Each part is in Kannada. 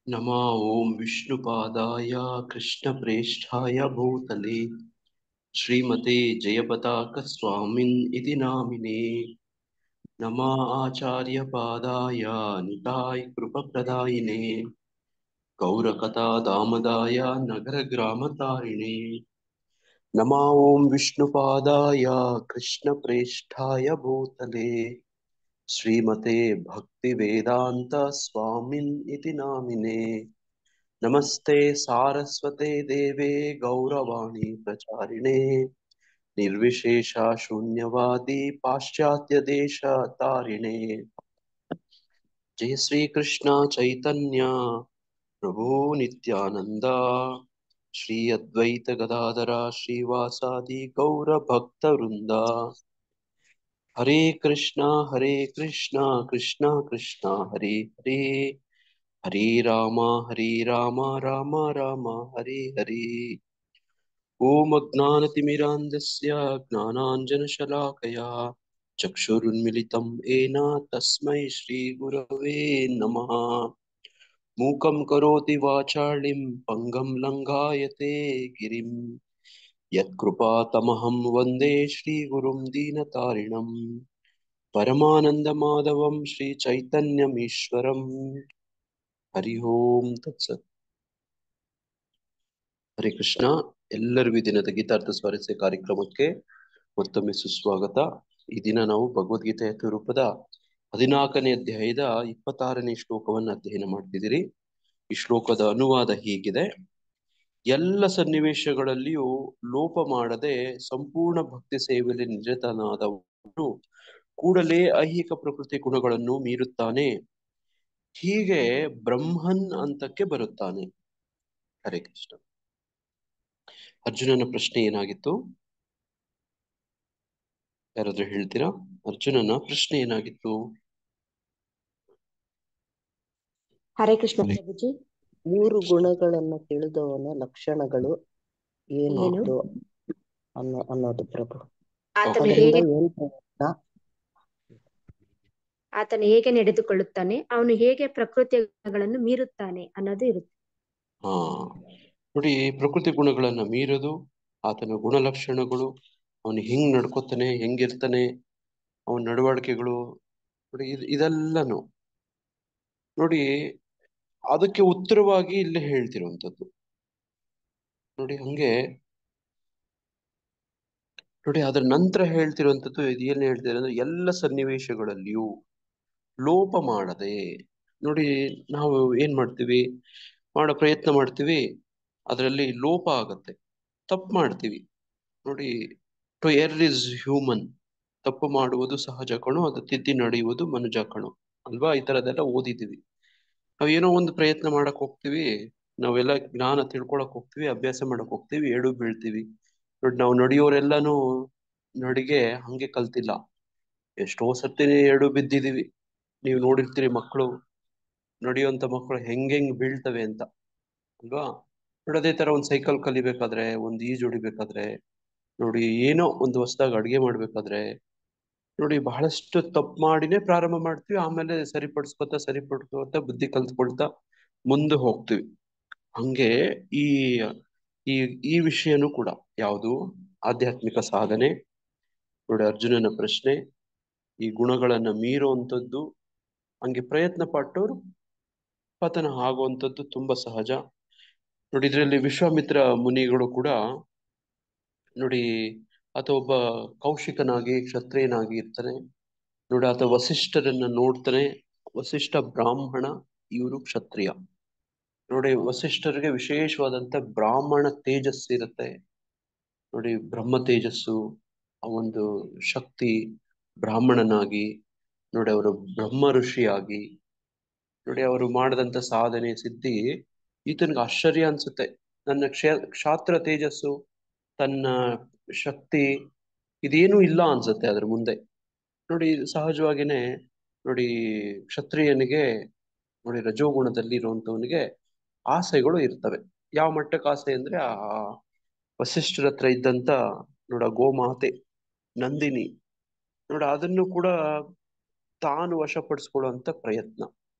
नमः ओं विष्णुपादाय कृष्णप्रेष्ठाय भूतले श्रीमते जयपताकस्वामिन् इति नामिने। नमः आचार्यपादाय निताय कृपप्रदायिने गौरकथादामदाय नगरग्रामतारिणे। नमः ओं विष्णुपादाय कृष्णप्रेष्ठाय भूतले श्रीमते भक्तिवेदान्त स्वामिन् इति नामिने। नमस्ते सारस्वते देवे गौरवाणी प्रचारिणे निर्विशेष शून्यवादी पाश्चात्य देश तारिणे। जय श्री कृष्ण चैतन्य प्रभु नित्यानंद श्री अद्वैत गदाधर श्रीवासादि गौर भक्त वृंदा। हरे कृष्णा कृष्णा कृष्णा हरे हरे हरे राम राम राम हरे हरे। ॐ अज्ञानतिमिरान्धस्य ज्ञानाञ्जनशलाकया चक्षुरुन्मिलितं येन तस्मै श्रीगुरवे नमः। मूकं करोति वाचालिं पङ्गं लङ्घायते गिरिं यत्कृपातमहं वन्दे श्रीगुरुं दीनतारिणं परमानन्दमाधवं श्रीचैतन्यमीश्वरम्। हरि ओಂ तत्सत्। ಹರೇ ಕೃಷ್ಣ. ಎಲ್ಲರಿಗೂ ಈ ದಿನದ ಗೀತಾರ್ಥ ಸ್ವಾರಸ್ಯ ಕಾರ್ಯಕ್ರಮಕ್ಕೆ ಮತ್ತೊಮ್ಮೆ ಸುಸ್ವಾಗತ. ಈ ದಿನ ನಾವು ಭಗವದ್ಗೀತೆಯ ರೂಪದ 14ನೇ ಅಧ್ಯಾಯದ 26ನೇ ಶ್ಲೋಕವನ್ನು ಅಧ್ಯಯನ ಮಾಡ್ತಿದ್ದೀರಿ. ಈ ಶ್ಲೋಕದ ಅನುವಾದ ಹೀಗಿದೆ: ಎಲ್ಲ ಸನ್ನಿವೇಶಗಳಲ್ಲಿಯೂ ಲೋಪ ಮಾಡದೆ ಸಂಪೂರ್ಣ ಭಕ್ತಿ ಸೇವೆಯಲ್ಲಿ ನಿರತನಾದವನು ಕೂಡಲೇ ಐಹಿಕ ಪ್ರಕೃತಿ ಗುಣಗಳನ್ನು ಮೀರುತ್ತಾನೆ, ಹೀಗೆ ಬ್ರಹ್ಮನ್ ಹಂತಕ್ಕೆ ಬರುತ್ತಾನೆ. ಹರೇ ಕೃಷ್ಣ. ಅರ್ಜುನನ ಪ್ರಶ್ನೆ ಏನಾಗಿತ್ತು? ಯಾರಾದ್ರೂ ಹೇಳ್ತೀರಾ? ಅರ್ಜುನನ ಪ್ರಶ್ನೆ ಏನಾಗಿತ್ತು? ಹರೇ ಕೃಷ್ಣ ಪ್ರಭುಜಿ. 3 ಗುಣಗಳನ್ನು ತಿಳಿದವನ ಲಕ್ಷಣಗಳು ಏನಿತ್ತು ಅನ್ನೋದು ಪ್ರಭು. ಆತನು ಹೇಗೆ ನಡೆದುಕೊಳ್ಳುತ್ತಾನೆ, ಅವನು ಹೇಗೆ ಪ್ರಕೃತಿಗಳನ್ನು ಮೀರುತ್ತಾನೆ ಅನ್ನೋದು ಇರುತ್ತೆ. ನೋಡಿ, ಪ್ರಕೃತಿ ಗುಣಗಳನ್ನ ಮೀರೋದು, ಆತನ ಗುಣಲಕ್ಷಣಗಳು, ಅವನು ಹೆಂಗ್ ನಡ್ಕೋತಾನೆ, ಹೆಂಗಿರ್ತಾನೆ, ಅವನ ನಡವಳಿಕೆಗಳು, ನೋಡಿ ಇದೆಲ್ಲನು ನೋಡಿ ಅದಕ್ಕೆ ಉತ್ತರವಾಗಿ ಇಲ್ಲೇ ಹೇಳ್ತಿರುವಂತದ್ದು. ನೋಡಿ ಹಂಗೆ ನೋಡಿ ಅದರ ನಂತರ ಹೇಳ್ತಿರುವಂತದ್ದು ಏನ್ ಹೇಳ್ತಿದ್ದಾರೆ ಅಂದ್ರೆ, ಎಲ್ಲ ಸನ್ನಿವೇಶಗಳಲ್ಲಿಯೂ ಲೋಪ ಮಾಡದೆ. ನೋಡಿ, ನಾವು ಏನ್ ಮಾಡ್ತೀವಿ, ಮಾಡೋ ಪ್ರಯತ್ನ ಮಾಡ್ತೀವಿ, ಅದರಲ್ಲಿ ಲೋಪ ಆಗತ್ತೆ, ತಪ್ಪು ಮಾಡ್ತೀವಿ. ನೋಡಿ, ಟು ಎರ್ ಇಸ್ ಹ್ಯೂಮನ್, ತಪ್ಪು ಮಾಡುವುದು ಸಹಜ ಕಣು, ಅದು ತಿದ್ದಿ ನಡೆಯುವುದು ಮನುಜ ಕಣು ಅಲ್ವಾ? ಈ ತರದೆಲ್ಲ ಓದಿದ್ದೀವಿ. ನಾವೇನೋ ಒಂದು ಪ್ರಯತ್ನ ಮಾಡಕ್ ಹೋಗ್ತೀವಿ, ನಾವೆಲ್ಲ ಜ್ಞಾನ ತಿಳ್ಕೊಳಕ್ ಹೋಗ್ತೀವಿ, ಅಭ್ಯಾಸ ಮಾಡಕ್ ಹೋಗ್ತೀವಿ, ಎಡು ಬೀಳ್ತೀವಿ. ನೋಡಿ, ನಾವು ನಡೆಯೋರೆಲ್ಲಾನು ನಡಿಗೆ ಹಂಗೆ ಕಲ್ತಿಲ್ಲ, ಎಷ್ಟೋ ಸರ್ತಿ ಎಡು ಬಿದ್ದಿದೀವಿ. ನೀವು ನೋಡಿರ್ತೀರಿ, ಮಕ್ಕಳು ನಡೆಯುವಂತ ಮಕ್ಕಳು ಹೆಂಗ್ ಬೀಳ್ತವೆ ಅಂತ ಅಲ್ವಾ? ನೋಡಿ, ಅದೇ ತರ ಒಂದ್ ಸೈಕಲ್ ಕಲಿಬೇಕಾದ್ರೆ, ಒಂದ್ ಈಜು ಹೊಡಿಬೇಕಾದ್ರೆ, ನೋಡಿ ಏನೋ ಒಂದು ಹೊಸದಾಗಿ ಅಡ್ಗೆ ಮಾಡ್ಬೇಕಾದ್ರೆ, ನೋಡಿ ಬಹಳಷ್ಟು ತಪ್ಪು ಮಾಡಿನೇ ಪ್ರಾರಂಭ ಮಾಡ್ತೀವಿ, ಆಮೇಲೆ ಸರಿಪಡ್ಸ್ಕೊತಾ ಬುದ್ಧಿ ಕಲ್ತ್ಕೊಳ್ತಾ ಮುಂದೆ ಹೋಗ್ತೀವಿ. ಹಂಗೆ ಈ ಈ ಈ ವಿಷಯನೂ ಕೂಡ ಯಾವುದು ಆಧ್ಯಾತ್ಮಿಕ ಸಾಧನೆ. ನೋಡಿ, ಅರ್ಜುನನ ಪ್ರಶ್ನೆ, ಈ ಗುಣಗಳನ್ನ ಮೀರುವಂಥದ್ದು, ಹಂಗೆ ಪ್ರಯತ್ನ ಪಟ್ಟವರು ಪತನ ಆಗುವಂಥದ್ದು ತುಂಬಾ ಸಹಜ. ನೋಡಿ, ಇದರಲ್ಲಿ ವಿಶ್ವಾಮಿತ್ರ ಮುನಿಗಳು ಕೂಡ ನೋಡಿ, ಆತ ಒಬ್ಬ ಕೌಶಿಕನಾಗಿ ಕ್ಷತ್ರಿಯನಾಗಿ ಇರ್ತಾನೆ. ನೋಡಿ, ಆತ ವಸಿಷ್ಠರನ್ನ ನೋಡ್ತಾನೆ. ವಸಿಷ್ಠ ಬ್ರಾಹ್ಮಣ, ಇವರು ಕ್ಷತ್ರಿಯ. ನೋಡಿ, ವಸಿಷ್ಠರಿಗೆ ವಿಶೇಷವಾದಂತ ಬ್ರಾಹ್ಮಣ ತೇಜಸ್ಸು ಇರುತ್ತೆ. ನೋಡಿ, ಬ್ರಹ್ಮ ತೇಜಸ್ಸು, ಆ ಒಂದು ಶಕ್ತಿ, ಬ್ರಾಹ್ಮಣನಾಗಿ ನೋಡಿ ಅವರು ಬ್ರಹ್ಮ ಋಷಿಯಾಗಿ ನೋಡಿ ಅವರು ಮಾಡಿದಂತ ಸಾಧನೆ ಸಿದ್ಧಿ ಈತನಿಗೆ ಆಶ್ಚರ್ಯ ಅನ್ಸುತ್ತೆ. ನನ್ನ ಕ್ಷಾತ್ರ ತೇಜಸ್ಸು, ತನ್ನ ಶಕ್ತಿ, ಇದೇನೂ ಇಲ್ಲ ಅನ್ಸುತ್ತೆ ಅದ್ರ ಮುಂದೆ. ನೋಡಿ, ಸಹಜವಾಗಿನೇ ನೋಡಿ ಕ್ಷತ್ರಿಯನಿಗೆ ನೋಡಿ ರಜೋಗುಣದಲ್ಲಿ ಇರುವಂತವನಿಗೆ ಆಸೆಗಳು ಇರ್ತವೆ. ಯಾವ ಮಟ್ಟಕ್ಕೆ ಆಸೆ ಅಂದ್ರೆ, ಆ ವಸಿಷ್ಠರ ಹತ್ರ ಇದ್ದಂತ ನೋಡ ಗೋಮಾತೆ ನಂದಿನಿ, ನೋಡಿ ಅದನ್ನು ಕೂಡ ತಾನು ವಶಪಡಿಸ್ಕೊಳ್ಳುವಂತ ಪ್ರಯತ್ನ.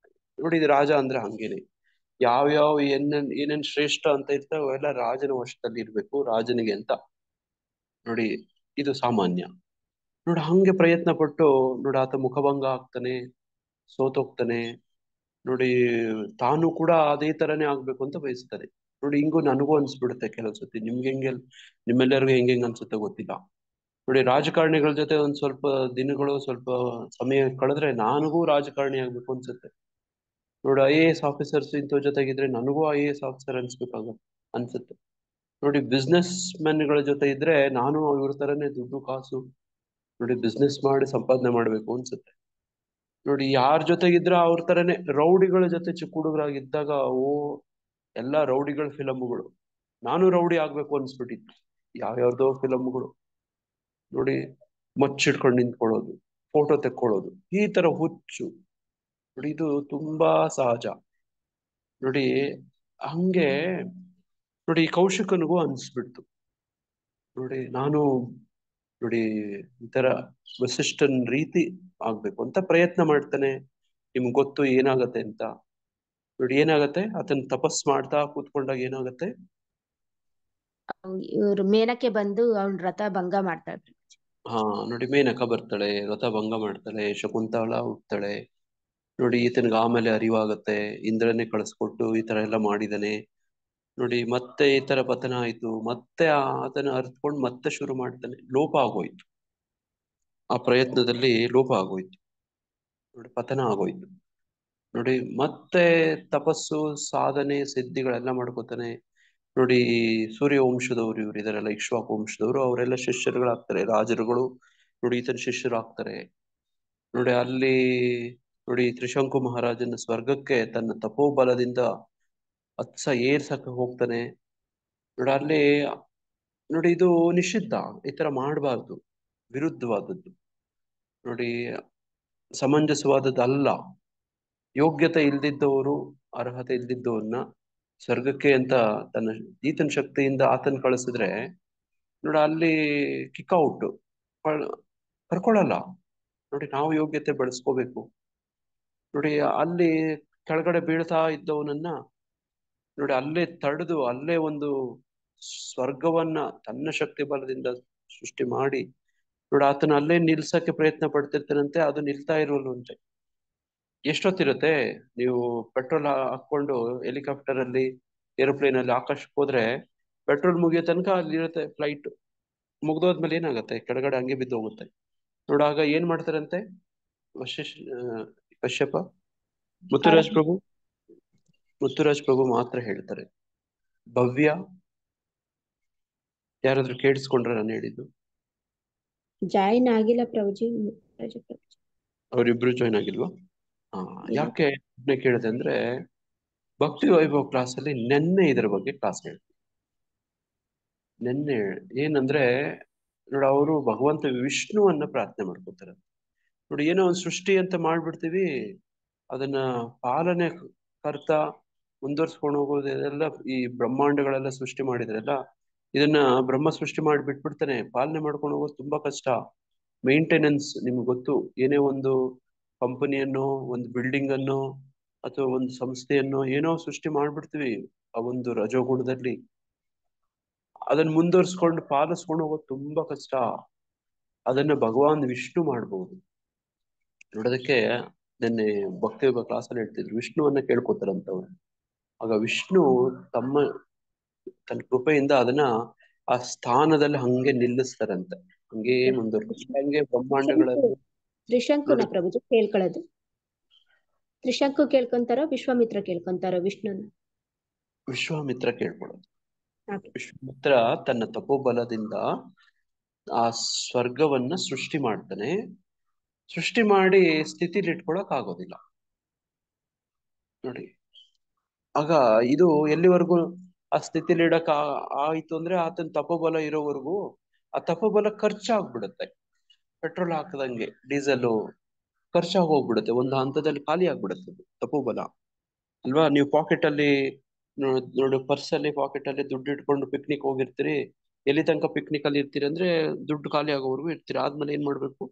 ನೋಡಿ, ಇದು ರಾಜ ಅಂದ್ರೆ ಹಂಗೇನೆ. ಯಾವ್ಯಾವ ಏನೇನ್ ಶ್ರೇಷ್ಠ ಅಂತ ಇರ್ತಾವ ಅವೆಲ್ಲ ರಾಜನ ವಶದಲ್ಲಿ ಇರ್ಬೇಕು ರಾಜನಿಗೆ ಅಂತ. ನೋಡಿ ಇದು ಸಾಮಾನ್ಯ. ನೋಡಿ ಹಂಗೆ ಪ್ರಯತ್ನ ಪಟ್ಟು ನೋಡಿ ಆತ ಮುಖಭಂಗ ಆಗ್ತಾನೆ, ಸೋತೋಗ್ತಾನೆ. ನೋಡಿ ತಾನು ಕೂಡ ಅದೇ ತರನೇ ಆಗ್ಬೇಕು ಅಂತ ಬಯಸ್ತಾನೆ. ನೋಡಿ ಹಿಂಗೂ ನನಗೂ ಅನ್ಸ್ಬಿಡುತ್ತೆ ಕೆಲವು ಸತಿ. ನಿಮ್ಗೆ ಹೆಂಗೆ, ನಿಮ್ಮೆಲ್ಲರಿಗೂ ಹೆಂಗೆ ಅನ್ಸುತ್ತೆ ಗೊತ್ತಿಲ್ಲ. ನೋಡಿ ರಾಜಕಾರಣಿಗಳ ಜೊತೆ ಒಂದ್ ಸ್ವಲ್ಪ ದಿನಗಳು ಸ್ವಲ್ಪ ಸಮಯ ಕಳೆದ್ರೆ ನನಗೂ ರಾಜಕಾರಣಿ ಆಗ್ಬೇಕು ಅನ್ಸುತ್ತೆ. ನೋಡಿ IAS ಆಫೀಸರ್ಸ್ ಇಂಥವ್ರ ಜೊತೆಗಿದ್ರೆ ನನಗೂ IAS ಆಫೀಸರ್ ಅನ್ಸುತ್ತೆ. ನೋಡಿ ಬಿಸ್ನೆಸ್ ಗಳ ಜೊತೆ ಇದ್ರೆ ನಾನು ಇವ್ರ ತರನೇ ದುಡ್ಡು ಕಾಸು ನೋಡಿ ಬಿಸ್ನೆಸ್ ಮಾಡಿ ಸಂಪಾದನೆ ಮಾಡ್ಬೇಕು ಅನ್ಸುತ್ತೆ. ನೋಡಿ ಯಾರ ಜೊತೆಗಿದ್ರ ಅವ್ರ ತರನೇ ರೌಡಿಗಳ ಜೊತೆ ಚಿಕ್ಕ ಹುಡುಗರಾಗಿದ್ದಾಗ ಎಲ್ಲಾ ರೌಡಿಗಳ ಫಿಲಮ್ಗಳು, ನಾನು ರೌಡಿ ಆಗ್ಬೇಕು ಅನ್ಸ್ಬಿಟ್ಟಿತ್ತು. ಯಾವ್ಯಾವ್ದೋ ಫಿಲಮ್ಗಳು ನೋಡಿ, ಮಚ್ಚಿಡ್ಕೊಂಡು ನಿಂತ್ಕೊಳ್ಳೋದು, ಫೋಟೋ ತೆಕ್ಕೊಳ್ಳೋದು, ಈ ತರ ಹುಚ್ಚು. ನೋಡಿ ಇದು ತುಂಬಾ ಸಹಜ. ನೋಡಿ ಹಂಗೆ ನೋಡಿ ಕೌಶಿಕನಿಗೂ ಅನ್ಸ್ಬಿಡ್ತು. ನೋಡಿ ನಾನು ನೋಡಿ ಈ ತರ ವಸಿಷ್ಠನ್ ರೀತಿ ಆಗ್ಬೇಕು ಅಂತ ಪ್ರಯತ್ನ ಮಾಡ್ತಾನೆ. ನಿಮ್ಗೆ ಗೊತ್ತು ಏನಾಗತ್ತೆ ಅಂತ. ನೋಡಿ ಏನಾಗತ್ತೆ, ಆತನ ತಪಸ್ ಮಾಡ್ತಾ ಕೂತ್ಕೊಂಡಾಗ ಏನಾಗತ್ತೆ, ಇವ್ರು ಮೇನಕ್ಕೆ ಬಂದು ಅವ್ನ ರಥ ಭಂಗ ಮಾಡ್ತಾಳೆ. ಹಾ ನೋಡಿ ಮೇನಕ ಬರ್ತಾಳೆ, ರಥ ಭಂಗ ಮಾಡ್ತಾಳೆ, ಶಕುಂತಳ ಹುಡ್ತಾಳೆ. ನೋಡಿ ಈತನಿಗೆ ಆಮೇಲೆ ಅರಿವಾಗತ್ತೆ, ಇಂದ್ರನೇ ಕಳಿಸ್ಕೊಟ್ಟು ಈ ತರ ಎಲ್ಲ ಮಾಡಿದಾನೆ. ನೋಡಿ ಮತ್ತೆ ಈ ತರ ಪತನ ಆಯ್ತು, ಮತ್ತೆ ಅದನ್ನ ಅರ್ತ್ಕೊಂಡು ಮತ್ತೆ ಶುರು ಮಾಡ್ತಾನೆ. ಲೋಪ ಆಗೋಯ್ತು, ಆ ಪ್ರಯತ್ನದಲ್ಲಿ ಲೋಪ ಆಗೋಯ್ತು. ನೋಡಿ ಪತನ ಆಗೋಯ್ತು. ನೋಡಿ ಮತ್ತೆ ತಪಸ್ಸು ಸಾಧನೆ ಸಿದ್ಧಿಗಳೆಲ್ಲ ಮಾಡ್ಕೋತಾನೆ. ನೋಡಿ ಸೂರ್ಯವಂಶದವ್ರು ಇವ್ರು ಇದಾರೆಲ್ಲ, ಇಕ್ಷ್ವಾಕು ವಂಶದವರು, ಅವರೆಲ್ಲ ಶಿಷ್ಯರುಗಳಾಗ್ತಾರೆ, ರಾಜರುಗಳು ನೋಡಿ ಈತನ ಶಿಷ್ಯರಾಗ್ತಾರೆ. ನೋಡಿ ಅಲ್ಲಿ ನೋಡಿ ತ್ರಿಶಂಕು ಮಹಾರಾಜನ ಸ್ವರ್ಗಕ್ಕೆ ತನ್ನ ತಪೋಬಲದಿಂದ ಏರ್ಸಕ್ಕೆ ಹೋಗ್ತಾನೆ. ನೋಡಿ ಅಲ್ಲಿ ನೋಡಿ ಇದು ನಿಷಿದ್ಧ, ಈ ತರ ಮಾಡಬಾರ್ದು, ವಿರುದ್ಧವಾದದ್ದು. ನೋಡಿ ಸಮಂಜಸವಾದದ್ದಲ್ಲ. ಯೋಗ್ಯತೆ ಇಲ್ದಿದ್ದವರು, ಅರ್ಹತೆ ಇಲ್ದಿದ್ದವ್ರನ್ನ ಸ್ವರ್ಗಕ್ಕೆ ಅಂತ ಈತನ ಶಕ್ತಿಯಿಂದ ಆತನ ಕಳಿಸಿದ್ರೆ ನೋಡಿ ಅಲ್ಲಿ ಕಿಕ್ಔಟ್ ಕರ್ಕೊಳಲ್ಲ. ನೋಡಿ ನಾವು ಯೋಗ್ಯತೆ ಬೆಳೆಸ್ಕೋಬೇಕು. ನೋಡಿ ಅಲ್ಲಿ ಕೆಳಗಡೆ ಬೀಳ್ತಾ ಇದ್ದವನನ್ನ ನೋಡಿ ಅಲ್ಲೇ ತಡೆದು ಅಲ್ಲೇ ಒಂದು ಸ್ವರ್ಗವನ್ನ ತನ್ನ ಶಕ್ತಿ ಬಲದಿಂದ ಸೃಷ್ಟಿ ಮಾಡಿ ನೋಡಿ ಆತನ ಅಲ್ಲೇ ನಿಲ್ಸಕ್ಕೆ ಪ್ರಯತ್ನ ಪಡ್ತಿರ್ತಾನಂತೆ. ಅದು ನಿಲ್ತಾ ಇರೋಲ್ವಂತೆ. ಎಷ್ಟೊತ್ತಿರುತ್ತೆ, ನೀವು ಪೆಟ್ರೋಲ್ ಹಾಕೊಂಡು ಹೆಲಿಕಾಪ್ಟರ್ ಅಲ್ಲಿ ಏರೋಪ್ಲೇನ್ ಅಲ್ಲಿ ಆಕಾಶಕ್ಕೆ ಹೋದ್ರೆ ಪೆಟ್ರೋಲ್ ಮುಗಿಯೋ ತನಕ ಅಲ್ಲಿರುತ್ತೆ ಫ್ಲೈಟ್. ಮುಗ್ದೋದ್ಮೇಲೆ ಏನಾಗುತ್ತೆ, ಕೆಳಗಡೆ ಹಂಗೆ ಬಿದ್ದು ಹೋಗುತ್ತೆ. ನೋಡಾಗ ಏನ್ ಮಾಡ್ತಾರಂತೆ ಕಶ್ಯಪ, ಮುತ್ತುರಾಜ್ ಪ್ರಭು ಮಾತ್ರ ಹೇಳ್ತಾರೆ. ಭವ್ಯ ಯಾರಾದ್ರೂ ಕೇಳಿಸ್ಕೊಂಡ್ರೆ ನಾನು ಹೇಳಿದ್ದು? ಜಾಯಿನ್ ಆಗಿಲ್ಲ ಪ್ರಭುಜಿ. ಅವರಿಬ್ರು ಜಾಯ್ನ್ ಆಗಿಲ್ವಾ? ಯಾಕೆ ಕೇಳಿದೆ ಅಂದ್ರೆ ಭಕ್ತಿ ವೈಭವ ಕ್ಲಾಸ್ ಅಲ್ಲಿ ನೆನ್ನೆ ಇದ್ರ ಬಗ್ಗೆ ಕ್ಲಾಸ್ ಹೇಳ್ತೀವಿ. ನೆನ್ನೆ ಏನಂದ್ರೆ ನೋಡಿ ಅವರು ಭಗವಂತ ವಿಷ್ಣುವನ್ನ ಪ್ರಾರ್ಥನೆ ಮಾಡ್ಕೋತಾರೆ. ನೋಡಿ ಏನೋ ಒಂದು ಸೃಷ್ಟಿ ಅಂತ ಮಾಡ್ಬಿಡ್ತೀವಿ, ಅದನ್ನ ಪಾಲನೆ ಕರ್ತ ಮುಂದುವರ್ಸ್ಕೊಂಡು ಹೋಗೋದು. ಇದೆಲ್ಲ ಈ ಬ್ರಹ್ಮಾಂಡಗಳೆಲ್ಲ ಸೃಷ್ಟಿ ಮಾಡಿದ್ರಲ್ಲ, ಇದನ್ನ ಬ್ರಹ್ಮ ಸೃಷ್ಟಿ ಮಾಡಿ ಬಿಟ್ಬಿಡ್ತಾನೆ. ಪಾಲನೆ ಮಾಡ್ಕೊಂಡು ಹೋಗೋದು ತುಂಬಾ ಕಷ್ಟ. ಮೇಂಟೆನೆನ್ಸ್ ನಿಮ್ಗೆ ಗೊತ್ತು, ಏನೇ ಒಂದು ಕಂಪನಿಯನ್ನು, ಒಂದು ಬಿಲ್ಡಿಂಗ್ ಅನ್ನು ಅಥವಾ ಒಂದು ಸಂಸ್ಥೆಯನ್ನು ಏನೋ ಸೃಷ್ಟಿ ಮಾಡ್ಬಿಡ್ತೀವಿ ಆ ಒಂದು ರಜೋಗುಣದಲ್ಲಿ. ಅದನ್ನ ಮುಂದುವರ್ಸ್ಕೊಂಡು ಪಾಲಿಸ್ಕೊಂಡು ಹೋಗೋದು ತುಂಬಾ ಕಷ್ಟ. ಅದನ್ನ ಭಗವಾನ್ ವಿಷ್ಣು ಮಾಡ್ಬೋದು. ನೋಡೋದಕ್ಕೆ ನಿನ್ನೆ ಭಕ್ತಿ ಕ್ಲಾಸಲ್ಲಿ ಹೇಳ್ತಿದ್ರು, ವಿಷ್ಣುವನ್ನ ಕೇಳ್ಕೊತಾರಂತವ್ರು. ಆಗ ವಿಷ್ಣು ತನ್ನ ಕೃಪೆಯಿಂದ ಅದನ್ನ ಆ ಸ್ಥಾನದಲ್ಲಿ ಹಂಗೆ ನಿಲ್ಲಿಸ್ತಾರಂತೆ, ಹಂಗೆ ಮುಂದುವರ್ಸ್ತಾರೆ. ಹಂಗೆ ಬ್ರಹ್ಮಾಂಡಗಳಲ್ಲಿ ತ್ರಿಶಂಕುನ ಪ್ರಭುಜಿ ಕೇಳ್ಕೊಳ್ಳೋದು. ತ್ರಿಶಂಕು ಕೇಳ್ಕೊಂತಾರೋ ವಿಶ್ವಾಮಿತ್ರ ಕೇಳ್ಕೊಂತಾರೋ ವಿಷ್ಣುನ? ವಿಶ್ವಾಮಿತ್ರ ಕೇಳ್ಕೊಳ್ಳೋದು. ವಿಶ್ವಾಮಿತ್ರ ತನ್ನ ತಪೋಬಲದಿಂದ ಆ ಸ್ವರ್ಗವನ್ನ ಸೃಷ್ಟಿ ಮಾಡ್ತಾನೆ. ಸೃಷ್ಟಿ ಮಾಡಿ ಸ್ಥಿತಿಲಿ ಇಟ್ಕೊಳಕ್ ಆಗೋದಿಲ್ಲ ನೋಡಿ. ಆಗ ಇದು ಎಲ್ಲಿವರೆಗೂ ಆ ಸ್ಥಿತಿಲಿ ಇಡಕ್ ಆಯ್ತು ಅಂದ್ರೆ ಆತನ ತಪೋಬಲ ಇರೋವರೆಗೂ ಆ ತಪೋಬಲ ಖರ್ಚಾಗ್ಬಿಡುತ್ತೆ. ಪೆಟ್ರೋಲ್ ಹಾಕದಂಗೆ ಡೀಸೆಲ್ ಖರ್ಚಾಗಿ ಹೋಗ್ಬಿಡುತ್ತೆ, ಒಂದು ಹಂತದಲ್ಲಿ ಖಾಲಿ ಆಗ್ಬಿಡುತ್ತೆ ತಪೋಬಲ ಅಲ್ವಾ. ನೀವು ಪಾಕೆಟ್ ಅಲ್ಲಿ ನೋಡಿ, ಪರ್ಸ್ ಅಲ್ಲಿ ಪಾಕೆಟ್ ಅಲ್ಲಿ ದುಡ್ಡು ಇಟ್ಕೊಂಡು ಪಿಕ್ನಿಕ್ ಹೋಗಿರ್ತೀರಿ. ಎಲ್ಲಿ ತನಕ ಪಿಕ್ನಿಕ್ ಅಲ್ಲಿ ಇರ್ತೀರಿ ಅಂದ್ರೆ ದುಡ್ಡು ಖಾಲಿ ಆಗೋವರೆಗೂ ಇರ್ತೀರಿ. ಆದ್ಮೇಲೆ ಏನ್ ಮಾಡ್ಬೇಕು,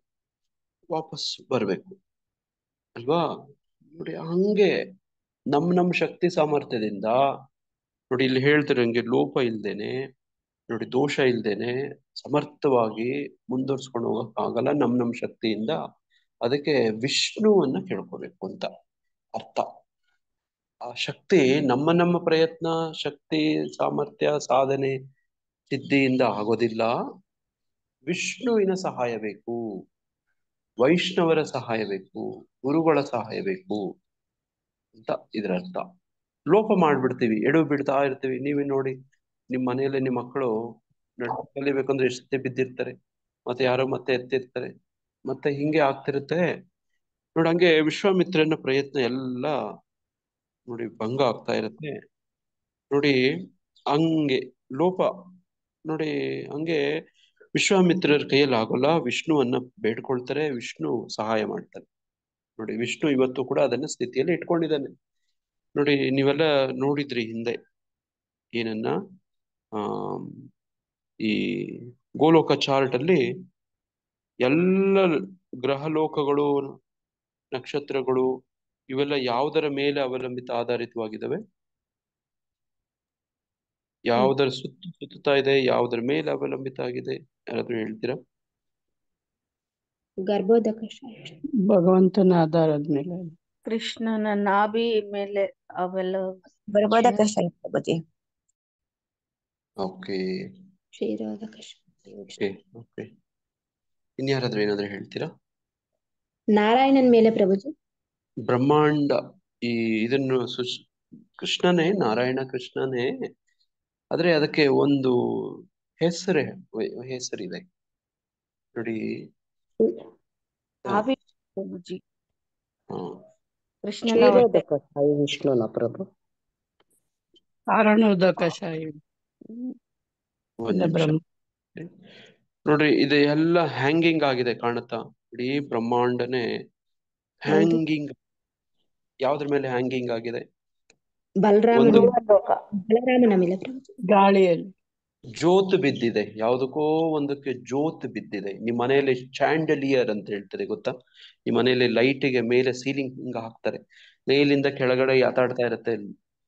ವಾಪಸ್ ಬರ್ಬೇಕು ಅಲ್ವಾ. ನೋಡಿ ಹಂಗೆ ನಮ್ ಶಕ್ತಿ ಸಾಮರ್ಥ್ಯದಿಂದ ನೋಡಿ ಇಲ್ಲಿ ಹೇಳ್ತಿರಂಗೆ ಲೋಪ ಇಲ್ದೇನೆ ನೋಡಿ ದೋಷ ಇಲ್ದೇನೆ ಸಮರ್ಥವಾಗಿ ಮುಂದುವರ್ಸ್ಕೊಂಡು ಹೋಗಕ್ಕಾಗಲ್ಲ ನಮ್ ಶಕ್ತಿಯಿಂದ. ಅದಕ್ಕೆ ವಿಷ್ಣುವನ್ನ ಕೇಳ್ಕೋಬೇಕು ಅಂತ ಅರ್ಥ. ಆ ಶಕ್ತಿ ನಮ್ಮ ಪ್ರಯತ್ನ, ಶಕ್ತಿ, ಸಾಮರ್ಥ್ಯ, ಸಾಧನೆ, ಸಿದ್ಧಿಯಿಂದ ಆಗೋದಿಲ್ಲ. ವಿಷ್ಣುವಿನ ಸಹಾಯ ಬೇಕು, ವೈಷ್ಣವರ ಸಹಾಯ ಬೇಕು, ಗುರುಗಳ ಸಹಾಯ ಬೇಕು ಅಂತ ಇದರ ಅರ್ಥ. ಲೋಪ ಮಾಡ್ಬಿಡ್ತೀವಿ, ಎಡು ಬಿಡ್ತಾ ಇರ್ತೀವಿ. ನೀವೇ ನೋಡಿ, ನಿಮ್ ಮನೆಯಲ್ಲಿ ನಿಮ್ಮ ಮಕ್ಕಳು ಕಲಿಬೇಕಂದ್ರೆ ಎಷ್ಟೇ ಬಿದ್ದಿರ್ತಾರೆ, ಮತ್ತೆ ಯಾರೋ ಮತ್ತೆ ಎತ್ತಿರ್ತಾರೆ, ಮತ್ತೆ ಹಿಂಗೆ ಆಗ್ತಿರುತ್ತೆ ನೋಡಿ. ಹಂಗೆ ವಿಶ್ವಾಮಿತ್ರನ ಪ್ರಯತ್ನ ಎಲ್ಲ ನೋಡಿ ಭಂಗ ಆಗ್ತಾ ಇರುತ್ತೆ ನೋಡಿ. ಹಂಗೆ ಲೋಪ ನೋಡಿ, ಹಂಗೆ ವಿಶ್ವಾಮಿತ್ರರ ಕೈಯಲ್ಲಿ ಆಗೋಲ್ಲ. ವಿಷ್ಣುವನ್ನ ಬೇಡ್ಕೊಳ್ತಾರೆ, ವಿಷ್ಣು ಸಹಾಯ ಮಾಡ್ತಾರೆ ನೋಡಿ. ವಿಷ್ಣು ಇವತ್ತು ಕೂಡ ಅದನ್ನ ಸ್ಥಿತಿಯಲ್ಲಿ ಇಟ್ಕೊಂಡಿದ್ದಾನೆ ನೋಡಿ. ನೀವೆಲ್ಲ ನೋಡಿದ್ರಿ ಹಿಂದೆ ಏನನ್ನ, ಆ ಈ ಗೋಲೋಕ ಚಾರ್ಟ್ ಅಲ್ಲಿ ಎಲ್ಲ ಗ್ರಹಲೋಕಗಳು, ನಕ್ಷತ್ರಗಳು ಇವೆಲ್ಲ ಯಾವುದರ ಮೇಲೆ ಅವಲಂಬಿತ ಆಧಾರಿತವಾಗಿದ್ದಾವೆ? ಯಾವುದರ ಸುತ್ತುತ್ತಾ ಇದೆ, ಯಾವುದರ ಮೇಲೆ ಅವಲಂಬಿತ ಆಗಿದೆ? ಯಾರಾದ್ರೂ ಹೇಳ್ತೀರಾ? ಗರ್ಭೋದಕ ಭಗವಂತನ ಆಧಾರದ ಮೇಲೆ, ಕೃಷ್ಣನ ನಾಭಿ ಮೇಲೆ ಅವೆಲ್ಲ ಗರ್ಭೋದಕಶಾಹಿ ಪ್ರಭುಜಿ. ಓಕೆ ಕ್ಷೀರೋದಕ ಓಕೆ ಓಕೆ. ಇನ್ಯಾರಾದ್ರೂ ಏನಾದ್ರೂ ಹೇಳ್ತೀರಾ? ನಾರಾಯಣನ್ ಮೇಲೆ ಪ್ರಭುಜಿ. ಬ್ರಹ್ಮಾಂಡ ಈ ಇದನ್ನು ಕೃಷ್ಣನೇ, ನಾರಾಯಣ ಕೃಷ್ಣನೇ, ಆದ್ರೆ ಅದಕ್ಕೆ ಒಂದು ಹೆಸರಿದೆ ನೋಡಿ. ನಾಭಿ ಪ್ರಭುಜಿ. ಕೃಷ್ಣನ ಕ್ಷೀರೋದಕಶಾಹಿ ವಿಷ್ಣುನ ಪ್ರಭು. ಕಾರಣೋದಕಶಾಹಿ ಒಂದ್ ನಿಮಿಷ ನೋಡ್ರಿ, ಇದು ಎಲ್ಲ ಹ್ಯಾಂಗಿಂಗ್ ಆಗಿದೆ ಕಾಣುತ್ತಾ? ಇಡೀ ಬ್ರಹ್ಮಾಂಡನೇ ಹ್ಯಾಂಗಿಂಗ್. ಯಾವ್ದ್ರ ಮೇಲೆ ಹ್ಯಾಂಗಿಂಗ್ ಆಗಿದೆ? ಬಲರಾಮನ ಮೇಲೆ ಪ್ರಭುಜಿ. ಗಾಳಿಯಲ್ಲಿ ಜೋತ್ ಬಿದ್ದಿದೆ, ಯಾವುದಕ್ಕೋ ಒಂದಕ್ಕೆ ಜೋತ್ ಬಿದ್ದಿದೆ. ನಿಮ್ ಮನೆಯಲ್ಲಿ ಚಾಂಡಲಿಯರ್ ಅಂತ ಹೇಳ್ತಾರೆ, ಗೊತ್ತಾ? ನಿಮ್ ಮನೆಯಲ್ಲಿ ಲೈಟಿಗೆ ಮೇಲೆ ಸೀಲಿಂಗ್ ಹಿಂಗ ಹಾಕ್ತಾರೆ, ಮೇಲಿಂದ ಕೆಳಗಡೆ ಯಾತಾಡ್ತಾ ಇರುತ್ತೆ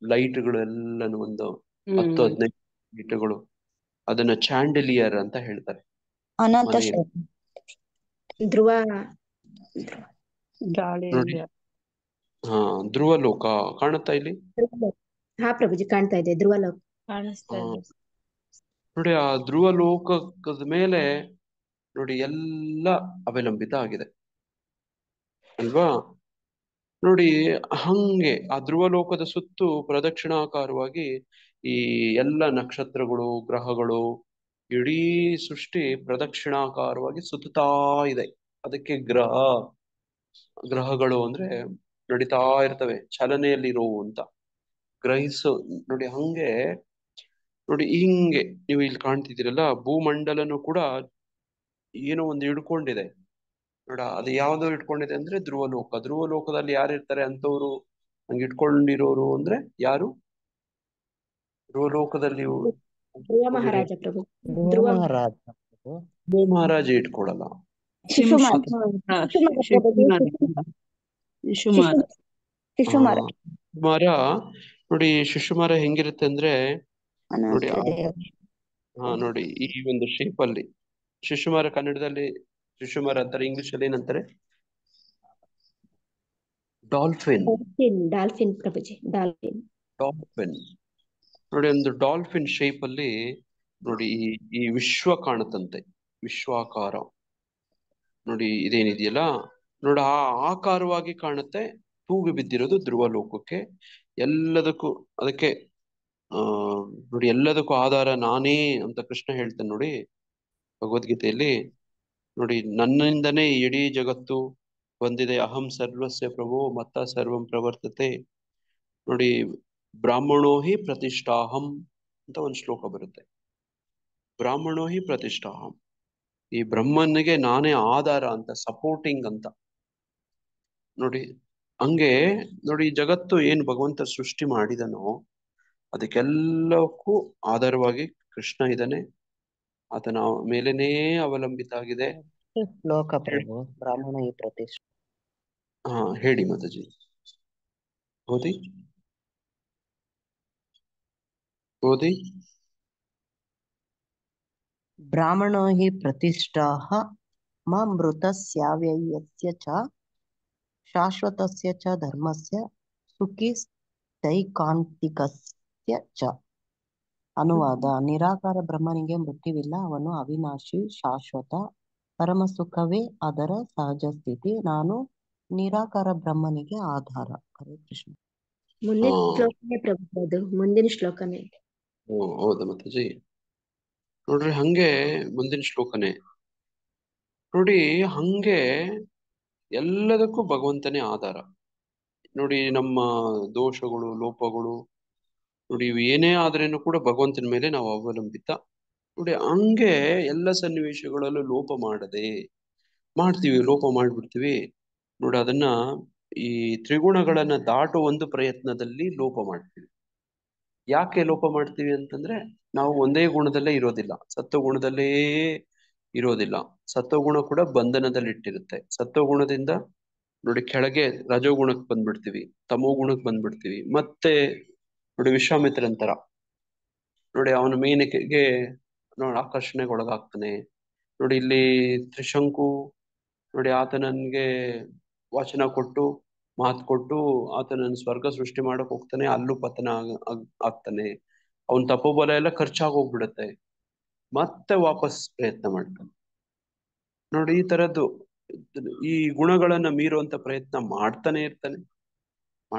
ಲೈಟ್ಗಳು ಎಲ್ಲಾನು, ಒಂದು 10-15 ಲೈಟ್ಗಳು. ಅದನ್ನ ಚಾಂಡಲಿಯರ್ ಅಂತ ಹೇಳ್ತಾರೆ. ಅನಂತ ಧ್ರುವ ಗಾಳಿಯಲ್ಲಿ ಹಾ, ಧ್ರುವಲೋಕ ಕಾಣುತ್ತಾ ಇಲ್ಲಿ? ಹಾ ಪ್ರಭುಜಿ, ಕಾಣ್ತಾ ಇದೆ ಧ್ರುವಲೋಕ ಕಾಣಿಸ್ತಾ ಇದೆ. ನೋಡಿ, ಆ ಧ್ರುವಲೋಕದ ಮೇಲೆ ನೋಡಿ ಎಲ್ಲ ಅವಲಂಬಿತ ಆಗಿದೆ ಅಲ್ವಾ? ನೋಡಿ, ಹಂಗೆ ಆ ಧ್ರುವಲೋಕದ ಸುತ್ತು ಪ್ರದಕ್ಷಿಣಾಕಾರವಾಗಿ ಈ ಎಲ್ಲ ನಕ್ಷತ್ರಗಳು, ಗ್ರಹಗಳು, ಇಡೀ ಸೃಷ್ಟಿ ಪ್ರದಕ್ಷಿಣಾಕಾರವಾಗಿ ಸುತ್ತಾ ಇದೆ. ಅದಕ್ಕೆ ಗ್ರಹಗಳು ಅಂದ್ರೆ ನಡೀತಾ ಇರ್ತವೆ, ಚಲನೆಯಲ್ಲಿರೋವು ಅಂತ ಗ್ರಹಿಸು ನೋಡಿ. ಹಂಗೆ ನೋಡಿ, ಹಿಂಗೆ ನೀವು ಇಲ್ಲಿ ಕಾಣ್ತಿದ್ದೀರಲ್ಲ, ಭೂಮಂಡಲನು ಕೂಡ ಏನೋ ಒಂದು ಹಿಡ್ಕೊಂಡಿದೆ ನೋಡ. ಅದು ಯಾವ್ದೋ ಇಟ್ಕೊಂಡಿದೆ ಅಂದ್ರೆ ಧ್ರುವಲೋಕ. ಧ್ರುವಲೋಕದಲ್ಲಿ ಯಾರು ಇರ್ತಾರೆ ಅಂತವ್ರು, ಹಂಗೆ ಇಟ್ಕೊಂಡಿರೋರು ಅಂದ್ರೆ ಯಾರು? ಧ್ರುವಲೋಕದಲ್ಲಿ ಧ್ರುವ ಮಹಾರಾಜ ಪ್ರಭು. ಧ್ರುವ ಮಹಾರಾಜ ಪ್ರಭು. ಧ್ರುವ ಮಹಾರಾಜ ಇಟ್ಕೊಳ್ಳಲ್ಲ. ಶಿಶುಮಾರ. ಶಿಶುಮಾರ ಶಿಶುಮಾರ ನೋಡಿ, ಶಿಶುಮಾರ ಹೆಂಗಿರುತ್ತೆ ಅಂದ್ರೆ ನೋಡಿ, ನೋಡಿ ಈ ಒಂದು ಶೇಪ್ ಅಲ್ಲಿ ಶಿಶುಮಾರ, ಕನ್ನಡದಲ್ಲಿ ಶಿಶುಮಾರ ಅಂತಾರೆ, ಇಂಗ್ಲಿಷ್ ಅಲ್ಲಿ ಏನಂತಾರೆ? ಡಾಲ್ಫಿನ್. ಡಾಲ್ಫಿನ್ ಪ್ರಭುಜಿ, ಡಾಲ್ಫಿನ್. ನೋಡಿ, ಒಂದು ಡಾಲ್ಫಿನ್ ಶೇಪ್ ಅಲ್ಲಿ ನೋಡಿ ಈ ವಿಶ್ವ ಕಾಣುತ್ತಂತೆ, ವಿಶ್ವಾಕಾರ ನೋಡಿ. ಇದೇನಿದೆಯಲ್ಲ ನೋಡಿ, ಆ ಆಕಾರವಾಗಿ ಕಾಣುತ್ತೆ. ತೂಗು ಬಿದ್ದಿರೋದು ಧ್ರುವಲೋಕಕ್ಕೆ. ಎಲ್ಲದಕ್ಕೂ ಅದಕ್ಕೆ ನೋಡಿ, ಎಲ್ಲದಕ್ಕೂ ಆಧಾರ ನಾನೇ ಅಂತ ಕೃಷ್ಣ ಹೇಳ್ತಾನೆ ನೋಡಿ ಭಗವದ್ಗೀತೆಯಲ್ಲಿ. ನೋಡಿ, ನನ್ನಿಂದನೇ ಇಡೀ ಜಗತ್ತು ಬಂದಿದೆ. ಅಹಂ ಸರ್ವಸ್ಯ ಪ್ರಭೋ ಮತ್ತ ಸರ್ವಂ ಪ್ರವರ್ತತೆ ನೋಡಿ. ಬ್ರಾಹ್ಮಣೋ ಹಿ ಪ್ರತಿಷ್ಠಾಹಂ ಅಂತ ಒಂದು ಶ್ಲೋಕ ಬರುತ್ತೆ. ಬ್ರಾಹ್ಮಣೋ ಹಿ ಪ್ರತಿಷ್ಠಾಹಂ, ಈ ಬ್ರಹ್ಮನಿಗೆ ನಾನೇ ಆಧಾರ ಅಂತ, ಸಪೋರ್ಟಿಂಗ್ ಅಂತ ನೋಡಿ. ಹಂಗೆ ನೋಡಿ, ಜಗತ್ತು ಏನು ಭಗವಂತ ಸೃಷ್ಟಿ ಮಾಡಿದನೋ ಅದಕ್ಕೆಲ್ಲಕ್ಕೂ ಆಧಾರವಾಗಿ ಕೃಷ್ಣ ಇದ್ದಾನೆ. ಆತನ ಮೇಲೇನೇ ಅವಲಂಬಿತ ಆಗಿದೆ. ಶ್ಲೋಕ ಪ್ರಭು, ಬ್ರಾಹ್ಮಣ ಈ ಪ್ರತಿಷ್ಠೆ. ಹಾ ಹೇಳಿ ಮಾತಾಜಿ. ಓದಿ. ಓದಿ. ಬ್ರಾಹ್ಮಣೋ ಹಿ ಪ್ರತಿಷ್ಠಾಃ ಮೃತಸ್ಯಾವ್ಯಯಸ್ಯ ಚ ಶಾಶ್ವತಸ್ಯ ಚ ಧರ್ಮಸ್ಯ ಸುಖಿ ಸ್ಥೈಕಾಂತಿಕಸ್ಯ ಚ. ಅನುವಾದ: ನಿರಾಕಾರ ಬ್ರಹ್ಮನಿಗೆ ಮೃತ್ಯುವಿಲ್ಲ. ಅವನು ಅವಿನಾಶಿ, ಶಾಶ್ವತ, ಪರಮ ಸುಖವೇ ಅದರ ಸಹಜ ಸ್ಥಿತಿ. ನಾನು ನಿರಾಕಾರ ಬ್ರಹ್ಮನಿಗೆ ಆಧಾರ. ಹರೇ ಕೃಷ್ಣ. ಮುಂದಿನ ಹಾ. ಶ್ಲೋಕನೇ ಪ್ರಭು ಅದು, ಮುಂದಿನ ಶ್ಲೋಕನೇ. ಹೌದಾ ಮಾತಾಜಿ? ನೋಡ್ರಿ, ಹಂಗೆ ಮುಂದಿನ ಶ್ಲೋಕನೇ ನೋಡಿ. ಹಂಗೆ ಎಲ್ಲದಕ್ಕೂ ಭಗವಂತನೇ ಆಧಾರ. ನೋಡಿ, ನಮ್ಮ ದೋಷಗಳು, ಲೋಪಗಳು ನೋಡಿ, ಇವು ಏನೇ ಆದ್ರೇನು ಕೂಡ ಭಗವಂತನ ಮೇಲೆ ನಾವು ಅವಲಂಬಿತ. ನೋಡಿ, ಹಂಗೆ ಎಲ್ಲ ಸನ್ನಿವೇಶಗಳಲ್ಲೂ ಲೋಪ ಮಾಡದೆ ಮಾಡ್ತೀವಿ, ಲೋಪ ಮಾಡ್ಬಿಡ್ತೀವಿ. ನೋಡಿ, ಅದನ್ನ ಈ ತ್ರಿಗುಣಗಳನ್ನ ದಾಟುವ ಒಂದು ಪ್ರಯತ್ನದಲ್ಲಿ ಲೋಪ ಮಾಡ್ತೀವಿ. ಯಾಕೆ ಲೋಪ ಮಾಡ್ತೀವಿ ಅಂತಂದ್ರೆ, ನಾವು ಒಂದೇ ಗುಣದಲ್ಲೇ ಇರೋದಿಲ್ಲ, ಸತ್ವಗುಣದಲ್ಲೇ ಇರೋದಿಲ್ಲ. ಸತ್ವಗುಣ ಕೂಡ ಬಂಧನದಲ್ಲಿ ಇಟ್ಟಿರುತ್ತೆ. ಸತ್ವಗುಣದಿಂದ ನೋಡಿ ಕೆಳಗೆ ರಜೋಗುಣಕ್ಕೆ ಬಂದ್ಬಿಡ್ತೀವಿ, ತಮೋ ಗುಣಕ್ಕೆ ಬಂದ್ಬಿಡ್ತೀವಿ. ಮತ್ತೆ ನೋಡಿ ವಿಶ್ವಾಮಿತ್ರನ್ ತರ ನೋಡಿ, ಅವನ ಮೇನಕೆಗೆ ನೋಡಿ ಆಕರ್ಷಣೆಗೆ ಒಳಗಾಗ್ತಾನೆ. ನೋಡಿ, ಇಲ್ಲಿ ತ್ರಿಶಂಕು ನೋಡಿ, ಆತ ನನ್ಗೆ ವಚನ ಕೊಟ್ಟು, ಮಾತು ಕೊಟ್ಟು ಆತನನ್ನು ಸ್ವರ್ಗ ಸೃಷ್ಟಿ ಮಾಡಕ್ ಹೋಗ್ತಾನೆ. ಅಲ್ಲೂ ಪತನ ಆಗ್ತಾನೆ. ಅವನ ತಪೋಬಲ ಎಲ್ಲ ಖರ್ಚಾಗೋಗ್ಬಿಡುತ್ತೆ. ಮತ್ತೆ ವಾಪಸ್ ಪ್ರಯತ್ನ ಮಾಡ್ತಾನೆ. ನೋಡಿ, ಈ ತರದ್ದು ಈ ಗುಣಗಳನ್ನ ಮೀರುವಂತ ಪ್ರಯತ್ನ ಮಾಡ್ತಾನೆ ಇರ್ತಾನೆ.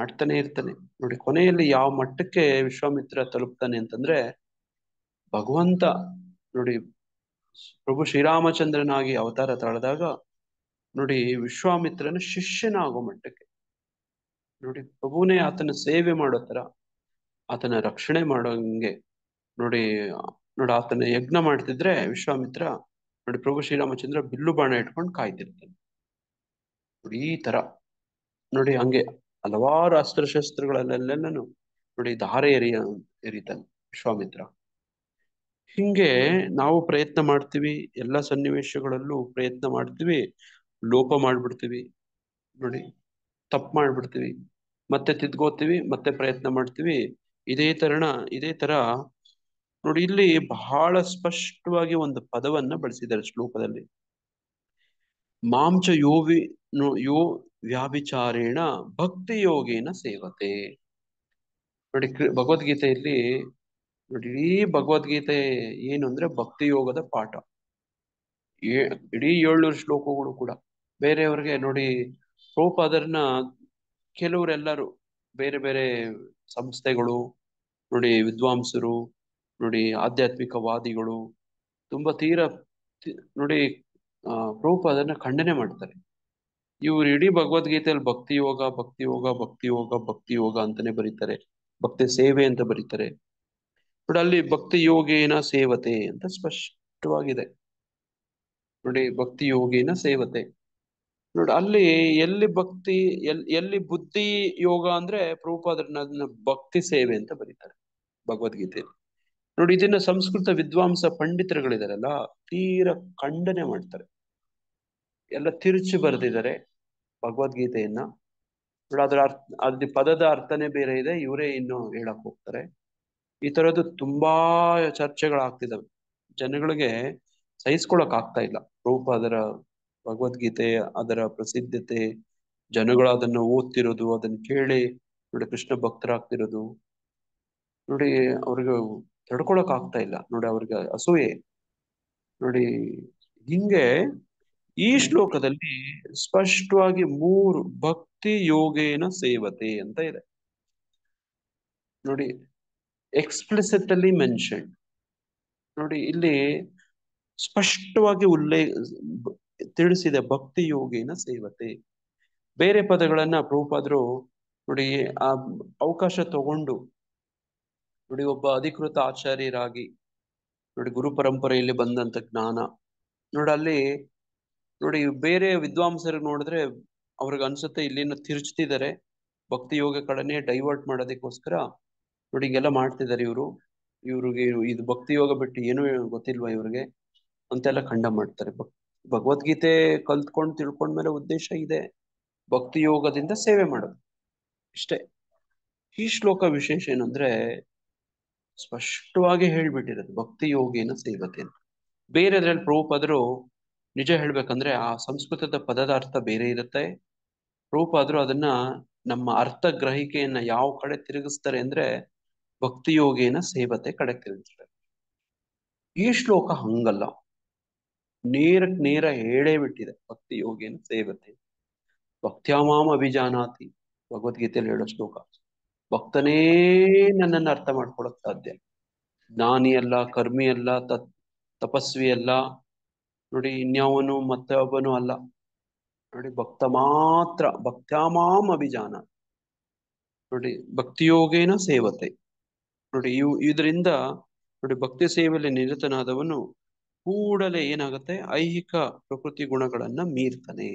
ನೋಡಿ, ಕೊನೆಯಲ್ಲಿ ಯಾವ ಮಟ್ಟಕ್ಕೆ ವಿಶ್ವಾಮಿತ್ರ ತಲುಪ್ತಾನೆ ಅಂತಂದ್ರೆ, ಭಗವಂತ ನೋಡಿ ಪ್ರಭು ಶ್ರೀರಾಮಚಂದ್ರನಾಗಿ ಅವತಾರ ತಾಳಿದಾಗ ನೋಡಿ ವಿಶ್ವಾಮಿತ್ರನ ಶಿಷ್ಯನಾಗೋ ಮಟ್ಟಕ್ಕೆ ನೋಡಿ, ಪ್ರಭುನೇ ಆತನ ಸೇವೆ ಮಾಡೋ ತರ, ಆತನ ರಕ್ಷಣೆ ಮಾಡೋಂಗೆ ನೋಡಿ ಆತನ ಯಜ್ಞ ಮಾಡ್ತಿದ್ರೆ ವಿಶ್ವಾಮಿತ್ರ ನೋಡಿ ಪ್ರಭು ಶ್ರೀರಾಮಚಂದ್ರ ಬಿಲ್ಲು ಬಾಣ ಇಟ್ಕೊಂಡು ಕಾಯ್ತಿರ್ತಾನೆ. ನೋಡಿ, ಈ ತರ ನೋಡಿ, ಹಂಗೆ ಹಲವಾರು ಅಸ್ತ್ರಶಸ್ತ್ರಗಳಲ್ಲೆಲ್ಲನೂ ನೋಡಿ ಧಾರೆ ಎರಿತಾನೆ ವಿಶ್ವಾಮಿತ್ರ. ಹಿಂಗೆ ನಾವು ಪ್ರಯತ್ನ ಮಾಡ್ತೀವಿ, ಎಲ್ಲ ಸನ್ನಿವೇಶಗಳಲ್ಲೂ ಪ್ರಯತ್ನ ಮಾಡ್ತೀವಿ, ಲೋಪ ಮಾಡ್ಬಿಡ್ತೀವಿ. ನೋಡಿ, ತಪ್ಪು ಮಾಡ್ಬಿಡ್ತೀವಿ, ಮತ್ತೆ ತಿದ್ಕೋತೀವಿ, ಮತ್ತೆ ಪ್ರಯತ್ನ ಮಾಡ್ತೀವಿ. ಇದೇ ತರ ನೋಡಿ, ಇಲ್ಲಿ ಬಹಳ ಸ್ಪಷ್ಟವಾಗಿ ಒಂದು ಪದವನ್ನ ಬಳಸಿದ್ದಾರೆ ಶ್ಲೋಕದಲ್ಲಿ. ಮಾಂಚ ಯೋ ವ್ಯಾಭಿಚಾರೇಣ ಭಕ್ತಿ ಯೋಗೇನ ಸೇವತೆ. ನೋಡಿ, ಭಗವದ್ಗೀತೆಯಲ್ಲಿ ನೋಡಿ, ಇಡೀ ಭಗವದ್ಗೀತೆ ಏನು ಅಂದ್ರೆ ಭಕ್ತಿ ಯೋಗದ ಪಾಠ. ಇಡೀ 700 ಶ್ಲೋಕಗಳು ಕೂಡ ಬೇರೆಯವ್ರಿಗೆ ನೋಡಿ ಅದನ್ನ ಕೆಲವರೆಲ್ಲರೂ ಬೇರೆ ಬೇರೆ ಸಂಸ್ಥೆಗಳು ನೋಡಿ, ವಿದ್ವಾಂಸರು ನೋಡಿ, ಆಧ್ಯಾತ್ಮಿಕವಾದಿಗಳು ತುಂಬಾ ನೋಡಿ ಅದನ್ನ ಖಂಡನೆ ಮಾಡ್ತಾರೆ. ಇವ್ರು ಇಡೀ ಭಗವದ್ಗೀತೆಯಲ್ಲಿ ಭಕ್ತಿ ಯೋಗ ಅಂತಾನೆ ಬರೀತಾರೆ, ಭಕ್ತಿ ಸೇವೆ ಅಂತ ಬರೀತಾರೆ. ನೋಡಿ, ಅಲ್ಲಿ ಭಕ್ತಿ ಯೋಗೇನ ಸೇವತೆ ಅಂತ ಸ್ಪಷ್ಟವಾಗಿದೆ. ನೋಡಿ, ಭಕ್ತಿ ಯೋಗೇನ ಸೇವತೆ ನೋಡಿ, ಅಲ್ಲಿ ಎಲ್ಲಿ ಭಕ್ತಿ ಎಲ್ಲಿ ಬುದ್ಧಿ ಯೋಗ ಅಂದ್ರೆ ಅದನ್ನ ಭಕ್ತಿ ಸೇವೆ ಅಂತ ಬರೀತಾರೆ ಭಗವದ್ಗೀತೆಯಲ್ಲಿ. ನೋಡಿ, ಇದನ್ನ ಸಂಸ್ಕೃತ ವಿದ್ವಾಂಸ ಪಂಡಿತರುಗಳಿದಾರಲ್ಲ ತೀರ ಖಂಡನೆ ಮಾಡ್ತಾರೆ, ಎಲ್ಲ ತಿರುಚಿ ಬರೆದಿದ್ದಾರೆ ಭಗವದ್ಗೀತೆಯನ್ನ. ನೋಡಿ, ಅದ್ರ ಪದದ ಅರ್ಥನೇ ಬೇರೆ ಇದೆ, ಇವರೇ ಇನ್ನು ಹೇಳಕ್ ಹೋಗ್ತಾರೆ. ಈ ತರದ್ದು ತುಂಬಾ ಚರ್ಚೆಗಳಾಗ್ತಿದಾವೆ. ಜನಗಳಿಗೆ ಸಹಿಸ್ಕೊಳಕ್ ಆಗ್ತಾ ಇಲ್ಲ ಅದರ ಭಗವದ್ಗೀತೆ, ಅದರ ಪ್ರಸಿದ್ಧತೆ, ಜನಗಳು ಅದನ್ನು ಓದ್ತಿರೋದು, ಅದನ್ನ ಕೇಳಿ ನೋಡಿ ಕೃಷ್ಣ ಭಕ್ತರಾಗ್ತಿರೋದು ನೋಡಿ, ಅವ್ರಿಗೆ ತಡ್ಕೊಳಕ್ ಆಗ್ತಾ ಇಲ್ಲ. ನೋಡಿ, ಅವ್ರಿಗೆ ಅಸೂಯೆ. ನೋಡಿ, ಹಿಂಗೆ ಈ ಶ್ಲೋಕದಲ್ಲಿ ಸ್ಪಷ್ಟವಾಗಿ 3 ಭಕ್ತಿ ಯೋಗೇನ ಸೇವತೆ ಅಂತ ಇದೆ ನೋಡಿ, ಎಕ್ಸ್ಪ್ಲಿಸಿಟ್ಲಿ ಮೆನ್ಷನ್. ನೋಡಿ, ಇಲ್ಲಿ ಸ್ಪಷ್ಟವಾಗಿ ತಿಳಿಸಿದೆ ಭಕ್ತಿ ಯೋಗೇನ ಸೇವತೆ. ಬೇರೆ ಪದಗಳನ್ನ ಪ್ರಭುಪಾದರು ನೋಡಿ ಆ ಅವಕಾಶ ತಗೊಂಡು ನೋಡಿ, ಒಬ್ಬ ಅಧಿಕೃತ ಆಚಾರ್ಯರಾಗಿ ನೋಡಿ ಗುರು ಪರಂಪರೆಯಲ್ಲಿ ಬಂದಂತ ಜ್ಞಾನ ನೋಡಿ, ಅಲ್ಲಿ ನೋಡಿ ಬೇರೆ ವಿದ್ವಾಂಸರಿಗೆ ನೋಡಿದ್ರೆ ಅವ್ರಿಗೆ ಅನ್ಸುತ್ತೆ ಇಲ್ಲಿನ ತಿರುಚ್ತಿದ್ದಾರೆ, ಭಕ್ತಿ ಯೋಗ ಕಡೆನೆ ಡೈವರ್ಟ್ ಮಾಡೋದಕ್ಕೋಸ್ಕರ ನೋಡಿ ಹಿಂಗೆಲ್ಲ ಮಾಡ್ತಿದ್ದಾರೆ ಇವ್ರಿಗೆ ಇದು ಭಕ್ತಿ ಯೋಗ ಬಿಟ್ಟು ಏನೂ ಗೊತ್ತಿಲ್ವಾ ಇವ್ರಿಗೆ ಅಂತೆಲ್ಲ ಖಂಡ ಮಾಡ್ತಾರೆ. ಭಗವದ್ಗೀತೆ ಕಲ್ತ್ಕೊಂಡು ತಿಳ್ಕೊಂಡ್ಮೇಲೆ ಉದ್ದೇಶ ಇದೆ, ಭಕ್ತಿ ಯೋಗದಿಂದ ಸೇವೆ ಮಾಡೋದು ಇಷ್ಟೇ. ಈ ಶ್ಲೋಕ ವಿಶೇಷ ಏನಂದ್ರೆ ಸ್ಪಷ್ಟವಾಗಿ ಹೇಳ್ಬಿಟ್ಟಿರೋದು ಭಕ್ತಿ ಯೋಗೇನ ಸೇವತೆ ಅಂತ. ಬೇರೆದ್ರಲ್ಲಿ ಪ್ರಭುಪಾದರು ನಿಜ ಹೇಳ್ಬೇಕಂದ್ರೆ ಆ ಸಂಸ್ಕೃತದ ಪದದ ಅರ್ಥ ಬೇರೆ ಇರುತ್ತೆ. ಪ್ರಭುಪಾದರು ಅದನ್ನ ನಮ್ಮ ಅರ್ಥ ಗ್ರಹಿಕೆಯನ್ನ ಯಾವ ಕಡೆ ತಿರುಗಿಸ್ತಾರೆ ಅಂದ್ರೆ ಭಕ್ತಿ ಯೋಗೇನ ಸೇವತೆ ಕಡೆ ತಿರುಗಿಸ್ತಾರೆ. ಈ ಶ್ಲೋಕ ಹಂಗಲ್ಲ, ನೇರಕ್ ನೇರ ಹೇಳೇ ಬಿಟ್ಟಿದೆ ಭಕ್ತಿ ಯೋಗೇನ ಸೇವತೆ. ಭಕ್ತ್ಯಾಮಾಂ ಅಭಿಜಾನಾತಿ ಭಗವದ್ಗೀತೆಯಲ್ಲಿ ಹೇಳೋ ಶ್ಲೋಕ. ಭಕ್ತನೇ ನನ್ನನ್ನು ಅರ್ಥ ಮಾಡ್ಕೊಳಕ್ ಸಾಧ್ಯ. ಜ್ಞಾನಿ ಅಲ್ಲ, ಕರ್ಮಿ ಅಲ್ಲ, ತಪಸ್ವಿ ಅಲ್ಲ, ನೋಡಿ ಇನ್ಯಾವನು ಮತ್ತೆ ಒಬ್ಬನು ಅಲ್ಲ. ನೋಡಿ ಭಕ್ತ ಮಾತ್ರ. ಭಕ್ತ್ಯಾಮಾಂ ಅಭಿಜಾನ, ನೋಡಿ ಭಕ್ತಿಯೋಗೇನ ಸೇವತೆ. ನೋಡಿ ಇದರಿಂದ ನೋಡಿ ಭಕ್ತಿ ಸೇವೆಯಲ್ಲಿ ನಿರತನಾದವನು ಕೂಡಲೇ ಏನಾಗುತ್ತೆ, ಐಹಿಕ ಪ್ರಕೃತಿ ಗುಣಗಳನ್ನ ಮೀರ್ತಾನೆ.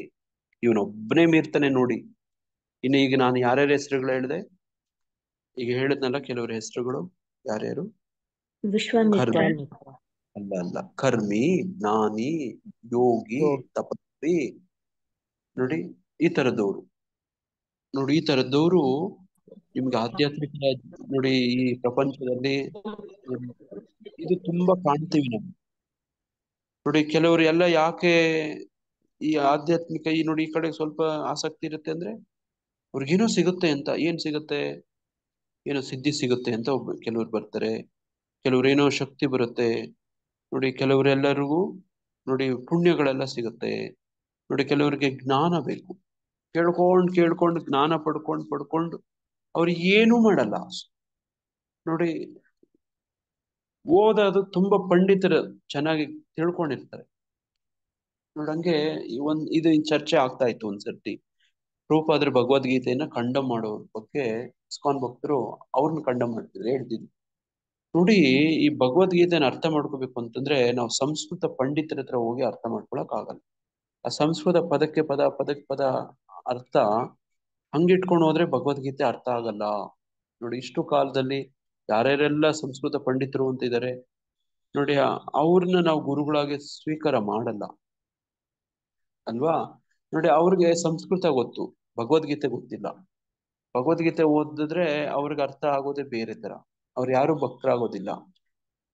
ಇವನೊಬ್ಬನೇ ಮೀರ್ತಾನೆ ನೋಡಿ. ಇನ್ನು ಈಗ ನಾನು ಯಾರ್ಯಾರ ಹೆಸರುಗಳು ಹೇಳಿದೆ, ಈಗ ಹೇಳಿದ್ನಲ್ಲ ಕೆಲವರ ಹೆಸರುಗಳು. ಯಾರ್ಯಾರು? ವಿಶ್ವಾಮಿತ್ರ. ಕರ್ಮಿ ಅಲ್ಲ, ಕರ್ಮಿ, ಜ್ಞಾನಿ, ಯೋಗಿ, ತಪಸ್ವಿ, ನೋಡಿ ಈ ತರದವರು. ನೋಡಿ ಈ ತರದವರು ನಿಮ್ಗೆ ಆಧ್ಯಾತ್ಮಿಕ ನೋಡಿ ಈ ಪ್ರಪಂಚದಲ್ಲಿ ಇದು ತುಂಬಾ ಕಾಣ್ತೀವಿ ನಾವು. ನೋಡಿ ಕೆಲವರು ಎಲ್ಲ ಯಾಕೆ ಈ ಆಧ್ಯಾತ್ಮಿಕ ಈ ನೋಡಿ ಈ ಕಡೆ ಸ್ವಲ್ಪ ಆಸಕ್ತಿ ಇರುತ್ತೆ ಅಂದ್ರೆ ಅವ್ರಿಗೇನೋ ಸಿಗುತ್ತೆ ಅಂತ. ಏನ್ ಸಿಗುತ್ತೆ? ಏನೋ ಸಿದ್ಧಿ ಸಿಗುತ್ತೆ ಅಂತ ಕೆಲವ್ರು ಬರ್ತಾರೆ. ಕೆಲವ್ರೇನೋ ಶಕ್ತಿ ಬರುತ್ತೆ ನೋಡಿ. ಕೆಲವರೆಲ್ಲರಿಗೂ ನೋಡಿ ಪುಣ್ಯಗಳೆಲ್ಲ ಸಿಗುತ್ತೆ ನೋಡಿ. ಕೆಲವರಿಗೆ ಜ್ಞಾನ ಬೇಕು, ಕೇಳ್ಕೊಂಡು ಜ್ಞಾನ ಪಡ್ಕೊಂಡು ಅವ್ರಿಗೆ ಏನೂ ಮಾಡಲ್ಲ ನೋಡಿ. ಓದೋದು ತುಂಬಾ ಪಂಡಿತರು ಚೆನ್ನಾಗಿ ತಿಳ್ಕೊಂಡಿರ್ತಾರೆ ನೋಡಂಗೆ. ಇದು ಚರ್ಚೆ ಆಗ್ತಾ ಇತ್ತು ಒಂದ್ಸರ್ತಿ. ಪ್ರಭುಪಾದರು ಭಗವದ್ಗೀತೆಯನ್ನ ಖಂಡಮ್ ಮಾಡೋರ ಬಗ್ಗೆ ಇಸ್ಕಾನ್ ಭಕ್ತರು ಅವ್ರನ್ನ ಖಂಡಮ್ ಮಾಡ್ತಿದ್ರು, ಹೇಳ್ತಿದ್ರು. ನೋಡಿ ಈ ಭಗವದ್ಗೀತೆನ ಅರ್ಥ ಮಾಡ್ಕೋಬೇಕು ಅಂತಂದ್ರೆ ನಾವು ಸಂಸ್ಕೃತ ಪಂಡಿತರ ಹತ್ರ ಹೋಗಿ ಅರ್ಥ ಮಾಡ್ಕೊಳಕ್ ಆಗಲ್ಲ. ಆ ಸಂಸ್ಕೃತ ಪದಕ್ಕೆ ಪದ ಅರ್ಥ ಹಂಗಿಟ್ಕೊಂಡು ಹೋದ್ರೆ ಭಗವದ್ಗೀತೆ ಅರ್ಥ ಆಗಲ್ಲ ನೋಡಿ. ಇಷ್ಟು ಕಾಲದಲ್ಲಿ ಯಾರ್ಯಾರೆಲ್ಲ ಸಂಸ್ಕೃತ ಪಂಡಿತರು ಅಂತ ಇದ್ದಾರೆ ನೋಡಿ, ಅವ್ರನ್ನ ನಾವು ಗುರುಗಳಾಗಿ ಸ್ವೀಕಾರ ಮಾಡಲ್ಲ ಅಲ್ವಾ. ನೋಡಿ ಅವ್ರಿಗೆ ಸಂಸ್ಕೃತ ಗೊತ್ತು, ಭಗವದ್ಗೀತೆ ಗೊತ್ತಿಲ್ಲ. ಭಗವದ್ಗೀತೆ ಓದಿದ್ರೆ ಅವ್ರಿಗೆ ಅರ್ಥ ಆಗೋದೇ ಬೇರೆ ತರ. ಅವ್ರು ಯಾರು ಭಕ್ತರಾಗೋದಿಲ್ಲ.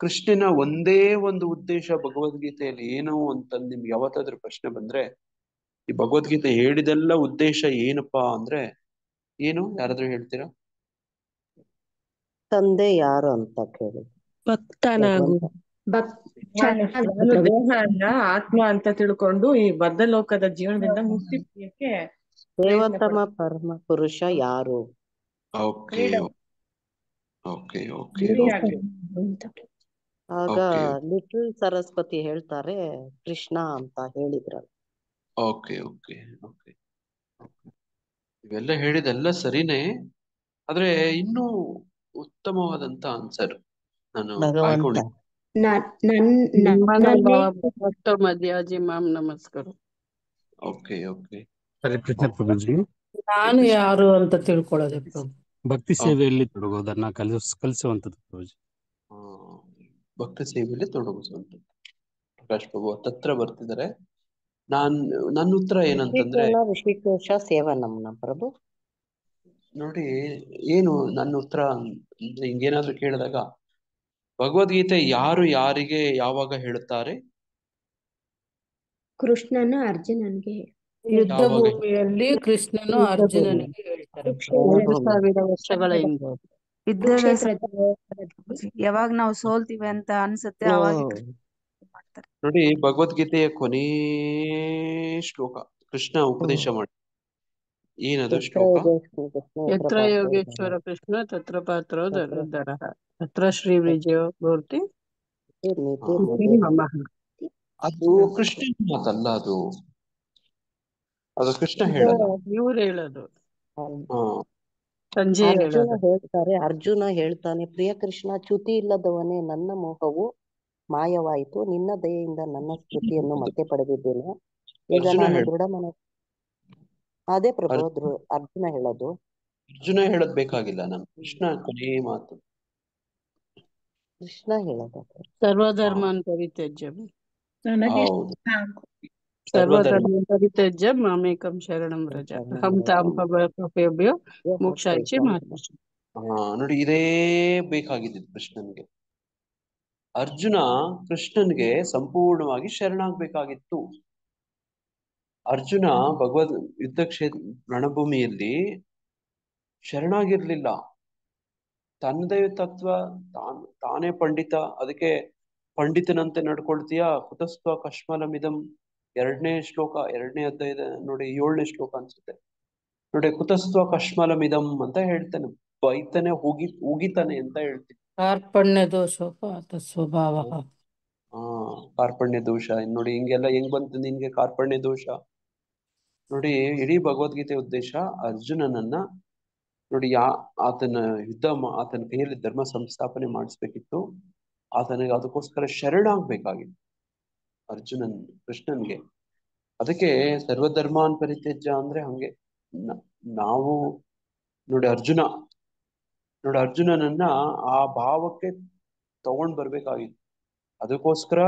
ಕೃಷ್ಣನ ಒಂದೇ ಒಂದು ಉದ್ದೇಶ ಭಗವದ್ಗೀತೆಯಲ್ಲಿ ಏನು ಅಂತಂದು ನಿಮ್ಗೆ ಯಾವತ್ತಾದ್ರೂ ಪ್ರಶ್ನೆ ಬಂದ್ರೆ, ಈ ಭಗವದ್ಗೀತೆ ಹೇಳಿದೆಲ್ಲ ಉದ್ದೇಶ ಏನಪ್ಪಾ ಅಂದ್ರೆ ಏನು? ಯಾರಾದ್ರೂ ಹೇಳ್ತೀರಾ? ತಂದೆ ಯಾರು ಅಂತ ಕೇಳಿ. ಭಕ್ತನಾಗು. ನಾನು ದೇಹ ಅಲ್ಲ ಆತ್ಮ ಅಂತ ತಿಳ್ಕೊಂಡು ಈ ಬದ್ಧ ಲೋಕದ ಜೀವನದಿಂದ ಮುಕ್ತಿ ಪಡೆಯಕ್ಕೆ ದೇವೋತ್ತಮ ಪರಮ ಪುರುಷ ಯಾರು? ಓಕೆ ಓಕೆ ಓಕೆ ಆಗ Okay. ಲಿಟಲ್ ಸರಸ್ವತಿ ಹೇಳ್ತಾರೆ ಕೃಷ್ಣ ಅಂತ ಹೇಳಿದ್ರಲ್ಲ. ಓಕೆ ಓಕೆ ಓಕೆ ಇವೆಲ್ಲ ಹೇಳಿದೆಲ್ಲ ಸರಿನೇ, ಆದ್ರೆ ಇನ್ನೂ ಉತ್ತಮವಾದಂತ ಆನ್ಸರ್ ನಾನು ಭಗವಂತ. ಆಯ್ಕೊಂಡಿದ್ದೆ. ಭಕ್ತ ಮಧ್ಯಾಜಿ ಮಾಂ ನಮಸ್ಕಾರ. Okay okay Hare Krishna ಪ್ರಭುಜಿ. ನಾನು ಯಾರು ಅಂತ ತಿಳ್ಕೊಳ್ಳೋದೆ ಪ್ರಭು. ಭಕ್ತಿ ಸೇವೆಯಲ್ಲಿ ತೊಡಗೋದನ್ನ ಕಲಿಸುವಂತದ್ದು ಪ್ರಭುಜಿ. ಭಕ್ತ ಸೇವೆಯಲ್ಲಿ ತೊಡಗಿಸುವಂಥದ್ದು. ಪ್ರಕಾಶ್ ಪ್ರಭು ಹತ್ತತ್ರ ಬರ್ತಿದ್ದಾರೆ. ನನ್ನ ಉತ್ತರ ಏನಂತಂದ್ರೆ ಋಷಿಕೇಶ ಸೇವನಂನ ಪ್ರಭು. ನೋಡಿ ಏನು ನನ್ನ ಉತ್ತರ ಅಂದ್ರೆ ಹಿಂಗೇನಾದ್ರೂ ಕೇಳಿದಾಗ ಭಗವದ್ಗೀತೆ ಯಾರು ಯಾರಿಗೆ ಯಾವಾಗ ಹೇಳುತ್ತಾರೆ? ಕೃಷ್ಣನು ಅರ್ಜುನನ್ಗೆ ಯುದ್ಧ ಭೂಮಿಯಲ್ಲಿ ಕೃಷ್ಣನು ಅರ್ಜುನನಿಗೆ ಹೇಳ್ತಾರೆ. 2000 ವರ್ಷಗಳ ಹಿಂದೆ. ಯಾವಾಗ ನಾವು ಸೋಲ್ತೀವಿ ಅಂತ ಅನ್ಸುತ್ತೆ ಅವಾಗ ಮಾಡ್ತಾರೆ. ನೋಡಿ ಭಗವದ್ಗೀತೆಯ ಕೊನೇ ಶ್ಲೋಕ ಕೃಷ್ಣ ಉಪದೇಶ ಮಾಡಿ. ಏನದು ಶ್ಲೋಕ? ಯತ್ರ ಯೋಗೇಶ್ವರ ಕೃಷ್ಣ ತತ್ರ ಪಾತ್ರೋ ಧನುರ್ಧರಃ ತತ್ರ ಶ್ರೀ ವಿಜಯೋ ಮೂರ್ತಿ ಮಮಃ. ಅದು ಕೃಷ್ಣನ ಮಾತಲ್ಲ, ಅದು ಕೃಷ್ಣ ಹೇಳಲ್ಲ, ಇವ್ರು ಹೇಳೋದು. ಹಾ ಸಂಜಯ್ ಅರ್ಜುನ ಹೇಳ್ತಾರೆ, ಅರ್ಜುನ ಹೇಳ್ತಾನೆ, ಪ್ರಿಯ ಕೃಷ್ಣ, ಚ್ಯುತಿ ಇಲ್ಲದವನೇ, ನನ್ನ ಮೋಹವು ಮಾಯವಾಯಿತು, ನಿನ್ನ ದಯೆಯಿಂದ ನನ್ನ ಸ್ಮೃತಿಯನ್ನು ಮತ್ತೆ ಪಡೆದಿದ್ದೇನೆ. ಈಗ ಅರ್ಜುನ ನಾನು ಹೇಳ ದೃಢ ಅದೇ ಪ್ರಭು ಅರ್ಜುನ ಹೇಳೋದು. ಅರ್ಜುನ ಹೇಳದ್ ಬೇಕಾಗಿಲ್ಲ, ನಾನು ಕೃಷ್ಣ ಕೊನೇ ಮಾತು ಕೃಷ್ಣ ಹೇಳೋದು. ಸರ್ವಧರ್ಮಾನ್ ಪರಿತ್ಯಜ್ಯ ಹೌದು. ಸರ್ವಧರ್ಮ ಪರಿತ್ಯಜ್ಯ ಮಾಮೇಕಂ ಶರಣಂ ವ್ರಜ ಅಹಂ ತಾಂ ಪಾಪೇಭ್ಯೋ ಮೋಕ್ಷಾಯ ಮಾರ್ಗದರ್ಶನಂ. ನೋಡಿ ಇದೇ ಬೇಕಾಗಿದ್ದು ಕೃಷ್ಣನ್ಗೆ. ಅರ್ಜುನ ಕೃಷ್ಣನ್ಗೆ ಸಂಪೂರ್ಣವಾಗಿ ಶರಣಾಗ್ಬೇಕಾಗಿತ್ತು. ಅರ್ಜುನ ಭಗವದ್ ಯುದ್ಧ ಕ್ಷೇತ್ರ ರಣಭೂಮಿಯಲ್ಲಿ ಶರಣಾಗಿರ್ಲಿಲ್ಲ. ತನ್ನದೇ ತತ್ವ, ತಾನೇ ಪಂಡಿತ, ಅದಕ್ಕೆ ಪಂಡಿತನಂತೆ ನಡ್ಕೊಳ್ತೀಯ ಕುತಸ್ತ್ವ ಕಶ್ಮಲಮಿದಂ, 2ನೇ ಶ್ಲೋಕ 2ನೇ ಅಧ್ಯಾಯದ ನೋಡಿ 7ನೇ ಶ್ಲೋಕ ಅನ್ಸುತ್ತೆ ನೋಡಿ. ಕುತಸ್ತ್ವ ಕಶ್ಮಲಮಿದಂ ಅಂತ ಹೇಳ್ತಾನೆ, ಬೈತಾನೆ, ಉಗಿತಾನೆ ಅಂತ ಹೇಳ್ತೀನಿ. ಕಾರ್ಪಣ್ಯ ದೋಷೋಪಾತ ಸ್ವಭಾವ. ಕಾರ್ಪಣ್ಯ ದೋಷ ನೋಡಿ, ಹಿಂಗೆಲ್ಲ ಹೆಂಗ್ ಬಂತು ನಿನ್ಗೆ ಕಾರ್ಪಣ್ಯ ದೋಷ? ನೋಡಿ ಇಡೀ ಭಗವದ್ಗೀತೆ ಉದ್ದೇಶ ಅರ್ಜುನನನ್ನ ನೋಡಿ ಆತನ ಆತನ ಕೈಯಲ್ಲಿ ಧರ್ಮ ಸಂಸ್ಥಾಪನೆ ಮಾಡಿಸ್ಬೇಕಿತ್ತು. ಆತನಿಗೆ ಅದಕ್ಕೋಸ್ಕರ ಶರಣಾಗ್ಬೇಕಾಗಿತ್ತು ಕೃಷ್ಣನ್ಗೆ. ಅದಕ್ಕೆ ಸರ್ವಧರ್ಮಾನ್ ಪರಿತ್ಯಜ್ಯ ಅಂದ್ರೆ ಹಂಗೆ. ನಾವು ನೋಡಿ ಅರ್ಜುನನನ್ನ ಆ ಭಾವಕ್ಕೆ ತಗೊಂಡ್ ಬರ್ಬೇಕಾಗಿತ್ತು. ಅದಕ್ಕೋಸ್ಕರ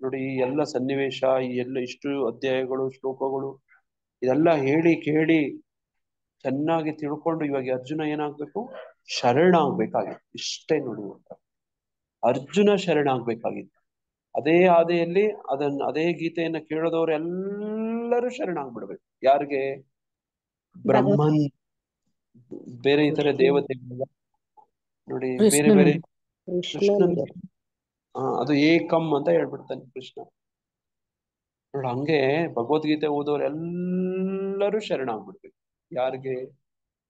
ನೋಡಿ ಈ ಎಲ್ಲ ಸನ್ನಿವೇಶ, ಈ ಎಲ್ಲ ಇಷ್ಟು ಅಧ್ಯಾಯಗಳು, ಶ್ಲೋಕಗಳು, ಇದೆಲ್ಲ ಹೇಳಿ ಕೇಳಿ ಚೆನ್ನಾಗಿ ತಿಳ್ಕೊಂಡು ಇವಾಗ ಅರ್ಜುನ ಏನಾಗ್ಬೇಕು? ಶರಣಾಗ್ಬೇಕಾಗಿತ್ತು. ಇಷ್ಟೇ ನೋಡಿ, ಅರ್ಜುನ ಶರಣಾಗ್ಬೇಕಾಗಿತ್ತು. ಅದೇ ಹಾದಿಯಲ್ಲಿ ಅದೇ ಗೀತೆಯನ್ನ ಕೇಳೋದವ್ರೆಲ್ಲರೂ ಶರಣಾಗ್ಬಿಡ್ಬೇಕು. ಯಾರಿಗೆ? ಬ್ರಹ್ಮನ್. ಬೇರೆ ಇತರ ದೇವತೆ ನೋಡಿ, ಬೇರೆ ಬೇರೆ ಕೃಷ್ಣನ್ಗೆ ಅದು ಏಕಂ ಅಂತ ಹೇಳ್ಬಿಡ್ತಾನೆ ಕೃಷ್ಣ. ನೋಡಿ ಹಂಗೆ ಭಗವದ್ಗೀತೆ ಓದೋರೆಲ್ಲರೂ ಶರಣಾಗ್ಬಿಡ್ಬೇಕು. ಯಾರಿಗೆ?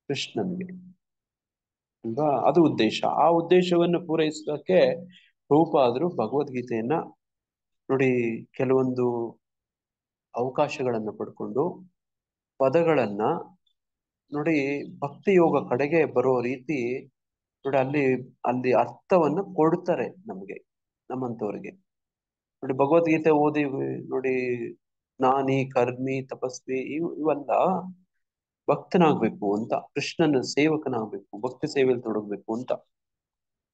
ಕೃಷ್ಣನ್ಗೆ ಅಲ್ವಾ? ಅದು ಉದ್ದೇಶ. ಆ ಉದ್ದೇಶವನ್ನು ಪೂರೈಸೋಕೆ ಪ್ರಭುಪಾದರು ಭಗವದ್ಗೀತೆಯನ್ನ ನೋಡಿ ಕೆಲವೊಂದು ಅವಕಾಶಗಳನ್ನ ಪಡ್ಕೊಂಡು ಪದಗಳನ್ನ ನೋಡಿ ಭಕ್ತಿ ಯೋಗ ಕಡೆಗೆ ಬರೋ ರೀತಿ ನೋಡಿ ಅಲ್ಲಿ ಅರ್ಥವನ್ನ ಕೊಡ್ತಾರೆ ನಮ್ಗೆ, ನಮ್ಮಂತವ್ರಿಗೆ. ನೋಡಿ ಭಗವದ್ಗೀತೆ ಓದಿ ನೋಡಿ ಜ್ಞಾನಿ, ಕರ್ಮಿ, ತಪಸ್ವಿ ಇವೆಲ್ಲ ಭಕ್ತನಾಗ್ಬೇಕು ಅಂತ, ಕೃಷ್ಣನ ಸೇವಕನಾಗ್ಬೇಕು, ಭಕ್ತಿ ಸೇವೆಯಲ್ಲಿ ತೊಡಗ್ಬೇಕು ಅಂತ.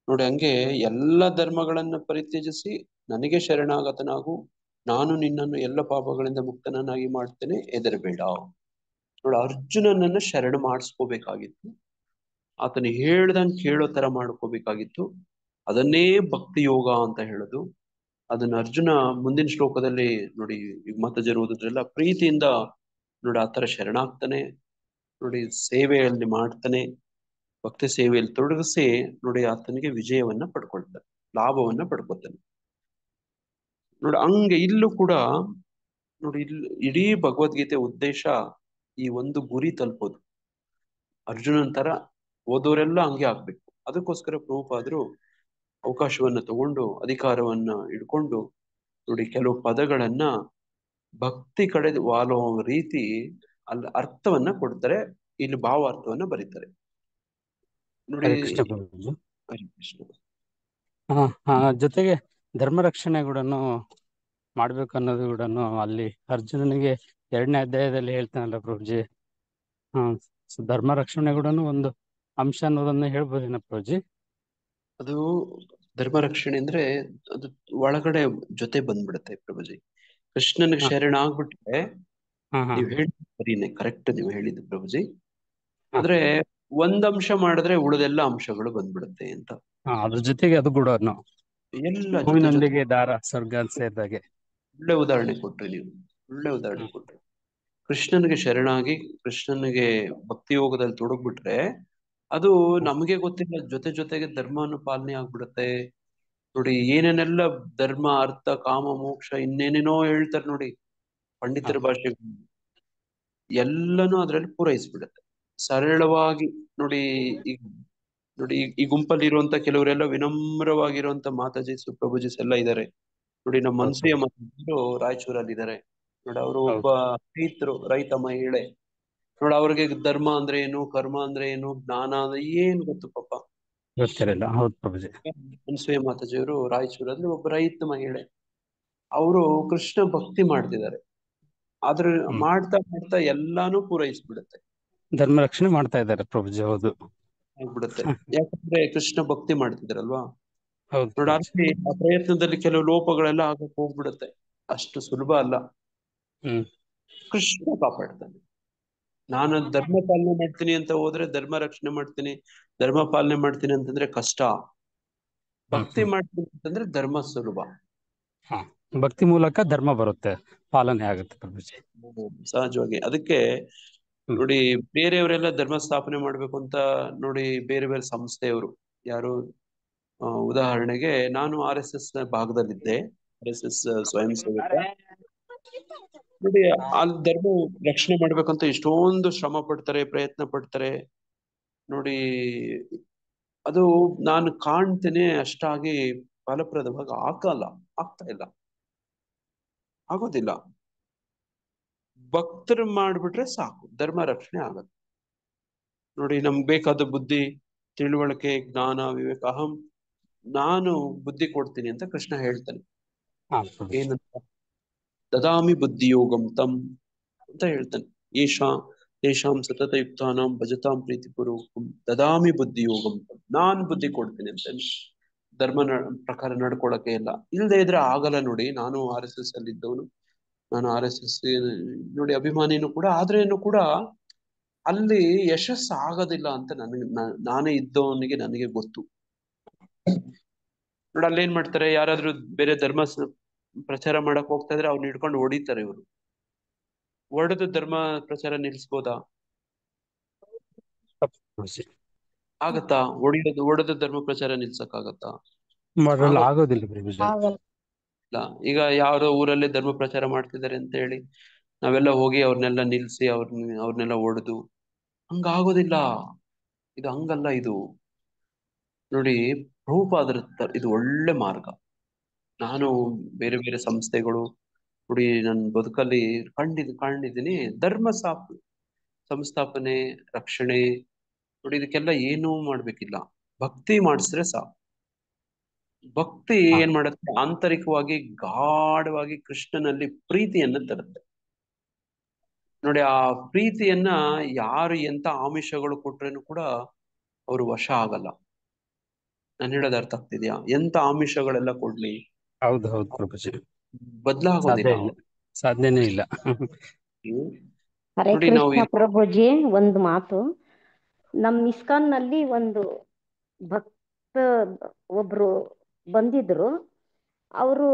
ನೋಡಿ ಹಂಗೆ ಎಲ್ಲ ಧರ್ಮಗಳನ್ನ ಪರಿತ್ಯಜಿಸಿ ನನಗೆ ಶರಣಾಗತನಾಗು, ನಾನು ನಿನ್ನನ್ನು ಎಲ್ಲ ಪಾಪಗಳಿಂದ ಮುಕ್ತನನ್ನಾಗಿ ಮಾಡ್ತೇನೆ, ಹೆದರಬೇಡ. ನೋಡಿ ಅರ್ಜುನನನ್ನ ಶರಣ ಮಾಡಿಸ್ಕೋಬೇಕಾಗಿತ್ತು. ಆತನ ಹೇಳ್ದಂಗೆ ಕೇಳೋ ತರ ಮಾಡ್ಕೋಬೇಕಾಗಿತ್ತು. ಅದನ್ನೇ ಭಕ್ತಿ ಯೋಗ ಅಂತ ಹೇಳೋದು. ಅದನ್ನ ಅರ್ಜುನ ಮುಂದಿನ ಶ್ಲೋಕದಲ್ಲಿ ನೋಡಿ ಈಗ ಮತಜರು ಓದಿದ್ರೆಲ್ಲ ಪ್ರೀತಿಯಿಂದ ನೋಡಿ ಆತರ ಶರಣಾಗ್ತಾನೆ. ನೋಡಿ ಸೇವೆಯಲ್ಲಿ ಮಾಡ್ತಾನೆ, ಭಕ್ತಿ ಸೇವೆಯಲ್ಲಿ ತೊಡಗಿಸಿ ನೋಡಿ ಆತನಿಗೆ ವಿಜಯವನ್ನ ಪಡ್ಕೊಳ್ತಾನೆ, ಲಾಭವನ್ನ ಪಡ್ಕೊತಾನೆ. ನೋಡಿ ಹಂಗೆ ಇಲ್ಲೂ ಕೂಡ ನೋಡಿ ಇಡೀ ಭಗವದ್ಗೀತೆ ಉದ್ದೇಶ ಈ ಒಂದು ಗುರಿ ತಲುಪೋದು. ಅರ್ಜುನನ್ ತರ ಓದೋರೆಲ್ಲ ಹಂಗೆ ಆಗ್ಬೇಕು. ಅದಕ್ಕೋಸ್ಕರ ಪ್ರಭುಪಾದರು ಅವಕಾಶವನ್ನ ತಗೊಂಡು ಅಧಿಕಾರವನ್ನ ಇಡ್ಕೊಂಡು ನೋಡಿ ಕೆಲವು ಪದಗಳನ್ನ ಭಕ್ತಿ ಕಡೆ ವಾಲುವ ರೀತಿ ಅಲ್ಲಿ ಅರ್ಥವನ್ನ ಕೊಡ್ತಾರೆ, ಇಲ್ಲಿ ಭಾವಾರ್ಥವನ್ನ ಬರೀತಾರೆ ನೋಡಿ. ಹರೇ ಕೃಷ್ಣ ಪ್ರಭುಜಿ. ಹರೇ ಕೃಷ್ಣ. ಜೊತೆಗೆ ಧರ್ಮ ರಕ್ಷಣೆ ಕೂಡ ಮಾಡ್ಬೇಕು ಅನ್ನೋದು ಕೂಡ ಅಲ್ಲಿ ಅರ್ಜುನನಿಗೆ 2ನೇ ಅಧ್ಯಾಯದಲ್ಲಿ ಹೇಳ್ತಾನಲ್ಲ ಪ್ರಭುಜಿ. ಧರ್ಮ ರಕ್ಷಣೆ ಕೂಡ ಒಂದು ಅಂಶ ಅನ್ನೋದನ್ನ ಹೇಳ್ಬೋದೇನ ಪ್ರಭುಜಿ? ಅದು ಧರ್ಮ ರಕ್ಷಣೆ ಅಂದ್ರೆ ಅದು ಒಳಗಡೆ ಜೊತೆ ಬಂದ್ಬಿಡುತ್ತೆ ಪ್ರಭುಜಿ. ಕೃಷ್ಣನಿಗೆ ಶರಣ ಆಗ್ಬಿಟ್ರೆ ನೀವ್ ಹೇಳಿದ ಸರಿನೇ, ಕರೆಕ್ಟ್ ನೀವು ಹೇಳಿದ್ದು ಪ್ರಭುಜಿ. ಆದ್ರೆ ಒಂದಂಶ ಮಾಡಿದ್ರೆ ಉಳಿದೆಲ್ಲ ಅಂಶಗಳು ಬಂದ್ಬಿಡುತ್ತೆ ಅಂತ. ಅದ್ರ ಜೊತೆಗೆ ಅದು ಕೂಡ ಎಲ್ಲ ಹೂವಿನೊಂದಿಗೆ ದಾರ ಸ್ವರ್ಗ ಸೇರಿದಾಗೆ ಒಳ್ಳೆ ಉದಾಹರಣೆ ಕೊಟ್ರಿ ನೀವು, ಒಳ್ಳೆ ಉದಾಹರಣೆ ಕೊಟ್ರಿ. ಕೃಷ್ಣನಿಗೆ ಶರಣಾಗಿ ಕೃಷ್ಣನಿಗೆ ಭಕ್ತಿ ಯೋಗದಲ್ಲಿ ತೊಡಗ್ಬಿಟ್ರೆ ಅದು ನಮಗೆ ಗೊತ್ತಿಲ್ಲ, ಜೊತೆಗೆ ಧರ್ಮನು ಪಾಲನೆ ಆಗ್ಬಿಡುತ್ತೆ. ನೋಡಿ ಏನೇನೆಲ್ಲ ಧರ್ಮ, ಅರ್ಥ, ಕಾಮ, ಮೋಕ್ಷ ಇನ್ನೇನೇನೋ ಹೇಳ್ತಾರೆ ನೋಡಿ ಪಂಡಿತರ ಭಾಷೆ, ಎಲ್ಲನೂ ಅದ್ರಲ್ಲಿ ಪೂರೈಸ್ಬಿಡುತ್ತೆ ಸರಳವಾಗಿ. ನೋಡಿ ಈಗ ನೋಡಿ ಈ ಗುಂಪಲ್ಲಿ ಇರುವಂತ ಕೆಲವರೆಲ್ಲ ವಿನಮ್ರವಾಗಿರುವಂತ ಮಾತಾಜೀಸ್, ಪ್ರಭುಜೀಸ್ ಎಲ್ಲ ಇದ್ದಾರೆ ನೋಡಿ. ನಮ್ಮ ಮನ್ಸೂಯ ಮಾತಾಜಿರು ರಾಯಚೂರಲ್ಲಿ ಇದ್ದಾರೆ ನೋಡಿ. ಅವರು ಒಬ್ಬ ರೈತ ಮಹಿಳೆ ನೋಡಿ. ಅವ್ರಿಗೆ ಧರ್ಮ ಅಂದ್ರೆ ಏನು, ಕರ್ಮ ಅಂದ್ರೆ ಏನು, ಜ್ಞಾನ ಅಂದ್ರೆ ಏನು ಗೊತ್ತು ಪಾಪ ಗೊತ್ತಿರಲ್ಲ. ಹೌದು ಪ್ರಭುಜಿ. ಮನ್ಸೂಯ ಮಾತಾಜಿಯವರು ರಾಯಚೂರಲ್ಲಿ ಒಬ್ಬ ರೈತ ಮಹಿಳೆ. ಅವರು ಕೃಷ್ಣ ಭಕ್ತಿ ಮಾಡ್ತಿದ್ದಾರೆ, ಆದ್ರೆ ಮಾಡ್ತಾ ಎಲ್ಲಾನು ಪೂರೈಸ್ಬಿಡುತ್ತೆ, ಧರ್ಮ ರಕ್ಷಣೆ ಮಾಡ್ತಾ ಇದ್ದಾರೆ ಪ್ರಭುಜಿ. ಹೌದು ಆಗ್ಬಿಡುತ್ತೆ. ಯಾಕಂದ್ರೆ ಕೃಷ್ಣ ಭಕ್ತಿ ಮಾಡ್ತಿದಾರಲ್ವಾ ಹೌದು. ನೋಡಿ. ಆ ಪ್ರಯತ್ನದಲ್ಲಿ ಕೆಲವು ಲೋಪಗಳೆಲ್ಲ ಆಗಕ್ ಹೋಗ್ಬಿಡುತ್ತೆ, ಅಷ್ಟು ಸುಲಭ ಅಲ್ಲ. ಕೃಷ್ಣ ಕಾಪಾಡ್ತಾನೆ. ನಾನು ಧರ್ಮ ಪಾಲನೆ ಮಾಡ್ತೀನಿ ಅಂತ ಹೋದ್ರೆ ಧರ್ಮ ರಕ್ಷಣೆ ಮಾಡ್ತೀನಿ, ಧರ್ಮ ಪಾಲನೆ ಮಾಡ್ತೀನಿ ಅಂತಂದ್ರೆ ಕಷ್ಟ. ಭಕ್ತಿ ಮಾಡ್ತೀನಿ ಅಂತಂದ್ರೆ ಧರ್ಮ ಸುಲಭ. ಹಾ, ಭಕ್ತಿ ಮೂಲಕ ಧರ್ಮ ಬರುತ್ತೆ, ಪಾಲನೆ ಆಗುತ್ತೆ ಪ್ರಭುಜಿ. ಸಹಜವಾಗಿ. ಅದಕ್ಕೆ ನೋಡಿ, ಬೇರೆಯವರೆಲ್ಲ ಧರ್ಮ ಸ್ಥಾಪನೆ ಮಾಡ್ಬೇಕು ಅಂತ ನೋಡಿ, ಬೇರೆ ಬೇರೆ ಸಂಸ್ಥೆಯವರು ಯಾರು, ಉದಾಹರಣೆಗೆ ನಾನು RSS ಭಾಗದಲ್ಲಿದ್ದೆ, RSS ಸ್ವಯಂ ಸೇವಕ. ನೋಡಿ, ಅಲ್ಲಿ ಧರ್ಮ ರಕ್ಷಣೆ ಮಾಡ್ಬೇಕಂತ ಇಷ್ಟೊಂದು ಶ್ರಮ ಪಡ್ತಾರೆ, ಪ್ರಯತ್ನ ಪಡ್ತಾರೆ. ನೋಡಿ, ಅದು ನಾನು ಕಾಣ್ತೇನೆ, ಅಷ್ಟಾಗಿ ಫಲಪ್ರದವಾಗಿ ಆಗ್ತಾ ಇಲ್ಲ, ಆಗೋದಿಲ್ಲ. ಭಕ್ತರು ಮಾಡ್ಬಿಟ್ರೆ ಸಾಕು, ಧರ್ಮ ರಕ್ಷಣೆ ಆಗತ್ತೆ. ನೋಡಿ, ನಮ್ಗೆ ಬೇಕಾದ ಬುದ್ಧಿ, ತಿಳುವಳಿಕೆ, ಜ್ಞಾನ, ವಿವೇಕ, ನಾನು ಬುದ್ಧಿ ಕೊಡ್ತೀನಿ ಅಂತ ಕೃಷ್ಣ ಹೇಳ್ತಾನೆ. ಏನಂತ? ದದಾಮಿ ಬುದ್ಧಿಯೋಗಂ ತಮ್ ಅಂತ ಹೇಳ್ತಾನೆ. ಯೇಷಾಂ ಸತತಯುಕ್ತಾನಾಂ ಭಜತಾಂ ಪ್ರೀತಿಪೂರ್ವಕಂ ದದಾಮಿ ಬುದ್ಧಿಯೋಗಂ ತಮ್. ನಾನ್ ಬುದ್ಧಿ ಕೊಡ್ತೀನಿ ಅಂತ. ಧರ್ಮ ಪ್ರಕಾರ ನಡ್ಕೊಳಕ್ಕೆ ಇಲ್ಲ, ಇಲ್ಲದೆ ಇದ್ರೆ ಆಗಲ್ಲ. ನೋಡಿ, ನಾನು RSS ಅಲ್ಲಿ ಇದ್ದವನು, ನಾನು RSS ನೋಡಿ ಅಭಿಮಾನಿನೂ ಕೂಡ, ಆದ್ರೇನು ಕೂಡ ಅಲ್ಲಿ ಯಶಸ್ಸು ಆಗೋದಿಲ್ಲ ಅಂತ ನಾನೇ ಇದ್ದವನಿಗೆ ನನಗೆ ಗೊತ್ತು. ನೋಡಿ, ಅಲ್ಲಿ ಏನ್ ಮಾಡ್ತಾರೆ, ಯಾರಾದ್ರೂ ಬೇರೆ ಧರ್ಮ ಪ್ರಚಾರ ಮಾಡಕ್ ಹೋಗ್ತಾ ಇದ್ರೆ ಅವ್ರನ್ನ ಹಿಡ್ಕೊಂಡು ಹೊಡಿತಾರೆ. ಇವರು ಹೊಡೆದು ಧರ್ಮ ಪ್ರಚಾರ ನಿಲ್ಸ್ಬೋದಾ? ಆಗತ್ತಾ? ಹೊಡೆದು ಧರ್ಮ ಪ್ರಚಾರ ನಿಲ್ಸಕ್ ಆಗತ್ತಾ? ಆಗೋದಿಲ್ಲ ಪ್ರಭುಜಿ. ಇಲ್ಲ. ಈಗ ಯಾರೋ ಊರಲ್ಲಿ ಧರ್ಮ ಪ್ರಚಾರ ಮಾಡ್ತಿದ್ದಾರೆ ಅಂತ ಹೇಳಿ ನಾವೆಲ್ಲ ಹೋಗಿ ಅವ್ರನ್ನೆಲ್ಲ ನಿಲ್ಸಿ ಅವ್ರನ್ನೆಲ್ಲ ಹೊಡೆದು ಹಂಗಾಗೋದಿಲ್ಲ. ಇದು ಹಂಗಲ್ಲ. ಇದು ನೋಡಿ, ಪ್ರಭುಪಾದರ ಇದು ಒಳ್ಳೆ ಮಾರ್ಗ. ನಾನು ಬೇರೆ ಬೇರೆ ಸಂಸ್ಥೆಗಳು ನೋಡಿ ನನ್ನ ಬದುಕಲ್ಲಿ ಕಂಡಿದ್ದೀನಿ. ಧರ್ಮ ಸಂಸ್ಥಾಪನೆ, ರಕ್ಷಣೆ ನೋಡಿ, ಇದಕ್ಕೆಲ್ಲ ಏನೂ ಮಾಡ್ಬೇಕಿಲ್ಲ, ಭಕ್ತಿ ಮಾಡಿಸಿದ್ರೆ ಸಾಕು. ಭಕ್ತಿ ಏನ್ ಮಾಡುತ್ತೆ? ಆಂತರಿಕವಾಗಿ ಗಾಢವಾಗಿ ಕೃಷ್ಣನಲ್ಲಿ ಪ್ರೀತಿಯನ್ನ ತರುತ್ತೆ. ನೋಡಿ, ಆ ಪ್ರೀತಿಯನ್ನ ಯಾರು ಎಂತ ಆಮಿಷಗಳು ಕೊಟ್ರೇನು ಕೂಡ ಅವರು ವಶ ಆಗಲ್ಲ. ನಾನು ಹೇಳೋದು ಅರ್ಥ ಆಗ್ತಿದ್ಯಾ? ಎಂತ ಆಮಿಷಗಳೆಲ್ಲ ಕೊಡ್ಲಿ, ಹೌದು ಪ್ರಭುಜಿ, ಬದಲಾಗೋದಿಲ್ಲ, ಸಾಧ್ಯನೇ ಇಲ್ಲ. ಹರೇ ನೋಡಿ, ನಾವು ಕೃಷ್ಣ ಪ್ರಭುಜಿ, ಒಂದು ಮಾತು. ನಮ್ ಇಸ್ಕಾನ್ ನಲ್ಲಿ ಒಂದು ಭಕ್ತ ಒಬ್ರು ಬಂದಿದ್ರು. ಅವರು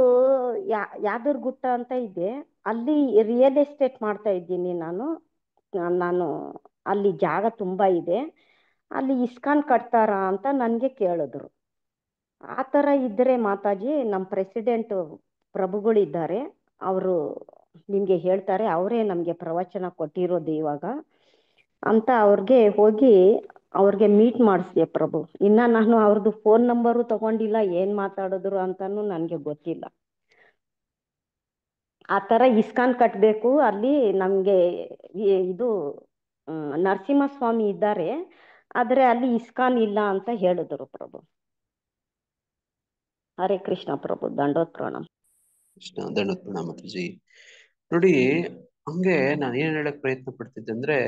ಯಾದರ್ಗುಟ್ಟ ಅಂತ ಇದೆ, ಅಲ್ಲಿ ರಿಯಲ್ ಎಸ್ಟೇಟ್ ಮಾಡ್ತಾ ಇದ್ದೀನಿ ನಾನು ಅಲ್ಲಿ ಜಾಗ ತುಂಬಾ ಇದೆ, ಅಲ್ಲಿ ಇಸ್ಕಾನ್ ಕಟ್ತಾರಾ ಅಂತ ನನ್ಗೆ ಕೇಳಿದ್ರು. ಆ ಥರ ಇದ್ರೆ ಮಾತಾಜಿ, ನಮ್ಮ ಪ್ರೆಸಿಡೆಂಟ್ ಪ್ರಭುಗಳಿದ್ದಾರೆ, ಅವರು ನಿಮ್ಗೆ ಹೇಳ್ತಾರೆ, ಅವರೇ ನಮ್ಗೆ ಪ್ರವಚನ ಕೊಟ್ಟಿರೋದು ಇವಾಗ ಅಂತ. ಅವ್ರಿಗೆ ಮೀಟ್ ಮಾಡಿಸ್ದೆ ಪ್ರಭು. ಇನ್ನ ನಾನು ಅವ್ರದ್ದು ಫೋನ್ ನಂಬರು ತಗೊಂಡಿಲ್ಲ, ಏನ್ ಮಾತಾಡಿದ್ರು ಅಂತಾನು ನನ್ಗೆ ಗೊತ್ತಿಲ್ಲ. ಆ ಥರ ಇಸ್ಕಾನ್ ಕಟ್ಟಬೇಕು ಅಲ್ಲಿ. ನಮ್ಗೆ ಇದು ನರಸಿಂಹಸ್ವಾಮಿ ಇದ್ದಾರೆ, ಆದ್ರೆ ಅಲ್ಲಿ ಇಸ್ಕಾನ್ ಇಲ್ಲ ಅಂತ ಹೇಳಿದ್ರು ಪ್ರಭು. ಹರೇ ಕೃಷ್ಣ ಪ್ರಭು, ದಂಡೋತ್ ಪ್ರಣಾಮ. ಕೃಷ್ಣ, ದಂಡೋತ್ ಪ್ರಣಾಮ ಜಿ. ನೋಡಿ, ಹಂಗೆ ನಾನು ಏನ್ ಹೇಳಕ್ ಪ್ರಯತ್ನ ಪಡ್ತಿದ್ದೆ ಅಂದ್ರೆ,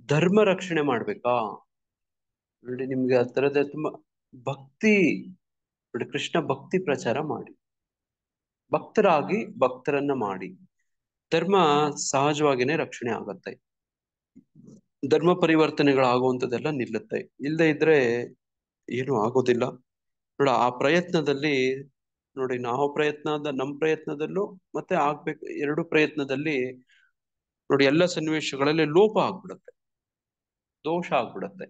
ಧರ್ಮ ರಕ್ಷಣೆ ಮಾಡ್ಬೇಕಾ? ನೋಡಿ, ನಿಮ್ಗೆ ಆ ತರದ ತುಂಬಾ ಭಕ್ತಿ ನೋಡಿ, ಕೃಷ್ಣ ಭಕ್ತಿ ಪ್ರಚಾರ ಮಾಡಿ, ಭಕ್ತರಾಗಿ ಭಕ್ತರನ್ನ ಮಾಡಿ, ಧರ್ಮ ಸಹಜವಾಗಿನೇ ರಕ್ಷಣೆ ಆಗತ್ತೆ. ಧರ್ಮ ಪರಿವರ್ತನೆಗಳಾಗುವಂಥದ್ದೆಲ್ಲ ನಿಲ್ಲುತ್ತೆ. ಇಲ್ಲದೆ ಇದ್ರೆ ಏನು ಆಗೋದಿಲ್ಲ. ನೋಡಿ, ಆ ಪ್ರಯತ್ನದಲ್ಲಿ ನೋಡಿ, ನಮ್ಮ ಪ್ರಯತ್ನದಲ್ಲೂ ಮತ್ತೆ ಆಗ್ಬೇಕು, ಎರಡು ಪ್ರಯತ್ನದಲ್ಲಿ ನೋಡಿ ಎಲ್ಲ ಸನ್ನಿವೇಶಗಳಲ್ಲಿ ಲೋಪ ಆಗ್ಬಿಡುತ್ತೆ, ದೋಷ ಆಗ್ಬಿಡುತ್ತೆ.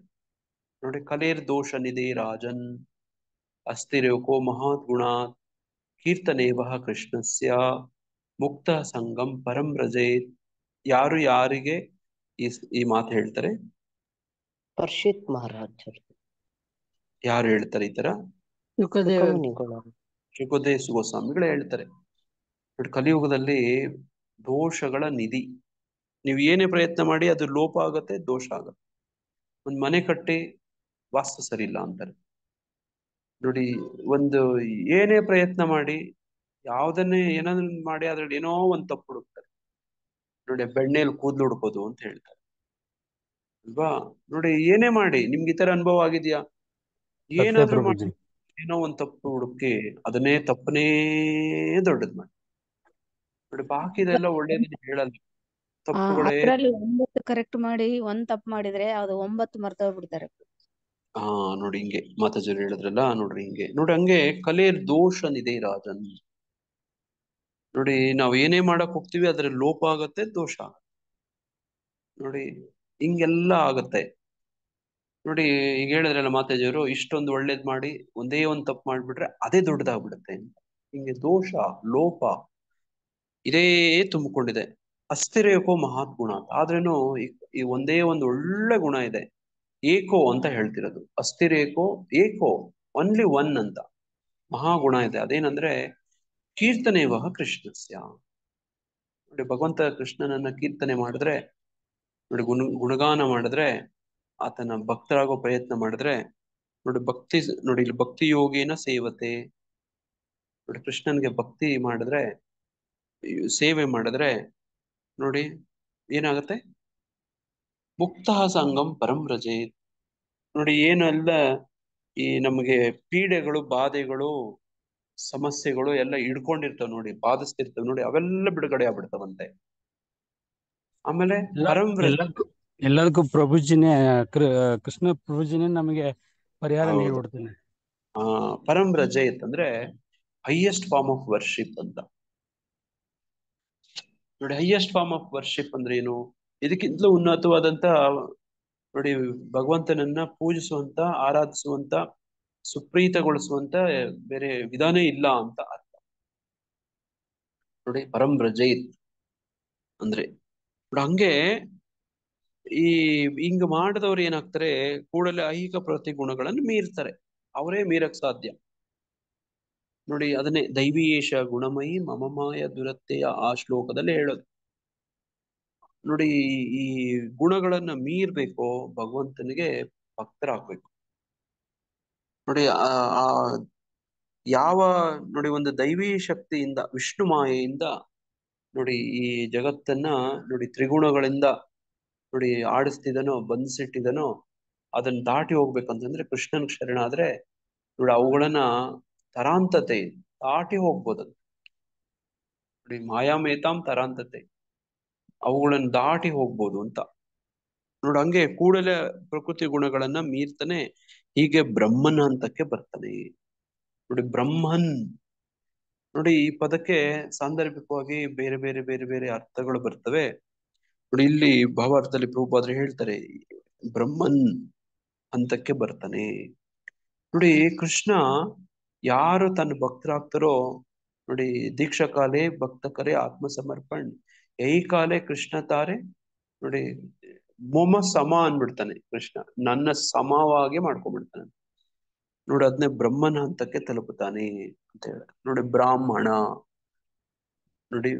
ನೋಡಿ, ಕಲೇರ್ ದೋಷ ನಿಧಿ ರಾಜನ್ ಅಸ್ಥಿರೇಕೋ ಮಹಾತ್ ಗುಣಾತ್ ಕೀರ್ತನೇವಹ ಕೃಷ್ಣಸ್ಯ ಮುಕ್ತ ಸಂಗಂ ಪರಂ ರಜೇತ್. ಯಾರಿಗೆ ಈ ಮಾತು ಹೇಳ್ತಾರೆ? ಪರ್ಷಿತ್ ಮಹಾರಾಜರು. ಯಾರು ಹೇಳ್ತಾರೆ ಈ ತರ? ಶುಕದೇವ ಗೋಸ್ವಾಮಿಗಳು ಹೇಳ್ತಾರೆ. ನೋಡಿ, ಕಲಿಯುಗದಲ್ಲಿ ದೋಷಗಳ ನಿಧಿ. ನೀವು ಏನೇ ಪ್ರಯತ್ನ ಮಾಡಿ ಅದು ಲೋಪ ಆಗತ್ತೆ, ದೋಷ ಆಗತ್ತೆ. ಒಂದ್ ಮನೆ ಕಟ್ಟಿ ವಾಸ್ತು ಸರಿ ಇಲ್ಲ ಅಂತಾರೆ. ನೋಡಿ, ಒಂದು ಏನೇ ಪ್ರಯತ್ನ ಮಾಡಿ, ಏನಾದ್ರು ಮಾಡಿ ಅದ್ರಲ್ಲಿ ಏನೋ ಒಂದ್ ತಪ್ಪು ಹುಡುಕ್ತಾರೆ. ನೋಡಿ, ಬೆಣ್ಣೆಯಲ್ಲಿ ಕೂದಲು ಹುಡ್ಕೋದು ಅಂತ ಹೇಳ್ತಾರೆ ಅಲ್ವಾ? ನೋಡಿ, ಏನೇ ಮಾಡಿ, ನಿಮ್ಗೆ ಈ ತರ ಅನುಭವ ಆಗಿದ್ಯಾ? ಏನಾದ್ರೂ ಮಾಡಿ ಏನೋ ಒಂದ್ ತಪ್ಪು ಹುಡುಕಿ ಅದನ್ನೇ ತಪ್ಪನೇ ದೊಡ್ಡದ್ ಮಾಡಿ ನೋಡಿ, ಬಾಕಿ ಇದೆಲ್ಲ ಒಳ್ಳೇದನ್ನ ಹೇಳಲ್ಲ. ತಪ್ಪುಗಳೇ. ಅದ್ರಲ್ಲಿ 9 ಕರೆಕ್ಟ್ ಮಾಡಿ 1 ತಪ್ಪು ಮಾಡಿದ್ರೆ ಅದು 9 ಮರ್ತೋಗ್ಬಿಡ್ತಾರೆ. ಹಾ ನೋಡಿ ಹಿಂಗೆ ಮಾತಾಜರು ಹೇಳಿದ್ರಲ್ಲ, ನೋಡ್ರಿ ಹಿಂಗೆ ನೋಡಿ, ಹಂಗೆ ಕಲೆ ದೋಷನಿದೆ ರಾಜನ್. ನೋಡಿ ನಾವ್ ಏನೇ ಮಾಡಕ್ ಹೋಗ್ತೀವಿ ಅದ್ರಲ್ಲಿ ಲೋಪ ಆಗತ್ತೆ, ದೋಷ ಆಗತ್ತೆ. ನೋಡಿ ಹಿಂಗೆಲ್ಲ ಆಗತ್ತೆ. ನೋಡಿ ಈಗ ಹೇಳಿದ್ರಲ್ಲ ಮಾತಾಜಿಯವರು, ಇಷ್ಟೊಂದು ಒಳ್ಳೇದ್ ಮಾಡಿ ಒಂದೇ ಒಂದ್ ತಪ್ಪು ಮಾಡ್ಬಿಟ್ರೆ ಅದೇ ದೊಡ್ಡದಾಗ್ಬಿಡುತ್ತೆ ಅಂತ. ಹಿಂಗೆ ದೋಷ, ಲೋಪ ಇದೇ ತುಂಬಿಕೊಂಡಿದೆ. ಅಸ್ಥಿರೇಕೋ ಮಹಾತ್ಗುಣ ಅಂತ. ಆದ್ರೇನು ಈ ಒಂದೇ ಒಂದು ಒಳ್ಳೆ ಗುಣ ಇದೆ, ಏಕೋ ಅಂತ ಹೇಳ್ತಿರೋದು. ಅಸ್ಥಿರೇಕೋ ಏಕೋ, ಒನ್ಲಿ ಒನ್ ಅಂತ ಮಹಾಗುಣ ಇದೆ. ಅದೇನಂದ್ರೆ ಕೀರ್ತನೇವಹ ಕೃಷ್ಣಸ್ಯ. ನೋಡಿ ಭಗವಂತ ಕೃಷ್ಣನನ್ನ ಕೀರ್ತನೆ ಮಾಡಿದ್ರೆ, ನೋಡಿ ಗುಣಗಾನ ಮಾಡಿದ್ರೆ, ಆತನ ಭಕ್ತರಾಗೋ ಪ್ರಯತ್ನ ಮಾಡಿದ್ರೆ, ನೋಡಿ ಭಕ್ತಿ, ನೋಡಿ ಇಲ್ಲಿ ಭಕ್ತಿ ಯೋಗೇನ ಸೇವತೆ. ನೋಡಿ ಕೃಷ್ಣನ್ಗೆ ಭಕ್ತಿ ಮಾಡಿದ್ರೆ, ಸೇವೆ ಮಾಡಿದ್ರೆ ನೋಡಿ ಏನಾಗತ್ತೆ, ಮುಕ್ತ ಸಂಗಂ ಪರಂ ರಜೇತ್. ನೋಡಿ ಏನಲ್ಲ, ಈ ನಮಗೆ ಪೀಡೆಗಳು, ಬಾಧೆಗಳು, ಸಮಸ್ಯೆಗಳು ಎಲ್ಲ ಹಿಡ್ಕೊಂಡಿರ್ತಾವ ನೋಡಿ, ಬಾಧಿಸ್ತಿರ್ತಾವ ನೋಡಿ, ಅವೆಲ್ಲ ಬಿಡುಗಡೆ ಆಗ್ಬಿಡ್ತಾವಂತೆ. ಆಮೇಲೆ ಪರಂ ಎಲ್ಲದಕ್ಕೂ ಪ್ರಭುಜಿನೇ, ಕೃಷ್ಣ ಪ್ರಭುಜಿನೇ ನಮಗೆ ಪರಿಹಾರ ನೀಡ್ಬಿಡ್ತಾನೆ. ಪರಂ ರಜೇತ್ ಅಂದ್ರೆ ಹೈಯೆಸ್ಟ್ ಫಾರ್ಮ್ ಆಫ್ ವರ್ಷಿಪ್ ಅಂತ. ನೋಡಿ ಹೈಯೆಸ್ಟ್ ಫಾರ್ಮ್ ಆಫ್ ವರ್ಷಿಪ್ ಅಂದ್ರೆ ಏನು? ಇದಕ್ಕಿಂತಲೂ ಉನ್ನತವಾದಂತ ನೋಡಿ ಭಗವಂತನನ್ನ ಪೂಜಿಸುವಂತ, ಆರಾಧಿಸುವಂತ, ಸುಪ್ರೀತಗೊಳಿಸುವಂತ ಬೇರೆ ವಿಧಾನ ಇಲ್ಲ ಅಂತ ಅರ್ಥ. ನೋಡಿ ಪರಂ ರಜಯಿತ್ ಅಂದ್ರೆ ನೋಡಿ ಹಂಗೆ ಈ ಹಿಂಗ ಮಾಡಿದವ್ರು ಏನಾಗ್ತಾರೆ, ಕೂಡಲೇ ಐಹಿಕ ಪ್ರತಿಗುಣಗಳನ್ನು ಮೀರ್ತಾರೆ. ಅವರೇ ಮೀರಕ್ ಸಾಧ್ಯ. ನೋಡಿ ಅದನ್ನೇ ದೈವೀಯೇಶ ಗುಣಮಯಿ ಮಮಮಾಯ ದುರತ್ತೆಯ ಆ ಶ್ಲೋಕದಲ್ಲಿ ಹೇಳೋದು. ನೋಡಿ ಈ ಗುಣಗಳನ್ನ ಮೀರ್ಬೇಕು, ಭಗವಂತನಿಗೆ ಭಕ್ತರಾಗ್ಬೇಕು. ನೋಡಿ ಆ ಯಾವ ನೋಡಿ ಒಂದು ದೈವೀ ಶಕ್ತಿಯಿಂದ, ವಿಷ್ಣು ಮಾಯೆಯಿಂದ ನೋಡಿ ಈ ಜಗತ್ತನ್ನ ನೋಡಿ ತ್ರಿಗುಣಗಳಿಂದ ನೋಡಿ ಆಡಿಸ್ತಿದನೋ, ಬಂಧಿಸಿಟ್ಟಿದನೋ, ಅದನ್ನ ದಾಟಿ ಹೋಗ್ಬೇಕಂತಂದ್ರೆ ಕೃಷ್ಣನ್ ಶರಣಾದ್ರೆ ನೋಡಿ ಅವುಗಳನ್ನ ತರಾಂತತೆ ದಾಟಿ ಹೋಗ್ಬೋದು. ನೋಡಿ ಮಾಯಾಮೇತಾಂ ತರಾಂತತೆ, ಅವುಗಳನ್ನ ದಾಟಿ ಹೋಗ್ಬೋದು ಅಂತ. ನೋಡಿ ಹಂಗೆ ಕೂಡಲೇ ಪ್ರಕೃತಿ ಗುಣಗಳನ್ನ ಮೀರ್ತಾನೆ, ಹೀಗೆ ಬ್ರಹ್ಮನ ಹಂತಕ್ಕೆ ಬರ್ತಾನೆ. ನೋಡಿ ಬ್ರಹ್ಮನ್, ನೋಡಿ ಈ ಪದಕ್ಕೆ ಸಾಂದರ್ಭಿಕವಾಗಿ ಬೇರೆ ಬೇರೆ ಬೇರೆ ಬೇರೆ ಅರ್ಥಗಳು ಬರ್ತವೆ. ನೋಡಿ ಇಲ್ಲಿ ಭಾವಾರ್ಥದಲ್ಲಿ ಪ್ರಭುಪಾದರು ಹೇಳ್ತಾರೆ, ಬ್ರಹ್ಮನ್ ಹಂತಕ್ಕೆ ಬರ್ತಾನೆ. ನೋಡಿ ಕೃಷ್ಣ ಯಾರು ತನ್ನ ಭಕ್ತರಾಗ್ತಾರೋ, ನೋಡಿ ದೀಕ್ಷಾ ಕಾಲೇ ಭಕ್ತ ಕರೆ ಆತ್ಮ ಸಮರ್ಪಣ್, ಯೈ ಕಾಲೇ ಕೃಷ್ಣ ತಾರೆ ನೋಡಿ ಮೊಮ ಸಮ ಅನ್ಬಿಡ್ತಾನೆ ಕೃಷ್ಣ, ನನ್ನ ಸಮವಾಗಿ ಮಾಡ್ಕೊಂಡ್ಬಿಡ್ತಾನೆ. ನೋಡಿ ಅದನ್ನೇ ಬ್ರಹ್ಮನ ಹಂತಕ್ಕೆ ತಲುಪುತ್ತಾನೆ ಅಂತ ಹೇಳ. ನೋಡಿ ಬ್ರಾಹ್ಮಣ ನೋಡಿ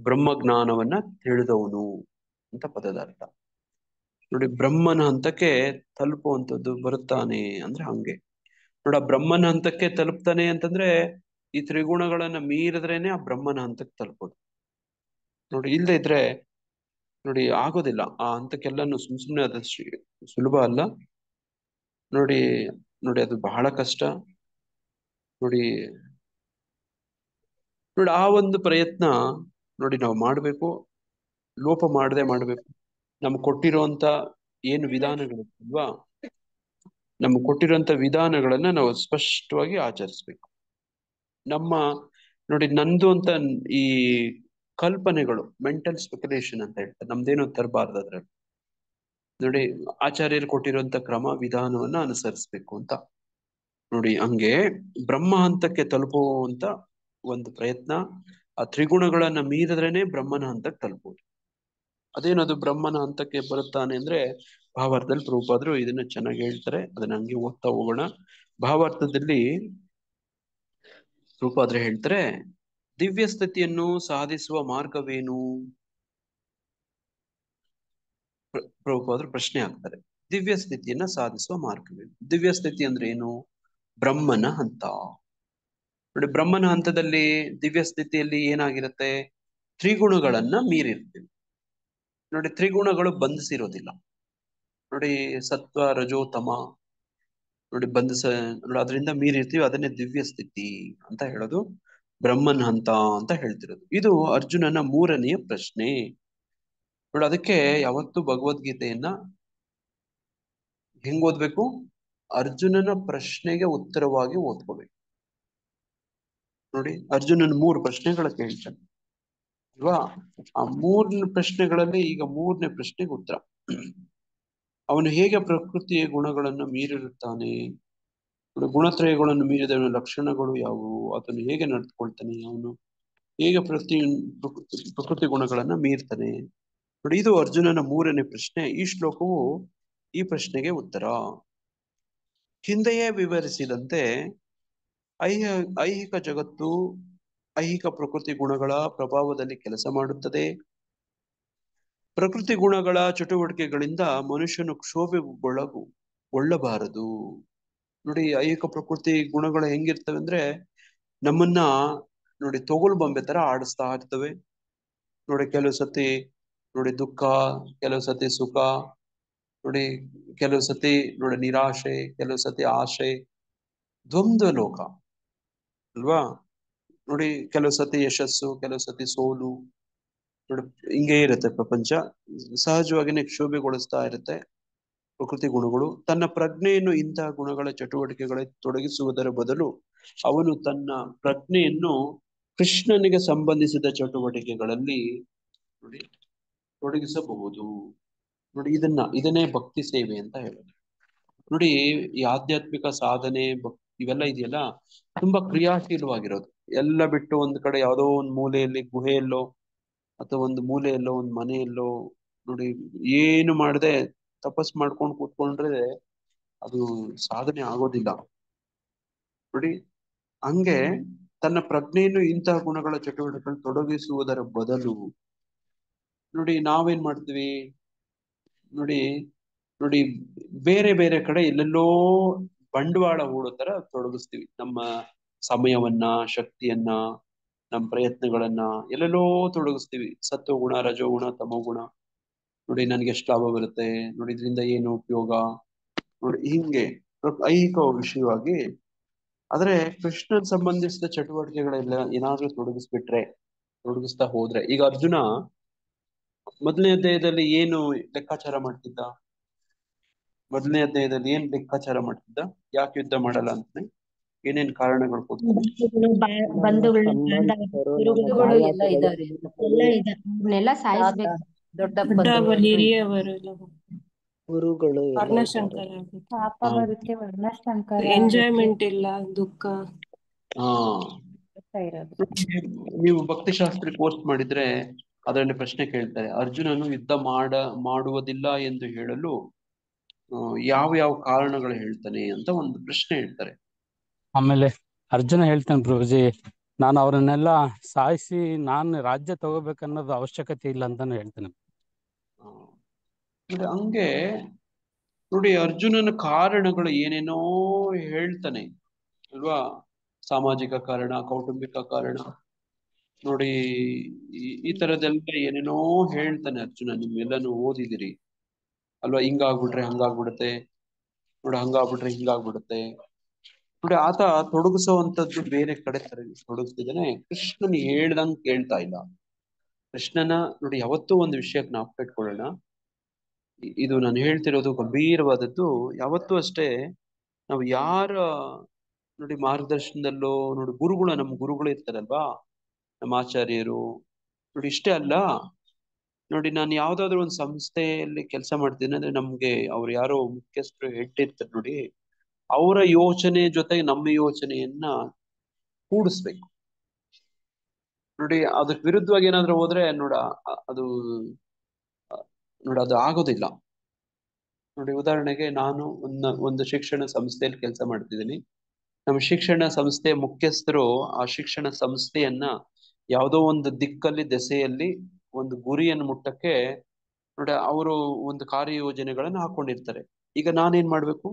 ಬ್ರಹ್ಮ ಜ್ಞಾನವನ್ನ ತಿಳಿದವನು ಅಂತ ಪದದ ಅರ್ಥ. ನೋಡಿ ಬ್ರಹ್ಮನ ಹಂತಕ್ಕೆ ತಲುಪುವಂಥದ್ದು ಬರುತ್ತಾನೆ ಅಂದ್ರೆ ಹಂಗೆ. ನೋಡಿ ಆ ಬ್ರಹ್ಮನ ಹಂತಕ್ಕೆ ತಲುಪ್ತಾನೆ ಅಂತಂದ್ರೆ ಈ ತ್ರಿಗುಣಗಳನ್ನ ಮೀರಿದ್ರೇನೆ ಆ ಬ್ರಹ್ಮನ ಹಂತಕ್ಕೆ ತಲುಪೋದು. ನೋಡಿ ಇಲ್ಲದೆ ಇದ್ರೆ ನೋಡಿ ಆಗೋದಿಲ್ಲ. ಆ ಹಂತಕ್ಕೆಲ್ಲಾನು ಸುಮ್ನೆ ಅದು ಸುಲಭ ಅಲ್ಲ. ನೋಡಿ ನೋಡಿ ಅದು ಬಹಳ ಕಷ್ಟ. ನೋಡಿ ನೋಡಿ ಆ ಒಂದು ಪ್ರಯತ್ನ ನೋಡಿ ನಾವು ಮಾಡ್ಬೇಕು, ಲೋಪ ಮಾಡದೆ ಮಾಡ್ಬೇಕು. ನಮ್ಗೆ ಕೊಟ್ಟಿರುವಂತ ಏನು ವಿಧಾನಗಳು ಅಲ್ವಾ, ನಮ್ಗೆ ಕೊಟ್ಟಿರುವಂತ ವಿಧಾನಗಳನ್ನ ನಾವು ಸ್ಪಷ್ಟವಾಗಿ ಆಚರಿಸ್ಬೇಕು. ನಮ್ಮ ನೋಡಿ ನಂದು ಅಂತ ಈ ಕಲ್ಪನೆಗಳು, ಮೆಂಟಲ್ ಸ್ಪೆಕ್ಯುಲೇಷನ್ ಅಂತ ಹೇಳ್ತಾರೆ, ನಮ್ದೇನೋ ತರಬಾರ್ದು ಅದ್ರಲ್ಲಿ. ನೋಡಿ ಆಚಾರ್ಯರು ಕೊಟ್ಟಿರುವಂತ ಕ್ರಮ ವಿಧಾನವನ್ನ ಅನುಸರಿಸ್ಬೇಕು ಅಂತ. ನೋಡಿ ಹಂಗೆ ಬ್ರಹ್ಮ ಹಂತಕ್ಕೆ ತಲುಪುವಂತ ಒಂದು ಪ್ರಯತ್ನ, ಆ ತ್ರಿಗುಣಗಳನ್ನ ಮೀರಿದ್ರೇನೆ ಬ್ರಹ್ಮನ ಹಂತಕ್ಕೆ ತಲುಪುವುದು. ಅದೇನದು ಬ್ರಹ್ಮನ ಹಂತಕ್ಕೆ ಬರುತ್ತಾನೆ ಅಂದ್ರೆ ಭಾವಾರ್ಥದಲ್ಲಿ ಪ್ರಭುಪಾದರು ಇದನ್ನ ಚೆನ್ನಾಗಿ ಹೇಳ್ತಾರೆ. ಅದನ್ನ ಹಂಗೆ ಓದ್ತಾ ಹೋಗೋಣ. ಭಾವಾರ್ಥದಲ್ಲಿ ಪ್ರಭುಪಾದರು ಹೇಳ್ತಾರೆ, ದಿವ್ಯ ಸ್ಥಿತಿಯನ್ನು ಸಾಧಿಸುವ ಮಾರ್ಗವೇನು? ಪ್ರಭುಪಾದರು ಪ್ರಶ್ನೆ ಹಾಕ್ತಾರೆ, ದಿವ್ಯ ಸ್ಥಿತಿಯನ್ನ ಸಾಧಿಸುವ ಮಾರ್ಗವೇನು? ದಿವ್ಯ ಸ್ಥಿತಿ ಅಂದ್ರೆ ಏನು? ಬ್ರಹ್ಮನ ಹಂತ. ನೋಡಿ ಬ್ರಹ್ಮನ ಹಂತದಲ್ಲಿ ದಿವ್ಯ ಸ್ಥಿತಿಯಲ್ಲಿ ಏನಾಗಿರುತ್ತೆ, ತ್ರಿಗುಣಗಳನ್ನ ಮೀರಿರ್ತೀವಿ. ನೋಡಿ ತ್ರಿಗುಣಗಳು ಬಂಧಿಸಿರೋದಿಲ್ಲ. ನೋಡಿ ಸತ್ವ ರಜೋ ತಮ ನೋಡಿ ನೋಡಿ ಅದರಿಂದ ಮೀರಿರ್ತೀವಿ, ಅದನ್ನೇ ದಿವ್ಯ ಸ್ಥಿತಿ ಅಂತ ಹೇಳೋದು, ಬ್ರಹ್ಮನ್ ಹಂತ ಅಂತ ಹೇಳ್ತಿರೋದು. ಇದು ಅರ್ಜುನನ 3ನೆಯ ಪ್ರಶ್ನೆ. ನೋಡಿ ಅದಕ್ಕೆ ಯಾವತ್ತು ಭಗವದ್ಗೀತೆಯನ್ನ ಹೆಂಗ್ ಓದ್ಬೇಕು? ಅರ್ಜುನನ ಪ್ರಶ್ನೆಗೆ ಉತ್ತರವಾಗಿ ಓದ್ಕೋಬೇಕು. ನೋಡಿ ಅರ್ಜುನನ್ 3 ಪ್ರಶ್ನೆಗಳ ಕೇಳ್ತಾನೆ ಅಲ್ವಾ? ಆ 3 ಪ್ರಶ್ನೆಗಳಲ್ಲಿ ಈಗ 3ನೇ ಪ್ರಶ್ನೆಗೆ ಉತ್ತರ. ಅವನು ಹೇಗೆ ಪ್ರಕೃತಿಯ ಗುಣಗಳನ್ನು ಮೀರಿರುತ್ತಾನೆ, ಗುಣತ್ರಯಗಳನ್ನು ಮೀರಿದವನ ಲಕ್ಷಣಗಳು ಯಾವುವು, ಆತನು ಹೇಗೆ ನಡೆದುಕೊಳ್ತಾನೆ, ಅವನು ಹೇಗೆ ಪ್ರಕೃತಿ ಗುಣಗಳನ್ನ ಮೀರ್ತಾನೆ. ನೋಡಿ ಇದು ಅರ್ಜುನನ 3ನೇ ಪ್ರಶ್ನೆ. ಈ ಶ್ಲೋಕವು ಈ ಪ್ರಶ್ನೆಗೆ ಉತ್ತರ. ಹಿಂದೆಯೇ ವಿವರಿಸಿದಂತೆ ಐಹಿಕ ಜಗತ್ತು ಐಹಿಕ ಪ್ರಕೃತಿ ಗುಣಗಳ ಪ್ರಭಾವದಲ್ಲಿ ಕೆಲಸ ಮಾಡುತ್ತದೆ. ಪ್ರಕೃತಿ ಗುಣಗಳ ಚಟುವಟಿಕೆಗಳಿಂದ ಮನುಷ್ಯನು ಕ್ಷೋಭೆಗೊಳ್ಳಬಾರದು. ನೋಡಿ ಐಹಿಕ ಪ್ರಕೃತಿ ಗುಣಗಳು ಹೆಂಗಿರ್ತವೆ ಅಂದ್ರೆ ನಮ್ಮನ್ನ ನೋಡಿ ತೊಗಲು ಬೊಂಬೆ ತರ ಆಡಿಸ್ತಾ ಇರ್ತವೆ. ನೋಡಿ ಕೆಲವು ಸತಿ ನೋಡಿ ದುಃಖ, ಕೆಲವು ಸತಿ ಸುಖ, ನೋಡಿ ಕೆಲವು ಸತಿ ನೋಡಿ ನಿರಾಶೆ, ಕೆಲವು ಸತಿ ಆಶೆ, ದ್ವಂದ್ವ ಲೋಕ ಅಲ್ವಾ? ನೋಡಿ ಕೆಲವು ಸತಿ ಯಶಸ್ಸು, ಕೆಲವು ಸತಿ ಸೋಲು. ನೋಡಿ ಹಿಂಗೇ ಇರುತ್ತೆ ಪ್ರಪಂಚ. ಸಹಜವಾಗಿನೇ ಕ್ಷೋಭೆಗೊಳಿಸ್ತಾ ಇರುತ್ತೆ ಪ್ರಕೃತಿ ಗುಣಗಳು. ತನ್ನ ಪ್ರಜ್ಞೆಯನ್ನು ಇಂತಹ ಗುಣಗಳ ಚಟುವಟಿಕೆಗಳ ತೊಡಗಿಸುವುದರ ಬದಲು ಅವನು ತನ್ನ ಪ್ರಜ್ಞೆಯನ್ನು ಕೃಷ್ಣನಿಗೆ ಸಂಬಂಧಿಸಿದ ಚಟುವಟಿಕೆಗಳಲ್ಲಿ ನೋಡಿ ತೊಡಗಿಸಬಹುದು. ನೋಡಿ ಇದನ್ನೇ ಭಕ್ತಿ ಸೇವೆ ಅಂತ ಹೇಳೋದು. ನೋಡಿ ಈ ಆಧ್ಯಾತ್ಮಿಕ ಸಾಧನೆ ಇವೆಲ್ಲ ಇದೆಯಲ್ಲ ತುಂಬಾ ಕ್ರಿಯಾಶೀಲವಾಗಿರೋದು. ಎಲ್ಲ ಬಿಟ್ಟು ಒಂದ್ ಕಡೆ ಯಾವುದೋ ಒಂದು ಮೂಲೆಯಲ್ಲಿ ಗುಹೆಯಲ್ಲೋ ಅಥವಾ ಒಂದು ಮೂಲೆಯಲ್ಲೋ ಒಂದು ಮನೆಯಲ್ಲೋ ನೋಡಿ ಏನು ಮಾಡದೆ ತಪಸ್ ಮಾಡ್ಕೊಂಡು ಕೂತ್ಕೊಂಡ್ರೆ ಅದು ಸಾಧನೆ ಆಗೋದಿಲ್ಲ. ನೋಡಿ ಹಂಗೆ ತನ್ನ ಪ್ರಜ್ಞೆಯನ್ನು ಇಂತಹ ಗುಣಗಳ ಚಟುವಟಿಕೆಗಳು ತೊಡಗಿಸುವುದರ ಬದಲು ನೋಡಿ ನಾವೇನ್ ಮಾಡ್ತೀವಿ ನೋಡಿ ನೋಡಿ ಬೇರೆ ಬೇರೆ ಕಡೆ ಎಲ್ಲೆಲ್ಲೋ ಬಂಡವಾಳ ಹೂಡೋ ತರ ತೊಡಗಿಸ್ತೀವಿ. ನಮ್ಮ ಸಮಯವನ್ನ, ಶಕ್ತಿಯನ್ನ, ನಮ್ಮ ಪ್ರಯತ್ನಗಳನ್ನ ಎಲ್ಲೆಲ್ಲೋ ತೊಡಗಿಸ್ತೀವಿ. ಸತ್ವಗುಣ, ರಜೋಗುಣ, ತಮೋಗುಣ. ನೋಡಿ ನನ್ಗೆ ಎಷ್ಟು ಲಾಭ ಬರುತ್ತೆ, ನೋಡಿ ಇದರಿಂದ ಏನು ಉಪಯೋಗ, ನೋಡಿ ಹಿಂಗೆ ಐಹಿಕ ವಿಷಯವಾಗಿ. ಆದ್ರೆ ಕೃಷ್ಣನ್ ಸಂಬಂಧಿಸಿದ ಚಟುವಟಿಕೆಗಳೆಲ್ಲ ಏನಾದ್ರೂ ತೊಡಗಿಸ್ತಾ ಹೋದ್ರೆ, ಈಗ ಅರ್ಜುನ ಮೊದಲನೇ ಅಧ್ಯಾಯದಲ್ಲಿ ಏನು ಲೆಕ್ಕಾಚಾರ ಮಾಡ್ತಿದ್ದ? ಮೊದಲನೇ ಅಧ್ಯಾಯದಲ್ಲಿ ಏನ್ ಲೆಕ್ಕಾಚಾರ ಮಾಡ್ತಿದ್ದ? ಯಾಕೆ ಯುದ್ಧ ಮಾಡಲ್ಲ ಅಂತಾನೆ ಏನೇನ್ ಕಾರಣಗಳು ಕೊಡ್ತಾರೆ? ಬಂಧುಗಳು, ಗುರುಗಳು ಎಲ್ಲ ಇದ್ದಾರೆ ಅವ್ರನ್ನೆಲ್ಲ ಸಾಯಿಸ್ಬೇಕು. ದೊಡ್ಡ ಹಿರಿಯವರೆಲ್ಲ ಗುರುಗಳು ಎಲ್ಲ ಇದ್ದಾರೆ. ವರ್ಣಶಂಕರ ಪಾಪ ಬರುತ್ತೆ, ವರ್ಣಶಂಕರ ಎಂಜಾಯ್ಮೆಂಟ್ ಇಲ್ಲ, ದುಃಖ ಹಾ ಇರೋದು. ನೀವು ಭಕ್ತಿಶಾಸ್ತ್ರ ಕೋರ್ಸ್ ಮಾಡಿದ್ರೆ ಅದರಲ್ಲಿ ಪ್ರಶ್ನೆ ಕೇಳ್ತಾರೆ, ಅರ್ಜುನನು ಯುದ್ಧ ಮಾಡುವುದಿಲ್ಲ ಎಂದು ಹೇಳಲು ಯಾವ ಯಾವ ಕಾರಣಗಳು ಹೇಳ್ತಾನೆ ಅಂತ ಒಂದು ಪ್ರಶ್ನೆ ಹೇಳ್ತಾರೆ. ಆಮೇಲೆ ಅರ್ಜುನ ಹೇಳ್ತಾನೆ ಪ್ರಭುಜಿ, ನಾನು ಅವ್ರನ್ನೆಲ್ಲ ಸಾಯಿಸಿ ನಾನು ರಾಜ್ಯ ತಗೋಬೇಕನ್ನೋದು ಅವಶ್ಯಕತೆ ಇಲ್ಲ ಅಂತಾನು ಹೇಳ್ತಾನೆ. ನೋಡಿ ಹಂಗೆ ನೋಡಿ ಅರ್ಜುನನ ಕಾರಣಗಳು ಏನೇನೋ ಹೇಳ್ತಾನೆ ಅಲ್ವಾ? ಸಾಮಾಜಿಕ ಕಾರಣ, ಕೌಟುಂಬಿಕ ಕಾರಣ, ನೋಡಿ ಈ ತರದೆಲ್ಲ ಏನೇನೋ ಹೇಳ್ತಾನೆ ಅರ್ಜುನ. ನಿಮ್ಮೆಲ್ಲಾನು ಓದಿದಿರಿ ಅಲ್ವಾ? ಹಿಂಗಾಗ್ಬಿಟ್ರೆ ಹಂಗಾಗ್ಬಿಡುತ್ತೆ, ನೋಡಿ ಹಂಗಾಗ್ಬಿಟ್ರೆ ಹಿಂಗಾಗ್ಬಿಡುತ್ತೆ. ನೋಡಿ ಆತ ತೊಡಗಿಸುವಂತದ್ದು ಬೇರೆ ಕಡೆ ತೊಡಗಿಸ್ತಿದ್ದಾನೆ. ಕೃಷ್ಣನ್ ಹೇಳ್ದಂಗ್ ಕೇಳ್ತಾ ಇಲ್ಲ. ಕೃಷ್ಣನ ನೋಡಿ ಯಾವತ್ತೂ ಒಂದು ವಿಷಯ ಜ್ಞಾಪಕ ಇಟ್ಕೊಳ್ಳೋಣ. ಇದು ನಾನು ಹೇಳ್ತಿರೋದು ಗಂಭೀರವಾದದ್ದು. ಯಾವತ್ತೂ ಅಷ್ಟೇ ನಾವು ಯಾರ ನೋಡಿ ಮಾರ್ಗದರ್ಶನದಲ್ಲೋ ನೋಡಿ ನಮ್ಮ ಗುರುಗಳು ಇರ್ತಾರಲ್ವಾ, ನಮ್ಮ ಆಚಾರ್ಯರು. ನೋಡಿ ಇಷ್ಟೇ ಅಲ್ಲ, ನೋಡಿ ನಾನು ಯಾವ್ದಾದ್ರು ಒಂದು ಸಂಸ್ಥೆಯಲ್ಲಿ ಕೆಲಸ ಮಾಡ್ತೀನಿ ಅಂದ್ರೆ ನಮ್ಗೆ ಅವ್ರು ಯಾರೋ ಮುಖ್ಯಸ್ಥರು ಹೆಡ್ ಇರ್ತಾರೆ ನೋಡಿ, ಅವರ ಯೋಚನೆ ಜೊತೆಗೆ ನಮ್ಮ ಯೋಚನೆಯನ್ನ ಕೂಡಿಸ್ಬೇಕು. ನೋಡಿ ಅದಕ್ಕೆ ವಿರುದ್ಧವಾಗಿ ಏನಾದ್ರು ಹೋದ್ರೆ ಅದು ಅದು ಆಗೋದಿಲ್ಲ. ನೋಡಿ ಉದಾಹರಣೆಗೆ ನಾನು ಒಂದು ಶಿಕ್ಷಣ ಸಂಸ್ಥೆಯಲ್ಲಿ ಕೆಲಸ ಮಾಡ್ತಿದ್ದೀನಿ. ನಮ್ಮ ಶಿಕ್ಷಣ ಸಂಸ್ಥೆಯ ಮುಖ್ಯಸ್ಥರು ಆ ಶಿಕ್ಷಣ ಸಂಸ್ಥೆಯನ್ನ ಯಾವುದೋ ಒಂದು ದಿಕ್ಕಲ್ಲಿ ದೆಸೆಯಲ್ಲಿ ಒಂದು ಗುರಿಯನ್ನು ಮುಟ್ಟಕ್ಕೆ ನೋಡಿ ಅವರು ಒಂದು ಕಾರ್ಯಯೋಜನೆಗಳನ್ನು ಹಾಕೊಂಡಿರ್ತಾರೆ. ಈಗ ನಾನೇನ್ ಮಾಡ್ಬೇಕು?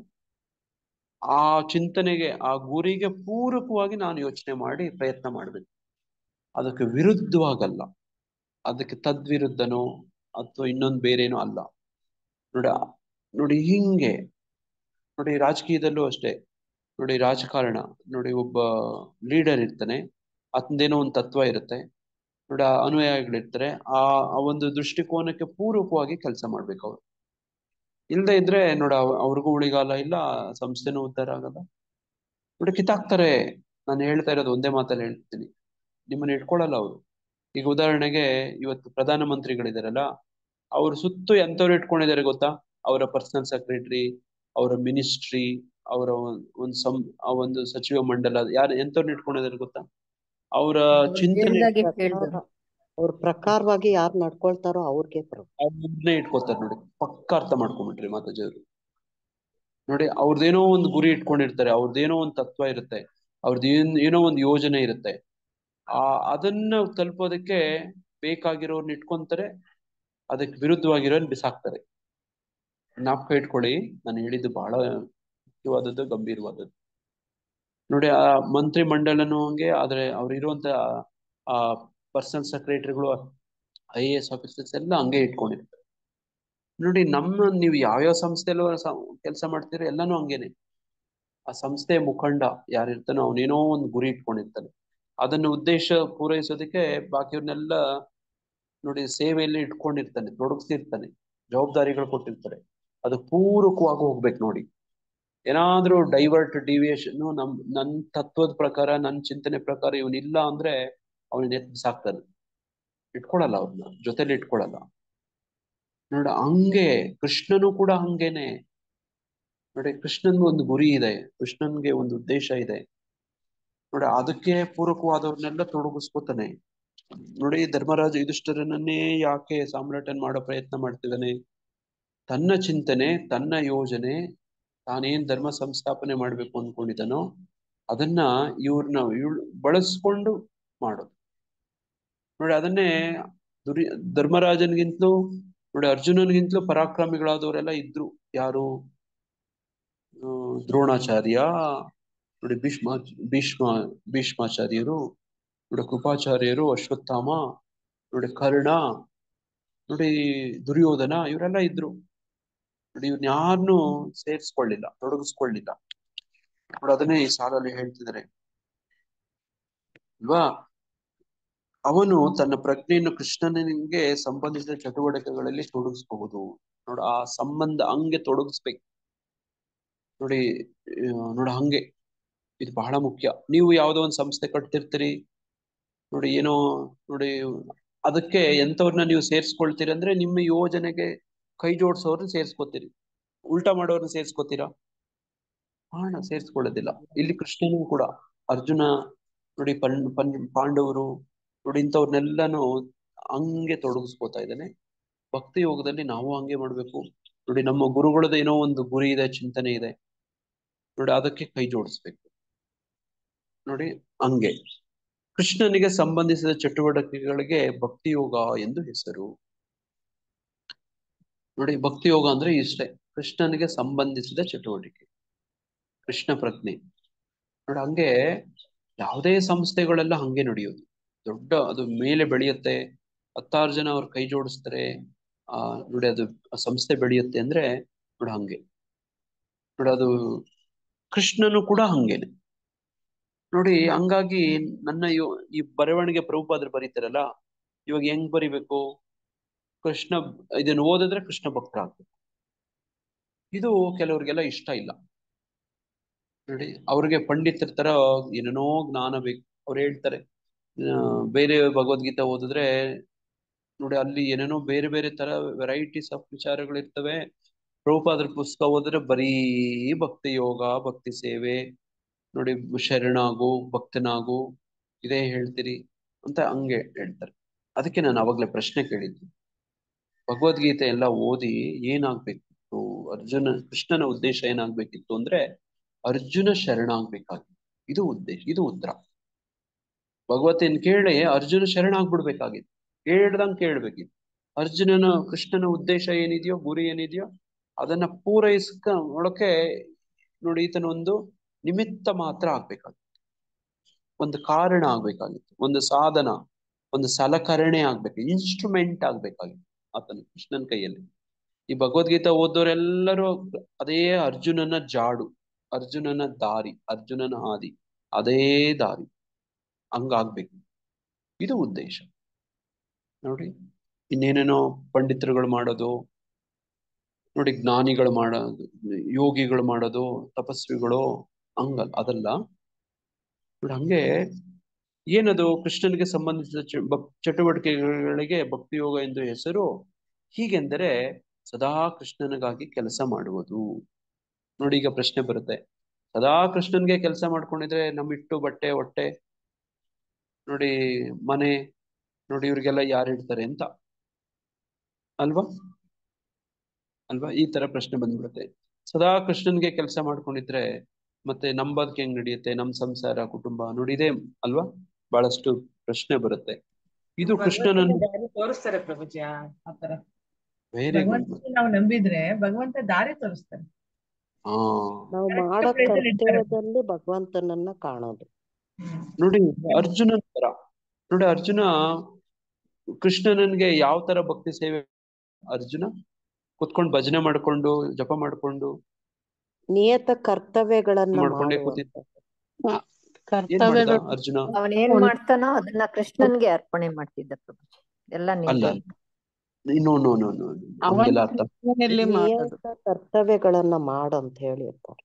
ಆ ಚಿಂತನೆಗೆ, ಆ ಗುರಿಗೆ ಪೂರಕವಾಗಿ ನಾನು ಯೋಚನೆ ಮಾಡಿ ಪ್ರಯತ್ನ ಮಾಡ್ಬೇಕು. ಅದಕ್ಕೆ ವಿರುದ್ಧವಾಗಲ್ಲ, ಅದಕ್ಕೆ ತದ್ವಿರುದ್ಧನೋ ಅಥವಾ ಇನ್ನೊಂದು ಬೇರೇನೋ ಅಲ್ಲ. ನೋಡಿ ಹಿಂಗೆ ನೋಡಿ ರಾಜಕೀಯದಲ್ಲೂ ಅಷ್ಟೇ. ನೋಡಿ ರಾಜಕಾರಣ ನೋಡಿ ಒಬ್ಬ ಲೀಡರ್ ಇರ್ತಾನೆ, ಅತಂದೇನೋ ಒಂದು ತತ್ವ ಇರುತ್ತೆ. ನೋಡಿ ಆ ಅನುಯಾಯಿಗಳಿರ್ತಾರೆ, ಆ ಆ ಒಂದು ದೃಷ್ಟಿಕೋನಕ್ಕೆ ಪೂರಕವಾಗಿ ಕೆಲಸ ಮಾಡ್ಬೇಕು ಅವ್ರು. ಇಲ್ಲದೆ ಇದ್ರೆ ನೋಡಿ ಅವ್ರಿಗೂ ಉಳಿಗಾಲ ಇಲ್ಲ, ಸಂಸ್ಥೆನೂ ಉದ್ಧಾರ ಆಗಲ್ಲ. ನೋಡಿ ಕಿತ್ತಾಕ್ತಾರೆ. ನಾನು ಹೇಳ್ತಾ ಇರೋದು ಒಂದೇ ಮಾತಲ್ಲಿ ಹೇಳ್ತೀನಿ, ನಿಮ್ಮನ್ನ ಇಟ್ಕೊಳ್ಳಲ್ಲ ಅವರು. ಈಗ ಉದಾಹರಣೆಗೆ ಇವತ್ತು ಪ್ರಧಾನ ಮಂತ್ರಿಗಳಿದಾರಲ್ಲ, ಅವ್ರ ಸುತ್ತು ಎಂತವ್ರು ಇಟ್ಕೊಂಡಿದ್ದಾರೆ ಗೊತ್ತಾ? ಅವರ ಪರ್ಸನಲ್ ಸೆಕ್ರೆಟರಿ, ಅವರ ಮಿನಿಸ್ಟ್ರಿ, ಅವರ ಆ ಒಂದು ಸಚಿವ ಮಂಡಲ, ಯಾರು ಎಂತವ್ರನ್ನ ಇಟ್ಕೊಂಡಿದ್ದಾರೆ ಗೊತ್ತಾ? ಅವರ ಚಿಂತನೆ ಅವ್ರ ಪ್ರಕಾರವಾಗಿ ಯಾರು ನಡ್ಕೊಳ್ತಾರೋ ಅವ್ರಿಗೆ ಅವ್ರನ್ನೇ ಇಟ್ಕೋತಾರೆ. ನೋಡಿ ಪಕ್ಕ ಅರ್ಥ ಮಾಡ್ಕೊಂಡ್ಬಿಟ್ರಿ ಮಾತಾಜಿ ಅವರು. ನೋಡಿ ಅವ್ರದ್ದೇನೋ ಒಂದು ಗುರಿ ಇಟ್ಕೊಂಡಿರ್ತಾರೆ, ಅವ್ರದ್ದೇನೋ ಒಂದು ತತ್ವ ಇರುತ್ತೆ, ಅವ್ರದ್ದು ಏನೋ ಒಂದು ಯೋಜನೆ ಇರುತ್ತೆ. ಅದನ್ನ ತಲುಪೋದಕ್ಕೆ ಬೇಕಾಗಿರೋರ್ನ ಇಟ್ಕೊಂತಾರೆ, ಅದಕ್ಕೆ ವಿರುದ್ಧವಾಗಿರೋನ್ ಬಿಸಾಕ್ತಾರೆ. ಜ್ಞಾಪಕ ಇಟ್ಕೊಳ್ಳಿ, ನಾನು ಹೇಳಿದ್ದು ಬಹಳ ಮುಖ್ಯವಾದದ್ದು, ಗಂಭೀರವಾದದ್ದು. ನೋಡಿ ಆ ಮಂತ್ರಿ ಮಂಡಲನೂ ಹಂಗೆ, ಆದ್ರೆ ಅವ್ರಿರುವಂತ ಆ ಪರ್ಸನಲ್ ಸೆಕ್ರೆಟರಿಗಳು, IAS ಆಫೀಸರ್ಸ್ ಎಲ್ಲ ಹಂಗೆ ಇಟ್ಕೊಂಡಿರ್ತಾರೆ. ನೋಡಿ ನೀವು ಯಾವ್ಯಾವ ಸಂಸ್ಥೆಯಲ್ಲೂ ಕೆಲಸ ಮಾಡ್ತೀರೋ ಎಲ್ಲಾನು ಹಂಗೇನೆ. ಆ ಸಂಸ್ಥೆಯ ಮುಖಂಡ ಯಾರಿರ್ತಾನೋ ಅವನೇನೋ ಒಂದು ಗುರಿ ಇಟ್ಕೊಂಡಿರ್ತಾನೆ, ಅದನ್ನ ಉದ್ದೇಶ ಪೂರೈಸೋದಕ್ಕೆ ಬಾಕಿಯವ್ರನ್ನೆಲ್ಲ ನೋಡಿ ಸೇವೆಯಲ್ಲಿ ಇಟ್ಕೊಂಡಿರ್ತಾನೆ, ತೊಡಗಿಸಿರ್ತಾನೆ, ಜವಾಬ್ದಾರಿಗಳು ಕೊಟ್ಟಿರ್ತಾರೆ. ಅದು ಪೂರಕವಾಗಿ ಹೋಗ್ಬೇಕು. ನೋಡಿ ಏನಾದ್ರೂ ಡಿವಿಯೇಷನ್ ನನ್ನ ತತ್ವದ ಪ್ರಕಾರ, ನನ್ನ ಚಿಂತನೆ ಪ್ರಕಾರ ಇವನಿಲ್ಲ ಅಂದ್ರೆ ಅವನ ಸಾಕ್ತಾನೆ, ಇಟ್ಕೊಳಲ್ಲ, ಅವ್ರನ್ನ ಜೊತೆಲಿ ಇಟ್ಕೊಳಲ್ಲ. ನೋಡ ಹಂಗೆ ಕೃಷ್ಣನು ಕೂಡ ಹಂಗೇನೆ. ನೋಡಿ ಕೃಷ್ಣನ್ಗೆ ಒಂದು ಗುರಿ ಇದೆ, ಕೃಷ್ಣನ್ಗೆ ಒಂದು ಉದ್ದೇಶ ಇದೆ. ನೋಡಿ ಅದಕ್ಕೆ ಪೂರಕವಾದವ್ರನ್ನೆಲ್ಲ ತೊಡಗಿಸ್ಕೋತಾನೆ. ನೋಡಿ ಧರ್ಮರಾಜ ಯುಧಿಷ್ಠಿರನನ್ನೇ ಯಾಕೆ ಸಾಮ್ರಾಟನ್ ಮಾಡೋ ಪ್ರಯತ್ನ ಮಾಡ್ತಿದ್ದಾನೆ? ತನ್ನ ಚಿಂತನೆ, ತನ್ನ ಯೋಜನೆ, ತಾನೇನ್ ಧರ್ಮ ಸಂಸ್ಥಾಪನೆ ಮಾಡ್ಬೇಕು ಅನ್ಕೊಂಡಿದ್ದಾನೋ ಅದನ್ನ ಇವ್ರನ್ನ ಬಳಸ್ಕೊಂಡು ಮಾಡೋದು. ನೋಡಿ ಅದನ್ನೇ ಧರ್ಮರಾಜನ್ಗಿಂತಲೂ ನೋಡಿ ಅರ್ಜುನನ್ಗಿಂತಲೂ ಪರಾಕ್ರಮಿಗಳಾದವರೆಲ್ಲ ಇದ್ರು. ಯಾರು? ದ್ರೋಣಾಚಾರ್ಯ, ನೋಡಿ ಭೀಷ್ಮಾಚಾರ್ಯರು, ನೋಡಿ ಕೃಪಾಚಾರ್ಯರು, ಅಶ್ವತ್ಥಾಮ, ನೋಡಿ ಕರ್ಣ, ನೋಡಿ ದುರ್ಯೋಧನ, ಇವರೆಲ್ಲ ಇದ್ರು. ನೋಡಿ ಇವ್ರನ್ನ ಯಾರನ್ನೂ ಸೇರಿಸ್ಕೊಳ್ಳಿಲ್ಲ, ತೊಡಗಿಸ್ಕೊಳ್ಳಿಲ್ಲ. ನೋಡಿ ಅದನ್ನೇ ಈ ಸಾಲಲ್ಲಿ ಹೇಳ್ತಿದ್ದಾರೆ ಅಲ್ವಾ? ಅವನು ತನ್ನ ಪ್ರಜ್ಞೆಯನ್ನು ಕೃಷ್ಣನಿಗೆ ಸಂಬಂಧಿಸಿದ ಚಟುವಟಿಕೆಗಳಲ್ಲಿ ತೊಡಗಿಸ್ಬಹುದು. ನೋಡಿ ಆ ಸಂಬಂಧ ಹಂಗೆ ತೊಡಗಿಸ್ಬೇಕು. ನೋಡಿ ಹಂಗೆ ಇದು ಬಹಳ ಮುಖ್ಯ. ನೀವು ಯಾವುದೋ ಒಂದು ಸಂಸ್ಥೆ ಕಟ್ತಿರ್ತೀರಿ, ನೋಡಿ ಏನೋ ನೋಡಿ ಅದಕ್ಕೆ ಎಂತವ್ರನ್ನ ನೀವು ಸೇರ್ಸ್ಕೊಳ್ತೀರಿ ಅಂದ್ರೆ ನಿಮ್ಮ ಯೋಜನೆಗೆ ಕೈ ಜೋಡಿಸೋರ್ನ ಸೇರ್ಸ್ಕೊತೀರಿ. ಉಲ್ಟಾ ಮಾಡೋರ್ನ ಸೇರ್ಸ್ಕೊತೀರಾ? ಸೇರ್ಸ್ಕೊಳ್ಳೋದಿಲ್ಲ. ಇಲ್ಲಿ ಕೃಷ್ಣನು ಕೂಡ, ಅರ್ಜುನ ನೋಡಿ ಪಾಂಡವರು ನೋಡಿ ಇಂಥವ್ರನ್ನೆಲ್ಲಾನು ಹಂಗೆ ತೊಡಗಿಸ್ಕೋತಾ ಇದ್ದಾನೆ. ಭಕ್ತಿ ಯೋಗದಲ್ಲಿ ನಾವು ಹಂಗೆ ಮಾಡ್ಬೇಕು. ನೋಡಿ ನಮ್ಮ ಗುರುಗಳದ ಏನೋ ಒಂದು ಗುರಿ ಇದೆ, ಚಿಂತನೆ ಇದೆ, ನೋಡಿ ಅದಕ್ಕೆ ಕೈ ಜೋಡಿಸ್ಬೇಕು. ನೋಡಿ ಹಂಗೆ ಕೃಷ್ಣನಿಗೆ ಸಂಬಂಧಿಸಿದ ಚಟುವಟಿಕೆಗಳಿಗೆ ಭಕ್ತಿ ಯೋಗ ಎಂದು ಹೆಸರು. ನೋಡಿ ಭಕ್ತಿ ಯೋಗ ಅಂದ್ರೆ ಇಷ್ಟೇ, ಕೃಷ್ಣನಿಗೆ ಸಂಬಂಧಿಸಿದ ಚಟುವಟಿಕೆ, ಕೃಷ್ಣ ಪ್ರಜ್ಞೆ. ನೋಡಿ ಹಂಗೆ ಯಾವುದೇ ಸಂಸ್ಥೆಗಳೆಲ್ಲ ಹಂಗೆ ನಡೆಯೋದು. ದೊಡ್ಡ ಅದು ಮೇಲೆ ಬೆಳೆಯುತ್ತೆ, 10 ಜನ ಅವ್ರ ಕೈ ಜೋಡಿಸ್ತಾರೆ, ನೋಡಿ ಅದು ಸಂಸ್ಥೆ ಬೆಳೆಯುತ್ತೆ ಅಂದ್ರೆ ನೋಡಿ ಹಂಗೆ. ನೋಡಿ ಅದು ಕೃಷ್ಣನು ಕೂಡ ಹಂಗೇನೆ. ನೋಡಿ ಹಂಗಾಗಿ ಈ ಬರವಣಿಗೆ ಪ್ರಭುಪಾದರು ಬರೀತಾರಲ್ಲ, ಇವಾಗ ಹೆಂಗ್ ಬರಿಬೇಕು? ಕೃಷ್ಣ ಇದನ್ನು ಓದಿದ್ರೆ ಕೃಷ್ಣ ಭಕ್ತರಾಗ್ಬೇಕು. ಇದು ಕೆಲವ್ರಿಗೆಲ್ಲ ಇಷ್ಟ ಇಲ್ಲ. ನೋಡಿ ಅವ್ರಿಗೆ ಪಂಡಿತರ ತರ ಏನೇನೋ ಜ್ಞಾನ ಬೇಕು. ಅವ್ರು ಹೇಳ್ತಾರೆ ಬೇರೆ ಭಗವದ್ಗೀತೆ ಓದಿದ್ರೆ ನೋಡಿ ಅಲ್ಲಿ ಏನೇನೋ ಬೇರೆ ಬೇರೆ ತರ ವೆರೈಟೀಸ್ ಆಫ್ ವಿಚಾರಗಳಿರ್ತವೆ. ಪ್ರಭುಪಾದರ ಪುಸ್ತಕ ಓದಿದ್ರೆ ಬರೀ ಭಕ್ತಿ ಯೋಗ, ಭಕ್ತಿ ಸೇವೆ, ನೋಡಿ ಶರಣಾಗು, ಭಕ್ತನಾಗು, ಇದೇ ಹೇಳ್ತೀರಿ ಅಂತ ಹಂಗೆ ಹೇಳ್ತಾರೆ. ಅದಕ್ಕೆ ನಾನು ಅವಾಗ್ಲೇ ಪ್ರಶ್ನೆ ಕೇಳಿದ್ದು, ಭಗವದ್ಗೀತೆ ಎಲ್ಲ ಓದಿ ಏನಾಗ್ಬೇಕಿತ್ತು? ಕೃಷ್ಣನ ಉದ್ದೇಶ ಏನಾಗ್ಬೇಕಿತ್ತು ಅಂದ್ರೆ ಅರ್ಜುನ ಶರಣಾಗ್ಬೇಕಾಗಿತ್ತು. ಇದು ಉದ್ದೇಶ, ಇದು ಉತ್ತರ. ಭಗವತಿನ ಕೇಳಿ ಅರ್ಜುನ ಶರಣಾಗ್ಬಿಡ್ಬೇಕಾಗಿತ್ತು, ಕೇಳ್ದಂಗೆ ಕೇಳ್ಬೇಕಿತ್ತು. ಕೃಷ್ಣನ ಉದ್ದೇಶ ಏನಿದೆಯೋ, ಗುರಿ ಏನಿದೆಯೋ ಅದನ್ನ ಪೂರೈಸಕ್ಕೆ ನೋಡಿ ಈತನ ಒಂದು ನಿಮಿತ್ತ ಮಾತ್ರ ಆಗ್ಬೇಕಾಗಿತ್ತು, ಒಂದು ಕಾರಣ ಆಗ್ಬೇಕಾಗಿತ್ತು, ಒಂದು ಸಾಧನ, ಒಂದು ಸಲಕರಣೆ ಆಗ್ಬೇಕು, ಇನ್ಸ್ಟ್ರೂಮೆಂಟ್ ಆಗ್ಬೇಕಾಗಿತ್ತು ಆತನ ಕೃಷ್ಣನ ಕೈಯಲ್ಲಿ. ಈ ಭಗವದ್ಗೀತಾ ಓದೋರೆಲ್ಲರೂ ಅದೇ ಅರ್ಜುನನ ಜಾಡು, ಅರ್ಜುನನ ದಾರಿ, ಅರ್ಜುನನ ಹಾದಿ, ಅದೇ ದಾರಿ ಹಂಗಾಗ್ಬೇಕು. ಇದು ಉದ್ದೇಶ. ನೋಡಿ, ಇನ್ನೇನೇನೋ ಪಂಡಿತರುಗಳು ಮಾಡೋದು, ನೋಡಿ ಜ್ಞಾನಿಗಳು ಮಾಡೋದು, ಯೋಗಿಗಳು ಮಾಡೋದು, ತಪಸ್ವಿಗಳು, ಹಂಗಲ್ಲ, ಅದಲ್ಲ ನೋಡಿ. ಹಂಗೆ ಏನದು ಕೃಷ್ಣನಿಗೆ ಸಂಬಂಧಿಸಿದ ಚಟುವಟಿಕೆಗಳಿಗೆ ಭಕ್ತಿ ಯೋಗ ಎಂದು ಹೆಸರು. ಹೀಗೆಂದರೆ ಸದಾ ಕೃಷ್ಣನಿಗಾಗಿ ಕೆಲಸ ಮಾಡುವುದು. ನೋಡಿ, ಈಗ ಪ್ರಶ್ನೆ ಬರುತ್ತೆ, ಸದಾ ಕೃಷ್ಣನ್ಗೆ ಕೆಲಸ ಮಾಡ್ಕೊಂಡಿದ್ರೆ ನಮ್ಮಿಟ್ಟು ಬಟ್ಟೆ ಹೊಟ್ಟೆ ನೋಡಿ, ಮನೆ ನೋಡಿ, ಇವ್ರಿಗೆಲ್ಲ ಯಾರು ಇಡ್ತಾರೆ ಅಂತ ಅಲ್ವಾ ಅಲ್ವಾ ಈ ತರ ಪ್ರಶ್ನೆ ಬಂದ್ಬಿಡುತ್ತೆ. ಸದಾ ಕೃಷ್ಣನ್ಗೆ ಕೆಲಸ ಮಾಡ್ಕೊಂಡಿದ್ರೆ ಮತ್ತೆ ನಮ್ ಬದುಕು ಹೆಂಗ್ ನಡೆಯುತ್ತೆ, ನಮ್ ಸಂಸಾರ ಕುಟುಂಬ ನೋಡಿ, ಇದೇ ಅಲ್ವಾ ಬಹಳಷ್ಟು ಪ್ರಶ್ನೆ ಬರುತ್ತೆ. ಇದು ಕೃಷ್ಣನನ್ನು ದಾರಿ ತೋರಿಸ್ತಾರೆ ಪ್ರಭುಜಿ. ಆತರ ವೆರಿ ಗುಡ್. ಭಗವಂತನ ನಾವು ನಂಬಿದ್ರೆ ಭಗವಂತ ದಾರಿ ತೋರಿಸ್ತಾರೆ. ಹಾ ನಾವು ಮಾಡೋ ಕರ್ತವ್ಯದಲ್ಲಿ ಭಗವಂತನನ್ನ ಕಾಣೋದು. ನೋಡಿ ಅರ್ಜುನನ್ ತರ ನೋಡಿ, ಅರ್ಜುನ ಕೃಷ್ಣನನ್ಗೆ ಯಾವ ತರ ಭಕ್ತಿ ಸೇವೆ. ಅರ್ಜುನ ಕುತ್ಕೊಂಡು ಭಜನೆ ಮಾಡ್ಕೊಂಡು ಜಪ ಮಾಡ್ಕೊಂಡು ನಿಯತ ಕರ್ತವ್ಯಗಳನ್ನ ಮಾಡ್ಕೊಂಡೇ ಮಾಡುವಂತ. ಕೂತಿದ್ದ. ಏನ್ ಮಾಡ್ದ ಕರ್ತವ್ಯಗಳು ಅರ್ಜುನ? ಅವನೇನ್ ಮಾಡ್ತಾನೋ ಅದನ್ನ ಕೃಷ್ಣನ್ಗೆ ಅರ್ಪಣೆ ಮಾಡ್ತಿದ್ದ ಪ್ರಭುಜಿ. ಎಲ್ಲ ಅಲ್ಲ, ನಿಂದೆ. ನೋ ನೋ ನೋ ನೋ ಅವನ ಹಂಗೆಲ್ಲ ಅರ್ಥ. ಕರ್ತವ್ಯದಲ್ಲಿ ಮಾಡೋದು. ನಿಯತ ಕರ್ತವ್ಯಗಳನ್ನ ಮಾಡಂತ ಹೇಳಿರ್ತಾರೆ.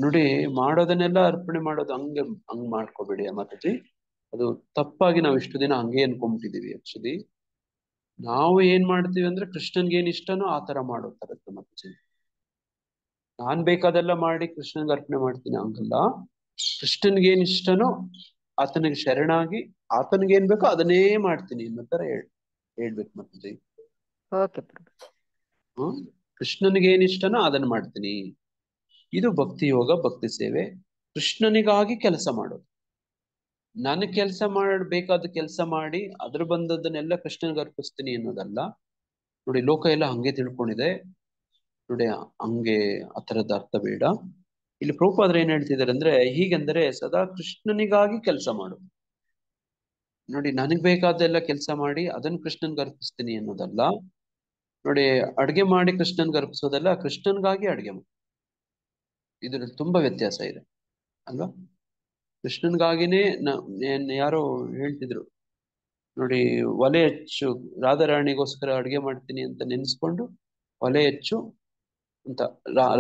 ನೋಡಿ, ಮಾಡೋದನ್ನೆಲ್ಲ ಅರ್ಪಣೆ ಮಾಡೋದು ಹಂಗ್ ಮಾಡ್ಕೋಬೇಡಿ ಮಾತಾಜಿ. ಅದು ತಪ್ಪಾಗಿ ನಾವು ಇಷ್ಟು ದಿನ ಹಂಗೆ ಅನ್ಕೊಂಡ್ಬಿಟ್ಟಿದೀವಿ. ಆಕ್ಚುಲಿ ನಾವು ಏನ್ ಮಾಡ್ತೀವಿ ಅಂದ್ರೆ ಕೃಷ್ಣನ್ಗೆ ಏನ್ ಇಷ್ಟನೋ ಆ ತರ ಮಾಡೋ ತರದ್ದು ಮಾತಾಜಿ. ನಾನ್ ಬೇಕಾದೆಲ್ಲ ಮಾಡಿ ಕೃಷ್ಣನ್ಗೆ ಅರ್ಪಣೆ ಮಾಡ್ತೀನಿ ಹಂಗಲ್ಲ. ಕೃಷ್ಣನ್ಗೆ ಏನ್ ಇಷ್ಟನೋ ಆತನಿಗೆ ಶರಣಾಗಿ ಆತನಿಗೆ ಏನ್ ಬೇಕೋ ಅದನ್ನೇ ಮಾಡ್ತೀನಿ ಅನ್ನೋ ತರ ಹೇಳ್ಬೇಕು ಮಾತಾಜಿ. ಓಕೆ ಪ್ರಭುಜಿ. ಕೃಷ್ಣನಿಗೆ ಏನ್ ಇಷ್ಟನೋ ಅದನ್ನ ಮಾಡ್ತೀನಿ. ಇದು ಭಕ್ತಿ ಯೋಗ, ಭಕ್ತಿ ಸೇವೆ. ಕೃಷ್ಣನಿಗಾಗಿ ಕೆಲಸ ಮಾಡೋದು. ನಾನು ಕೆಲಸ ಮಾಡಬೇಕಾದ ಕೆಲಸ ಮಾಡಿ ಅದ್ರ ಬಂದದ್ದನ್ನೆಲ್ಲ ಕೃಷ್ಣನಿಗೆ ಅರ್ಪಿಸ್ತೀನಿ ಅನ್ನೋದಲ್ಲ. ನೋಡಿ, ಲೋಕ ಎಲ್ಲ ಹಂಗೆ ತಿಳ್ಕೊಂಡಿದೆ ನೋಡಿ, ಹಂಗೆ ಆ ಥರದ ಅರ್ಥ ಬೇಡ. ಇಲ್ಲಿ ಪ್ರಭುಪಾದರು ಏನ್ ಹೇಳ್ತಿದ್ದಾರೆ ಅಂದ್ರೆ, ಹೀಗೆಂದರೆ ಸದಾ ಕೃಷ್ಣನಿಗಾಗಿ ಕೆಲಸ ಮಾಡೋದು. ನೋಡಿ, ನನಗ್ ಬೇಕಾದೆಲ್ಲ ಕೆಲಸ ಮಾಡಿ ಅದನ್ನ ಕೃಷ್ಣನ್ಗೆ ಅರ್ಪಿಸ್ತೀನಿ ಅನ್ನೋದಲ್ಲ. ನೋಡಿ, ಅಡ್ಗೆ ಮಾಡಿ ಕೃಷ್ಣನ್ಗೆ ಅರ್ಪಿಸೋದಲ್ಲ, ಕೃಷ್ಣನ್ಗಾಗಿ ಅಡ್ಗೆ ಮಾಡಿ. ಇದ್ರಲ್ಲಿ ತುಂಬಾ ವ್ಯತ್ಯಾಸ ಇದೆ ಅಲ್ವಾ. ಕೃಷ್ಣನ್ಗಾಗಿನೇ ಯಾರೋ ಹೇಳ್ತಿದ್ರು ನೋಡಿ, ಒಲೆ ಹೆಚ್ಚು ರಾಧಾರಾಣಿಗೋಸ್ಕರ ಅಡ್ಗೆ ಮಾಡ್ತೀನಿ ಅಂತ ನೆನ್ಸ್ಕೊಂಡು ಒಲೆ ಹೆಚ್ಚು ಅಂತ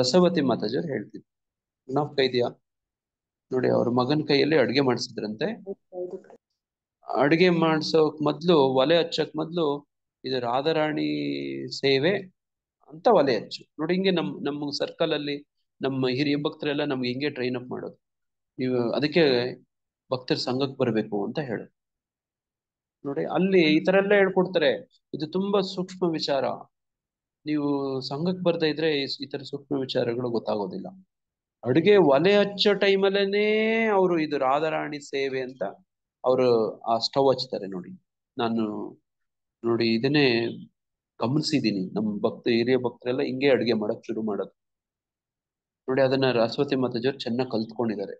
ರಸವತಿ ಮಾತಾಜಿಯವ್ರು ಹೇಳ್ತಿದ್ರು. ಜ್ಞಾಪಕ ಇದೆಯಾ? ನೋಡಿ, ಅವ್ರ ಮಗನ ಕೈಯಲ್ಲಿ ಅಡ್ಗೆ ಮಾಡಿಸಿದ್ರಂತೆ. ಅಡ್ಗೆ ಮಾಡ್ಸೋಕ್ ಮೊದ್ಲು, ಒಲೆ ಹಚ್ಚಕ್ ಮೊದ್ಲು ಇದು ರಾಧಾರಾಣಿ ಸೇವೆ ಅಂತ ಒಲೆ ಹಚ್ಚು. ನೋಡಿ, ಹಿಂಗೆ ನಮ್ಮ ಸರ್ಕಲ್ ಅಲ್ಲಿ ನಮ್ಮ ಹಿರಿಯ ಭಕ್ತರೆಲ್ಲ ನಮ್ಗೆ ಹಿಂಗೆ ಟ್ರೈನ್ ಅಪ್ ಮಾಡೋದು. ನೀವು ಅದಕ್ಕೆ ಭಕ್ತರ ಸಂಘಕ್ಕೆ ಬರಬೇಕು ಅಂತ ಹೇಳು. ನೋಡಿ, ಅಲ್ಲಿ ಈ ತರ ಎಲ್ಲ ಹೇಳ್ಕೊಡ್ತಾರೆ. ಇದು ತುಂಬಾ ಸೂಕ್ಷ್ಮ ವಿಚಾರ. ನೀವು ಸಂಘಕ್ಕೆ ಬರ್ತಾ ಇದ್ರೆ ಈ ತರ ಸೂಕ್ಷ್ಮ ವಿಚಾರಗಳು ಗೊತ್ತಾಗೋದಿಲ್ಲ. ಅಡುಗೆ ಒಲೆ ಹಚ್ಚೋ ಟೈಮಲ್ಲೇನೆ ಅವರು ಇದು ರಾಧಾರಾಣಿ ಸೇವೆ ಅಂತ ಅವರು ಆ ಸ್ಟವ್ ಹಚ್ತಾರೆ. ನೋಡಿ, ನಾನು ನೋಡಿ ಇದನ್ನೇ ಗಮನಿಸಿದೀನಿ. ನಮ್ಮ ಹಿರಿಯ ಭಕ್ತರೆಲ್ಲ ಹಿಂಗೆ ಅಡುಗೆ ಮಾಡಕ್ ಶುರು ಮಾಡೋದು. ನೋಡಿ, ಅದನ್ನ ರಸವತಿ ಮಾತಾಜಿಯವ್ರು ಚೆನ್ನಾಗಿ ಕಲ್ತ್ಕೊಂಡಿದ್ದಾರೆ.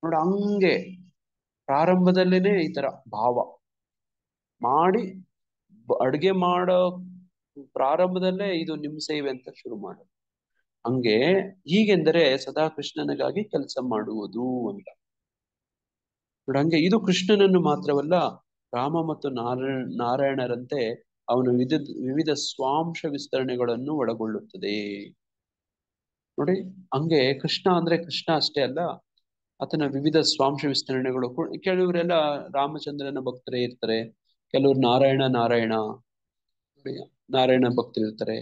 ನೋಡಿ, ಹಂಗೆ ಪ್ರಾರಂಭದಲ್ಲೇನೆ ಈ ತರ ಭಾವ ಮಾಡಿ ಅಡ್ಗೆ ಮಾಡೋ ಪ್ರಾರಂಭದಲ್ಲೇ ಇದು ನಿಮ್ ಸೇವೆ ಅಂತ ಶುರು ಮಾಡೋದು. ಹಂಗೆ ಹೀಗೆಂದರೆ ಸದಾ ಕೃಷ್ಣನಿಗಾಗಿ ಕೆಲಸ ಮಾಡುವುದು ಅಂತ ನೋಡಿ. ಹಂಗೆ ಇದು ಕೃಷ್ಣನನ್ನು ಮಾತ್ರವಲ್ಲ, ರಾಮ ಮತ್ತು ನಾರಾಯಣರಂತೆ ಅವನು ವಿವಿಧ ಸ್ವಾಂಶ ವಿಸ್ತರಣೆಗಳನ್ನು ಒಳಗೊಳ್ಳುತ್ತದೆ. ನೋಡಿ, ಹಂಗೆ ಕೃಷ್ಣ ಅಂದ್ರೆ ಕೃಷ್ಣ ಅಷ್ಟೇ ಅಲ್ಲ, ಆತನ ವಿವಿಧ ಸ್ವಾಂಶ ವಿಸ್ತರಣೆಗಳು. ಕೆಲವರೆಲ್ಲ ರಾಮಚಂದ್ರನ ಭಕ್ತರೇ ಇರ್ತಾರೆ, ಕೆಲವರು ನಾರಾಯಣ ಭಕ್ತರು ಇರ್ತಾರೆ,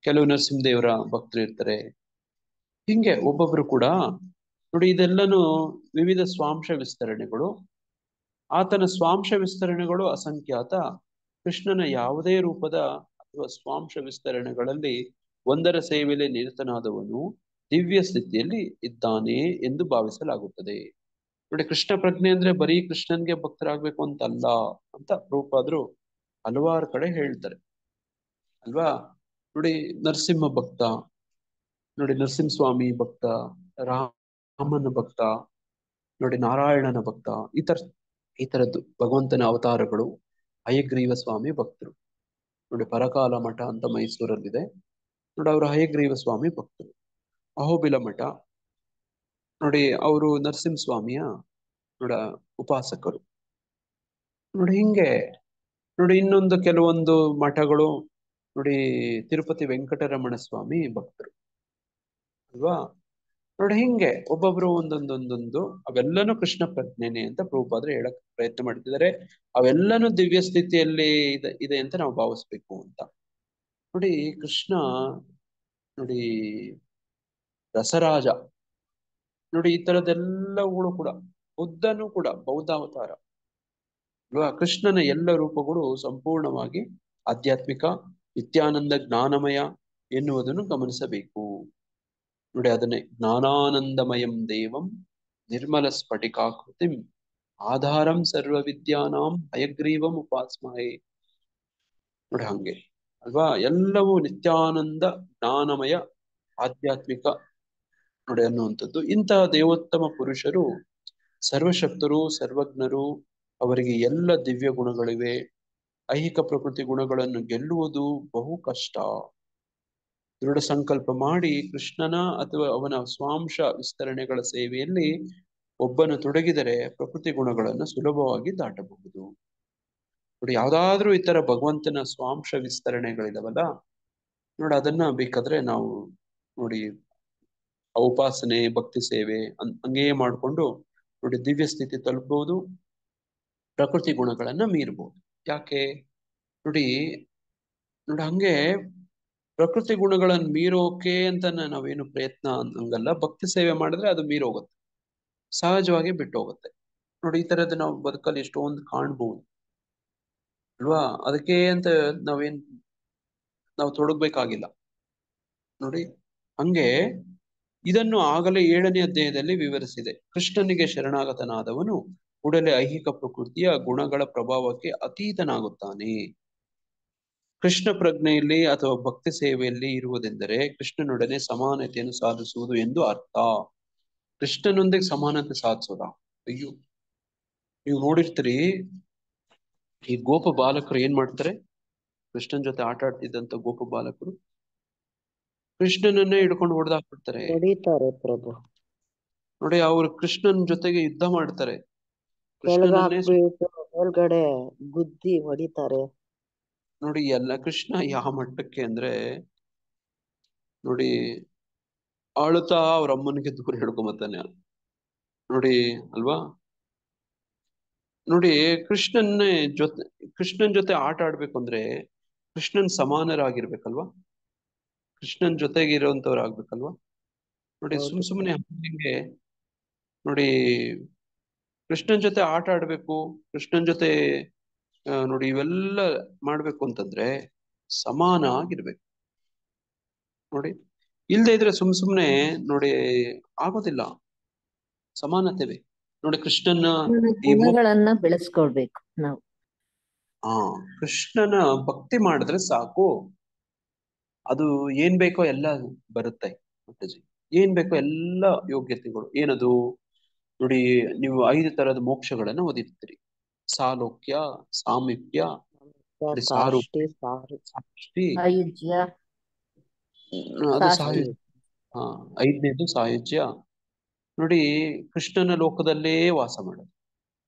ಕೆಲವು ನರಸಿಂಹದೇವರ ಭಕ್ತರು ಇರ್ತಾರೆ. ಹಿಂಗೆ ಒಬ್ಬೊಬ್ರು ಕೂಡ ನೋಡಿ, ಇದೆಲ್ಲನೂ ವಿವಿಧ ಸ್ವಾಂಶ ವಿಸ್ತರಣೆಗಳು. ಆತನ ಸ್ವಾಂಶ ವಿಸ್ತರಣೆಗಳು ಅಸಂಖ್ಯಾತ. ಕೃಷ್ಣನ ಯಾವುದೇ ರೂಪದ ಅಥವಾ ಸ್ವಾಂಶ ವಿಸ್ತರಣೆಗಳಲ್ಲಿ ಒಂದರ ಸೇವೆಯಲ್ಲಿ ನಿರತನಾದವನು ದಿವ್ಯ ಸ್ಥಿತಿಯಲ್ಲಿ ಇದ್ದಾನೆ ಎಂದು ಭಾವಿಸಲಾಗುತ್ತದೆ. ನೋಡಿ, ಕೃಷ್ಣ ಪ್ರಜ್ಞೆ ಅಂದ್ರೆ ಬರೀ ಕೃಷ್ಣನ್ಗೆ ಭಕ್ತರಾಗ್ಬೇಕು ಅಂತ ಅಲ್ಲ ಅಂತ ಪ್ರಭುಪಾದರು ಹಲವಾರು ಕಡೆ ಹೇಳ್ತಾರೆ ಅಲ್ವಾ. ನೋಡಿ, ನರಸಿಂಹ ಭಕ್ತ, ನೋಡಿ ನರಸಿಂಹಸ್ವಾಮಿ ಭಕ್ತ, ರಾಮನ ಭಕ್ತ, ನೋಡಿ ನಾರಾಯಣನ ಭಕ್ತ, ಈ ತರದ್ದು ಭಗವಂತನ ಅವತಾರಗಳು. ಹಯಗ್ರೀವ ಸ್ವಾಮಿ ಭಕ್ತರು. ನೋಡಿ, ಪರಕಾಲ ಮಠ ಅಂತ ಮೈಸೂರಲ್ಲಿದೆ ನೋಡಿ, ಅವರು ಹಯಗ್ರೀವ ಸ್ವಾಮಿ ಭಕ್ತರು. ಅಹೋಬಿಲ ಮಠ ನೋಡಿ, ಅವರು ನರಸಿಂಹಸ್ವಾಮಿಯ ನೋಡ ಉಪಾಸಕರು. ನೋಡಿ, ಹಿಂಗೆ ನೋಡಿ ಇನ್ನೊಂದು ಕೆಲವೊಂದು ಮಠಗಳು ನೋಡಿ ತಿರುಪತಿ ವೆಂಕಟರಮಣ ಸ್ವಾಮಿ ಭಕ್ತರು ಅಲ್ವಾ. ನೋಡಿ ಹಿಂಗೆ ಒಬ್ಬೊಬ್ರು ಒಂದೊಂದೊಂದೊಂದು ಅವೆಲ್ಲನೂ ಕೃಷ್ಣ ಪ್ರಜ್ಞೆನೆ ಅಂತ ಪ್ರಭುಪಾದರು ಹೇಳಕ್ ಪ್ರಯತ್ನ ಮಾಡ್ತಿದ್ದಾರೆ. ಅವೆಲ್ಲನೂ ದಿವ್ಯ ಸ್ಥಿತಿಯಲ್ಲಿ ಇದೆ ಅಂತ ನಾವು ಭಾವಿಸ್ಬೇಕು ಅಂತ. ನೋಡಿ ಕೃಷ್ಣ ನೋಡಿ ರಸರಾಜ ನೋಡಿ ಈ ತರದೆಲ್ಲವುಗಳು ಕೂಡ ಬುದ್ಧನು ಕೂಡ ಬೌದ್ಧಾವತಾರ ಅಲ್ವಾ. ಕೃಷ್ಣನ ಎಲ್ಲ ರೂಪಗಳು ಸಂಪೂರ್ಣವಾಗಿ ಆಧ್ಯಾತ್ಮಿಕ ನಿತ್ಯಾನಂದ ಜ್ಞಾನಮಯ ಎನ್ನುವುದನ್ನು ಗಮನಿಸಬೇಕು. ನೋಡಿ ಅದನ್ನೇ ಜ್ಞಾನಾನಂದಮಯಂ ದೇವಂ ನಿರ್ಮಲ ಸ್ಫಟಿಕಾಕೃತಿಂ ಆಧಾರಂ ಸರ್ವ ವಿದ್ಯಾನಾಂ ಹಯಗ್ರೀವಂ ಉಪಾಸ್ಮಹೇ. ನೋಡಿ ಹಂಗೆ ಅಲ್ವಾ, ಎಲ್ಲವೂ ನಿತ್ಯಾನಂದ ಜ್ಞಾನಮಯ ಆಧ್ಯಾತ್ಮಿಕ ನೋಡಿ ಅನ್ನುವಂಥದ್ದು. ಇಂತಹ ದೇವೋತ್ತಮ ಪುರುಷರು ಸರ್ವಶಕ್ತರು, ಸರ್ವಜ್ಞರು, ಅವರಿಗೆ ಎಲ್ಲ ದಿವ್ಯ ಗುಣಗಳಿವೆ. ಐಹಿಕ ಪ್ರಕೃತಿ ಗುಣಗಳನ್ನು ಗೆಲ್ಲುವುದು ಬಹು ಕಷ್ಟ. ದೃಢ ಸಂಕಲ್ಪ ಮಾಡಿ ಕೃಷ್ಣನ ಅಥವಾ ಅವನ ಸ್ವಾಂಶ ವಿಸ್ತರಣೆಗಳ ಸೇವೆಯಲ್ಲಿ ಒಬ್ಬನು ತೊಡಗಿದರೆ ಪ್ರಕೃತಿ ಗುಣಗಳನ್ನು ಸುಲಭವಾಗಿ ದಾಟಬಹುದು. ನೋಡಿ ಯಾವ್ದಾದ್ರೂ ಈ ತರ ಭಗವಂತನ ಸ್ವಾಂಶ ವಿಸ್ತರಣೆಗಳಿದಾವಲ್ಲ ನೋಡಿ, ಅದನ್ನ ಬೇಕಾದ್ರೆ ನಾವು ನೋಡಿ ಉಪಾಸನೆ ಭಕ್ತಿ ಸೇವೆ ಹಂಗೇ ಮಾಡ್ಕೊಂಡು ನೋಡಿ ದಿವ್ಯ ಸ್ಥಿತಿ ತಲುಪಬಹುದು, ಪ್ರಕೃತಿ ಗುಣಗಳನ್ನ ಮೀರ್ಬೋದು. ಯಾಕೆ ನೋಡಿ ನೋಡಿ ಹಂಗೆ ಪ್ರಕೃತಿ ಗುಣಗಳನ್ನು ಮೀರೋಕೆ ಅಂತ ನಾವೇನು ಪ್ರಯತ್ನ ಹಂಗಲ್ಲ. ಭಕ್ತಿ ಸೇವೆ ಮಾಡಿದ್ರೆ ಅದು ಮೀರೋಗುತ್ತೆ, ಸಹಜವಾಗಿ ಬಿಟ್ಟು ಹೋಗುತ್ತೆ. ನೋಡಿ ಈ ತರದ್ದು ನಾವು ಬದುಕಲ್ಲಿ ಎಷ್ಟೊಂದು ಕಾಣ್ಬಹುದು ಅಲ್ವಾ. ಅದಕ್ಕೆ ಅಂತ ನಾವು ತೊಡಗ್ಬೇಕಾಗಿಲ್ಲ. ನೋಡಿ ಹಂಗೆ ಇದನ್ನು ಆಗಲೇ 7ನೇ ಅಧ್ಯಾಯದಲ್ಲಿ ವಿವರಿಸಿದೆ. ಕೃಷ್ಣನಿಗೆ ಶರಣಾಗತನಾದವನು ಕೂಡಲೇ ಐಹಿಕ ಪ್ರಕೃತಿಯ ಗುಣಗಳ ಪ್ರಭಾವಕ್ಕೆ ಅತೀತನಾಗುತ್ತಾನೆ. ಕೃಷ್ಣ ಪ್ರಜ್ಞೆಯಲ್ಲಿ ಅಥವಾ ಭಕ್ತಿ ಸೇವೆಯಲ್ಲಿ ಇರುವುದೆಂದರೆ ಕೃಷ್ಣನೊಡನೆ ಸಮಾನತೆಯನ್ನು ಸಾಧಿಸುವುದು ಎಂದು ಅರ್ಥ. ಕೃಷ್ಣನೊಂದಿಗೆ ಸಮಾನತೆ ಸಾಧಿಸೋದ? ಅಯ್ಯೋ, ನೀವು ನೋಡಿರ್ತೀರಿ ಈ ಗೋಪ ಬಾಲಕರು ಏನ್ ಮಾಡ್ತಾರೆ, ಕೃಷ್ಣನ್ ಜೊತೆ ಆಟ ಆಡ್ತಿದ್ದಂತ ಗೋಪ ಬಾಲಕರು ಕೃಷ್ಣನನ್ನೇ ಹಿಡ್ಕೊಂಡು ಹೊಡೆದಾಕ್ಬಿಡ್ತಾರೆ. ಹೊಡಿತಾರೆ ಪ್ರಭು, ನೋಡಿ ಅವ್ರು ಕೃಷ್ಣನ್ ಜೊತೆಗೆ ಯುದ್ಧ ಮಾಡ್ತಾರೆ, ಕೆಳಗಾಕ್ಬಿಟ್ಟು ಕೃಷ್ಣನನ್ನೇ ಮೇಲ್ಗಡೆ ಗುದ್ದಿ ಹೊಡಿತಾರೆ. ನೋಡಿ ಎಲ್ಲ ಕೃಷ್ಣ ಯಾವ ಮಟ್ಟಕ್ಕೆ ಅಂದ್ರೆ ನೋಡಿ ಆಳುತ್ತಾ ಅವ್ರ ಅಮ್ಮನಿಗೆ ದೂರ ಹಿಡ್ಕೊಂಬತ್ತಾನೆ ನೋಡಿ ಅಲ್ವಾ. ನೋಡಿ ಕೃಷ್ಣನ್ ಜೊತೆ ಆಟ ಆಡ್ಬೇಕು ಅಂದ್ರೆ ಕೃಷ್ಣನ್ ಸಮಾನರಾಗಿರ್ಬೇಕಲ್ವಾ, ಕೃಷ್ಣನ್ ಜೊತೆಗೆ ಇರುವಂತವ್ರು ಆಗ್ಬೇಕಲ್ವಾ. ನೋಡಿ ಹೌದು ಸುಮ್ನೆ ಹಿಂಗೆ ನೋಡಿ ಕೃಷ್ಣನ್ ಜೊತೆ ಆಟ ಆಡ್ಬೇಕು, ಕೃಷ್ಣನ್ ಜೊತೆ ನೋಡಿ ಇವೆಲ್ಲ ಮಾಡ್ಬೇಕು ಅಂತಂದ್ರೆ ಸಮಾನ ಆಗಿರ್ಬೇಕು. ನೋಡಿ ಇಲ್ದೇ ಇದ್ರೆ ಸುಮ್ನೆ ನೋಡಿ ಆಗೋದಿಲ್ಲ, ಸಮಾನತೆ ಬೇಕು. ನೋಡಿ ಕೃಷ್ಣನ ಈ ಗುಣಗಳನ್ನ ಬೆಳೆಸ್ಕೊಳ್ಬೇಕು ನಾವು. ಕೃಷ್ಣನ ಭಕ್ತಿ ಮಾಡಿದ್ರೆ ಸಾಕು, ಅದು ಏನ್ ಬೇಕೋ ಎಲ್ಲ ಬರುತ್ತೆ ಮಾತಾಜಿ. ಏನ್ ಬೇಕೋ ಎಲ್ಲ ಯೋಗ್ಯತೆಗಳು ಏನದು ನೋಡಿ, ನೀವು 5 ತರದ ಮೋಕ್ಷಗಳನ್ನ ಓದಿರ್ತೀರಿ. ಸಾಲೋಕ್ಯ, ಸಾಮೀಪ್ಯ, ಸಾಷ್ಟಿ, ಸಾಷ್ಟಿ, ಸಾಯುಜ್ಯ, ಅದು ಸಾಷ್ಟಿ. ಸಾಯುಜ್ಯ. 5ನೇದು ಸಾಯುಜ್ಯ. ನೋಡಿ ಕೃಷ್ಣನ ಲೋಕದಲ್ಲೇ ವಾಸ ಮಾಡೋದು.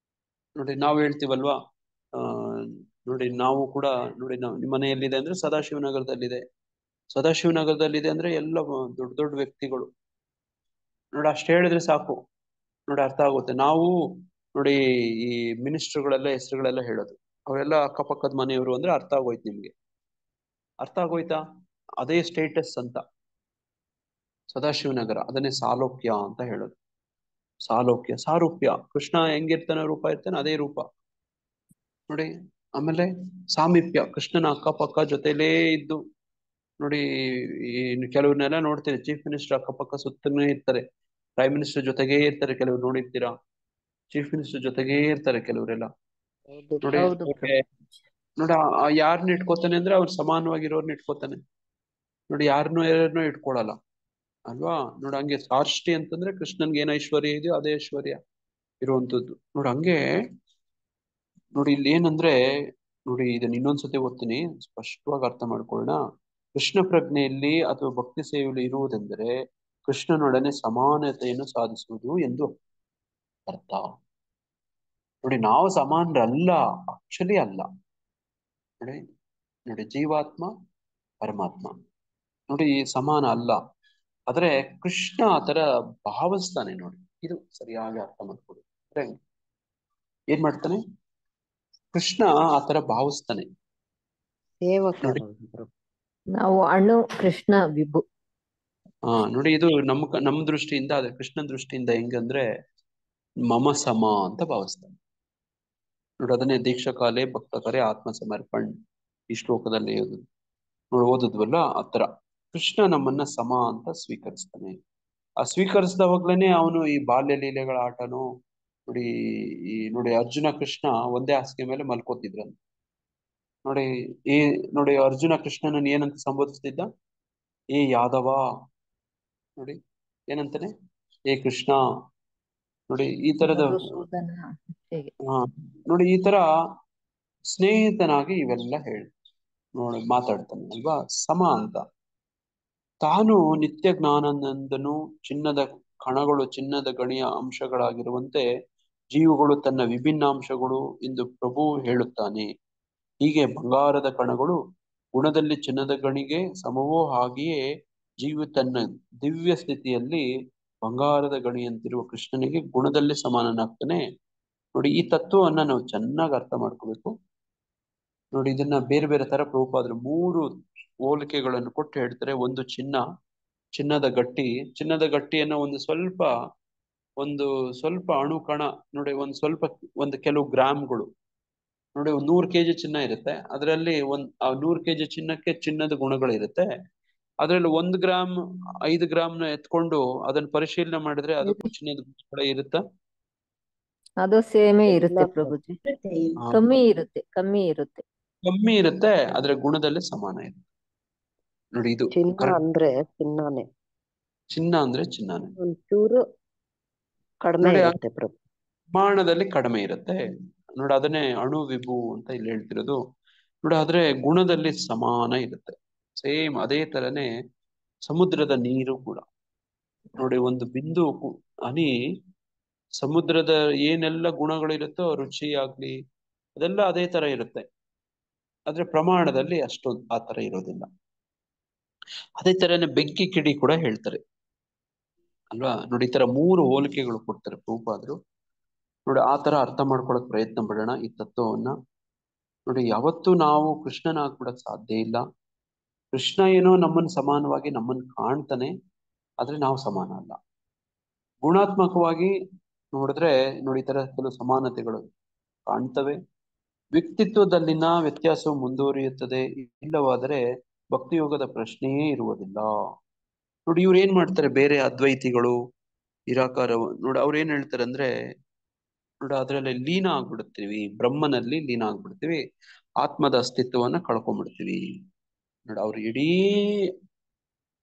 ನೋಡಿ ನಾವು ಹೇಳ್ತೀವಲ್ವಾ, ನೋಡಿ ನಾವು ಕೂಡ ನೋಡಿ ನಿಮ್ಮ ಮನೆಯಲ್ಲಿದೆ ಅಂದ್ರೆ ಸದಾಶಿವನಗರದಲ್ಲಿದೆ, ಸದಾಶಿವನಗರದಲ್ಲಿದೆ ಅಂದ್ರೆ ಎಲ್ಲ ದೊಡ್ಡ ದೊಡ್ಡ ವ್ಯಕ್ತಿಗಳು. ನೋಡಿ ಅಷ್ಟು ಹೇಳಿದ್ರೆ ಸಾಕು, ನೋಡಿ ಅರ್ಥ ಆಗುತ್ತೆ. ನಾವು ನೋಡಿ ಈ ಮಿನಿಸ್ಟರ್ಗಳೆಲ್ಲ ಹೆಸರುಗಳೆಲ್ಲ ಹೇಳೋದು, ಅವರೆಲ್ಲ ಅಕ್ಕಪಕ್ಕದ ಮನೆಯವರು ಅಂದ್ರೆ ಅರ್ಥ ಆಗೋಯ್ತು ನಿಮ್ಗೆ. ಅರ್ಥ ಆಗೋಯ್ತಾ? ಅದೇ ಸ್ಟೇಟಸ್ ಅಂತ ಸದಾಶಿವನಗರ, ಅದನ್ನೇ ಸಾಲೋಕ್ಯ ಅಂತ ಹೇಳೋದು. ಸಾಲೋಕ್ಯ, ಸಾರೂಪ್ಯ, ಕೃಷ್ಣ ಹೆಂಗಿರ್ತಾನೆ ರೂಪ ಇರ್ತಾನೆ ಅದೇ ರೂಪ ನೋಡಿ. ಆಮೇಲೆ ಸಾಮೀಪ್ಯ, ಕೃಷ್ಣನ ಅಕ್ಕಪಕ್ಕ ಜೊತೆಲೇ ಇದ್ದು ನೋಡಿ. ಕೆಲವ್ರನ್ನೆಲ್ಲ ನೋಡ್ತೀರಿ, ಚೀಫ್ ಮಿನಿಸ್ಟರ್ ಅಕ್ಕಪಕ್ಕ ಸುತ್ತನೇ ಇರ್ತಾರೆ, ಪ್ರೈಮ್ ಮಿನಿಸ್ಟರ್ ಜೊತೆಗೇ ಇರ್ತಾರೆ, ಕೆಲವ್ರು ನೋಡಿರ್ತೀರಾ, ಚೀಫ್ ಮಿನಿಸ್ಟರ್ ಜೊತೆಗೇ ಇರ್ತಾರೆ ಕೆಲವರೆಲ್ಲ ನೋಡಿ. ನೋಡಿ ಯಾರನ್ನ ಇಟ್ಕೋತಾನೆ ಅಂದ್ರೆ ಅವ್ರು ಸಮಾನವಾಗಿರೋರ್ನ ಇಟ್ಕೋತಾನೆ ನೋಡಿ, ಯಾರನ್ನೋ ಇಟ್ಕೊಳಲ್ಲ ಅಲ್ವಾ. ನೋಡಿ ಹಂಗೆ ಸಾಷ್ಟಿ ಅಂತಂದ್ರೆ ಕೃಷ್ಣನ್ಗೆ ಏನ್ ಐಶ್ವರ್ಯ ಇದೆಯೋ ಅದೇ ಐಶ್ವರ್ಯ ಇರುವಂತದ್ದು ನೋಡಿ. ಹಂಗೆ ನೋಡಿ ಇಲ್ಲಿ ಏನಂದ್ರೆ ನೋಡಿ, ಇದನ್ನ ಇನ್ನೊಂದ್ಸತಿ ಓದ್ತೀನಿ, ಸ್ಪಷ್ಟವಾಗಿ ಅರ್ಥ ಮಾಡ್ಕೊಳ್ಳೋಣ. ಕೃಷ್ಣ ಪ್ರಜ್ಞೆಯಲ್ಲಿ ಅಥವಾ ಭಕ್ತಿ ಸೇವೆಯಲ್ಲಿ ಇರುವುದೆಂದರೆ ಕೃಷ್ಣನೊಡನೆ ಸಮಾನತೆಯನ್ನು ಸಾಧಿಸುವುದು ಎಂದು ಅರ್ಥ. ನೋಡಿ ನಾವು ಸಮಾನರಲ್ಲ, ಆಕ್ಚುಲಿ ಅಲ್ಲ. ನೋಡಿ, ನೋಡಿ ಜೀವಾತ್ಮ ಪರಮಾತ್ಮ ನೋಡಿ ಸಮಾನ ಅಲ್ಲ. ಆದ್ರೆ ಕೃಷ್ಣ ಆತರ ಭಾವಿಸ್ತಾನೆ ನೋಡಿ. ಇದು ಸರಿಯಾಗಿ ಅರ್ಥ ಮಾಡ್ಕೊಡಿ. ಅಂದ್ರೆ ಏನ್ ಮಾಡ್ತಾನೆ ಕೃಷ್ಣ ಆತರ ಭಾವಿಸ್ತಾನೆ ಸೇವಕ ನೋಡಿ. ನಾವು ಅಣು, ಕೃಷ್ಣ ವಿಭು. ನೋಡಿ ಇದು ನಮ್ಮ ದೃಷ್ಟಿಯಿಂದ, ಆದ್ರೆ ಕೃಷ್ಣನ ದೃಷ್ಟಿಯಿಂದ ಹೆಂಗಂದ್ರೆ ಮಮ ಸಮ ಅಂತ ಭಾವಿಸ್ತಾನೆ ನೋಡಿ. ಅದನ್ನೇ ದೀಕ್ಷಾ ಕಾಲೇ ಭಕ್ತ ಕರೆ ಆತ್ಮ ಸಮರ್ಪಣ್ ಈ ಶ್ಲೋಕದಲ್ಲಿ ನೋಡಿ ಓದಿದ್ವಲ್ಲ. ಆತರ ಕೃಷ್ಣ ನಮ್ಮನ್ನ ಸಮ ಅಂತ ಸ್ವೀಕರಿಸ್ತಾನೆ. ಆ ಸ್ವೀಕರಿಸಿದವಾಗ್ಲೇನೆ ಅವನು ಈ ಬಾಲ್ಯ ಲೀಲೆಗಳ ಆಟನೋ ನೋಡಿ. ಈ ನೋಡಿ ಅರ್ಜುನ ಕೃಷ್ಣ ಒಂದೇ ಹಾಸಿಗೆ ಮೇಲೆ ಮಲ್ಕೋತಿದ್ರಂತೆ ನೋಡಿ. ಈ ನೋಡಿ ಅರ್ಜುನ ಕೃಷ್ಣನನ್ನು ಏನಂತ ಸಂಬೋಧಿಸ್ತಿದ್ದ? ಏ ಯಾದವ ನೋಡಿ, ಏನಂತಾನೆ? ಏ ಕೃಷ್ಣ ನೋಡಿ. ಈ ತರದ ಮಧುಸೂದನ ಹೀಗೆ. ನೋಡಿ ಈ ತರ ಸ್ನೇಹಿತನಾಗಿ ಇವೆಲ್ಲ ಹೇಳಿ ನೋಡಿ ಮಾತಾಡ್ತಾನೆ ಅಲ್ವಾ, ಸಮ ಅಂತ. ತಾನು ನಿತ್ಯ ಜ್ಞಾನಾನಂದನು, ಚಿನ್ನದ ಕಣಗಳು ಚಿನ್ನದ ಗಣಿಯ ಅಂಶಗಳಾಗಿರುವಂತೆ ಜೀವಗಳು ತನ್ನ ವಿಭಿನ್ನ ಅಂಶಗಳು ಎಂದು ಪ್ರಭು ಹೇಳುತ್ತಾನೆ. ಹೀಗೆ ಬಂಗಾರದ ಕಣಗಳು ಗುಣದಲ್ಲಿ ಚಿನ್ನದ ಗಣಿಗೆ ಸಮವೋ ಹಾಗೆಯೇ ಜೀವ ತನ್ನ ದಿವ್ಯ ಸ್ಥಿತಿಯಲ್ಲಿ ಬಂಗಾರದ ಗಣಿಯಂತಿರುವ ಕೃಷ್ಣನಿಗೆ ಗುಣದಲ್ಲಿ ಸಮಾನನಾಗ್ತಾನೆ ನೋಡಿ. ಈ ತತ್ವವನ್ನ ನಾವು ಚೆನ್ನಾಗಿ ಅರ್ಥ ಮಾಡ್ಕೋಬೇಕು ನೋಡಿ. ಇದನ್ನ ಬೇರೆ ಬೇರೆ ತರ ಪ್ರಭುಪಾದರು 3 ಹೋಲಿಕೆಗಳನ್ನು ಕೊಟ್ಟು ಹೇಳ್ತಾರೆ. ಒಂದು ಚಿನ್ನದ ಗಟ್ಟಿ. ಚಿನ್ನದ ಗಟ್ಟಿಯನ್ನ ಒಂದು ಸ್ವಲ್ಪ ಅಣು ಕಣ ನೋಡಿ, ಒಂದು ಕೆಲವು ಗ್ರಾಮ್ಗಳು ನೋಡಿ. 100 kg ಚಿನ್ನ ಇರುತ್ತೆ, ಅದರಲ್ಲಿ 100 kg ಚಿನ್ನಕ್ಕೆ ಚಿನ್ನದ ಗುಣಗಳಿರುತ್ತೆ. ಅದ್ರಲ್ಲಿ 1 ಗ್ರಾಮ್ 5 ಗ್ರಾಮ್ನ ಎತ್ಕೊಂಡು ಅದನ್ನ ಪರಿಶೀಲನೆ ಮಾಡಿದ್ರೆ ಅದಕ್ಕೂ ಚಿನ್ನದ ಗುಣಗಳೇ ಇರುತ್ತಾ? ಅದು ಸೇಮೇ ಇರುತ್ತೆ ಪ್ರಭುಜಿ. ಕಮ್ಮಿ ಇರುತ್ತೆ. ಆದ್ರೆ ಗುಣದಲ್ಲಿ ಸಮಾನ ಇರುತ್ತೆ ನೋಡಿ. ಇದು ಚಿನ್ನ ಅಂದ್ರೆ ಚಿನ್ನನೇ, ಚಿನ್ನ ಅಂದ್ರೆ ಚಿನ್ನನೇ. ಒಂಚೂರು ಕಡಿಮೆ ನೋಡಿ ಇರುತ್ತೆ ಪ್ರಭು. ಪ್ರಮಾಣದಲ್ಲಿ ಕಡಿಮೆ ಇರುತ್ತೆ ನೋಡಿ. ಅದನ್ನೇ ಅಣು ವಿಭು ಅಂತ ಇಲ್ಲಿ ಹೇಳ್ತಿರೋದು ನೋಡಿ. ಆದ್ರೆ ಗುಣದಲ್ಲಿ ಸಮಾನ ಇರುತ್ತೆ. ಸೇಮ್ ಅದೇ ತರನೇ ಸಮುದ್ರದ ನೀರು ಕೂಡ ನೋಡಿ. ಒಂದು ಬಿಂದು ಹನಿ ಸಮುದ್ರದ ಏನೆಲ್ಲ ಗುಣಗಳಿರುತ್ತೋ, ರುಚಿ ಆಗ್ಲಿ ಅದೆಲ್ಲ ಅದೇ ತರ ಇರುತ್ತೆ. ಆದ್ರೆ ಪ್ರಮಾಣದಲ್ಲಿ ಅಷ್ಟೊಂದು ಆ ತರ ಇರೋದಿಲ್ಲ. ಅದೇ ತರನೇ ಬೆಂಕಿ ಕಿಡಿ ಕೂಡ ಹೇಳ್ತಾರೆ ಅಲ್ವಾ ನೋಡಿ. ಈ ತರ 3 ಹೋಲಿಕೆಗಳು ಕೊಡ್ತಾರೆ ಪ್ರಭುಪಾದರು ನೋಡಿ. ಆ ತರ ಅರ್ಥ ಮಾಡ್ಕೊಳಕ್ ಪ್ರಯತ್ನ ಪಡೋಣ ಈ ತತ್ವವನ್ನ ನೋಡಿ. ಯಾವತ್ತೂ ನಾವು ಕೃಷ್ಣನ ಆಗ್ಬಿಡಕ್ ಸಾಧ್ಯ ಇಲ್ಲ. ಕೃಷ್ಣ ಏನೋ ನಮ್ಮನ್ನ ಸಮಾನವಾಗಿ ನಮ್ಮನ್ನ ಕಾಣ್ತಾನೆ, ಆದ್ರೆ ನಾವು ಸಮಾನ ಅಲ್ಲ. ಗುಣಾತ್ಮಕವಾಗಿ ನೋಡಿದ್ರೆ ನೋಡಿ ಈ ತರ ಕೆಲವು ಸಮಾನತೆಗಳು ಕಾಣ್ತವೆ. ವ್ಯಕ್ತಿತ್ವದಲ್ಲಿನ ವ್ಯತ್ಯಾಸವು ಮುಂದುವರಿಯುತ್ತದೆ. ಇಲ್ಲವಾದರೆ ಭಕ್ತಿಯೋಗದ ಪ್ರಶ್ನೆಯೇ ಇರುವುದಿಲ್ಲ ನೋಡಿ. ಇವ್ರು ಏನ್ ಮಾಡ್ತಾರೆ, ಬೇರೆ ಅದ್ವೈತಿಗಳು ನಿರಾಕಾರ ನೋಡಿ, ಅವ್ರು ಏನ್ ಹೇಳ್ತಾರೆ ಅಂದ್ರೆ ನೋಡಿ, ಅದ್ರಲ್ಲಿ ಲೀನ ಆಗ್ಬಿಡ್ತೀವಿ, ಬ್ರಹ್ಮನಲ್ಲಿ ಲೀನ ಆಗ್ಬಿಡ್ತೀವಿ, ಆತ್ಮದ ಅಸ್ತಿತ್ವವನ್ನ ಕಳ್ಕೊಂಡ್ಬಿಡ್ತೀವಿ ನೋಡಿ. ಅವ್ರು ಇಡೀ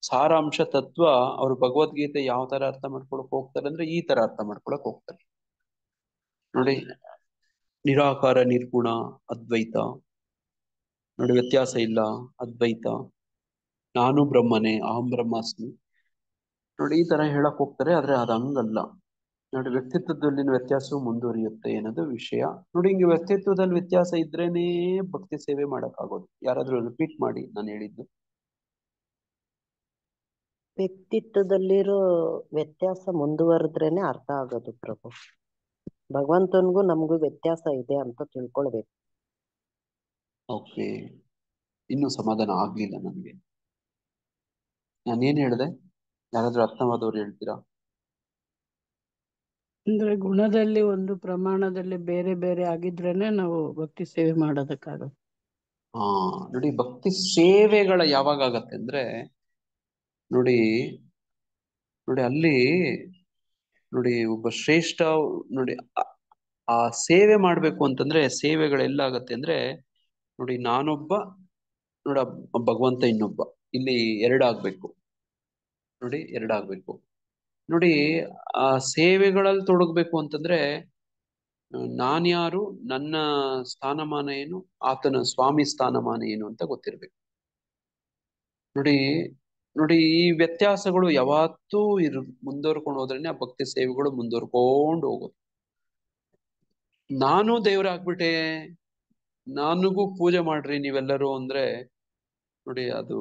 ಸಾರಾಂಶ ತತ್ವ ಅವ್ರು ಭಗವದ್ಗೀತೆ ಯಾವ ತರ ಅರ್ಥ ಮಾಡ್ಕೊಳಕ್ ಹೋಗ್ತಾರೆ ಅಂದ್ರೆ ಈ ತರ ಅರ್ಥ ಮಾಡ್ಕೊಳಕ್ ಹೋಗ್ತಾರೆ ನೋಡಿ. ನಿರಾಕಾರ ನಿರ್ಗುಣ ಅದ್ವೈತ ನೋಡಿ, ವ್ಯತ್ಯಾಸ ಇಲ್ಲ ಅದ್ವೈತ, ನಾನು ಬ್ರಹ್ಮನೇ ಅಹಂ ಬ್ರಹ್ಮಾಸ್ಮಿ ನೋಡಿ. ಈ ತರ ಹೇಳಕ್ ಹೋಗ್ತಾರೆ. ಆದ್ರೆ ಅದು ಹಂಗಲ್ಲ ನೋಡಿ. ವ್ಯಕ್ತಿತ್ವದಲ್ಲಿನ ವ್ಯತ್ಯಾಸವು ಮುಂದುವರಿಯುತ್ತೆ ಅನ್ನೋದು ವಿಷಯ ನೋಡಿ. ಹಿಂಗೆ ವ್ಯಕ್ತಿತ್ವದಲ್ಲಿ ವ್ಯತ್ಯಾಸ ಇದ್ರೇನೆ ಭಕ್ತಿ ಸೇವೆ ಮಾಡಕ್ ಆಗೋದು. ಯಾರಾದ್ರೂ ರಿಪೀಟ್ ಮಾಡಿ ನಾನು ಹೇಳಿದ್ದು. ವ್ಯಕ್ತಿತ್ವದಲ್ಲಿರೋ ವ್ಯತ್ಯಾಸ ಮುಂದುವರೆದ್ರೇನೆ ಅರ್ಥ ಆಗೋದು ಪ್ರಭು. ಭಗವಂತನಿಗೂ ನಮಗೂ ವ್ಯತ್ಯಾಸ ಇದೆ ಅಂತ ತಿಳ್ಕೊಳ್ಬೇಕು. ಓಕೆ, ಇನ್ನೂ ಸಮಾಧಾನ ಆಗ್ಲಿಲ್ಲ ನನಗೆ. ನಾನೇನ್ ಹೇಳ್ದೆ? ಯಾರಾದ್ರೂ ಅರ್ಥವಾದವ್ರು ಹೇಳ್ತೀರಾ? ಅಂದ್ರೆ ಗುಣದಲ್ಲಿ ಒಂದು ಪ್ರಮಾಣದಲ್ಲಿ ಬೇರೆ ಬೇರೆ ಆಗಿದ್ರೇನೆ ನಾವು ಭಕ್ತಿ ಸೇವೆ ಮಾಡೋದಕ್ಕಾಗುತ್ತೆ. ನೋಡಿ, ಭಕ್ತಿ ಸೇವೆಗಳ ಯಾವಾಗ ಆಗತ್ತೆ ಅಂದ್ರೆ ನೋಡಿ ಅಲ್ಲಿ ನೋಡಿ ಒಬ್ಬ ಶ್ರೇಷ್ಠ ನೋಡಿ ಆ ಸೇವೆ ಮಾಡ್ಬೇಕು ಅಂತಂದ್ರೆ ಸೇವೆಗಳೆಲ್ಲ ಆಗತ್ತೆ ಅಂದ್ರೆ ನೋಡಿ, ನಾನೊಬ್ಬ ನೋಡಿ ಭಗವಂತ ಇನ್ನೊಬ್ಬ, ಇಲ್ಲಿ ಎರಡಾಗ್ಬೇಕು ನೋಡಿ. ಆ ಸೇವೆಗಳಲ್ಲಿ ತೊಡಗ್ಬೇಕು ಅಂತಂದ್ರೆ ನಾನ್ಯಾರು, ನನ್ನ ಸ್ಥಾನಮಾನ ಏನು, ಆತನ ಸ್ವಾಮಿ ಸ್ಥಾನಮಾನ ಏನು ಅಂತ ಗೊತ್ತಿರ್ಬೇಕು ನೋಡಿ. ಈ ವ್ಯತ್ಯಾಸಗಳು ಯಾವತ್ತೂ ಮುಂದುವರ್ಕೊಂಡು ಹೋದ್ರೇನೆ ಆ ಭಕ್ತಿ ಸೇವೆಗಳು ಮುಂದುವರ್ಕೊಂಡು ಹೋಗೋದು. ನಾನು ದೇವ್ರಾಗ್ಬಿಟ್ಟೆ ನನಗೂ ಪೂಜೆ ಮಾಡ್ರಿ ನೀವೆಲ್ಲರೂ ಅಂದ್ರೆ ನೋಡಿ ಅದು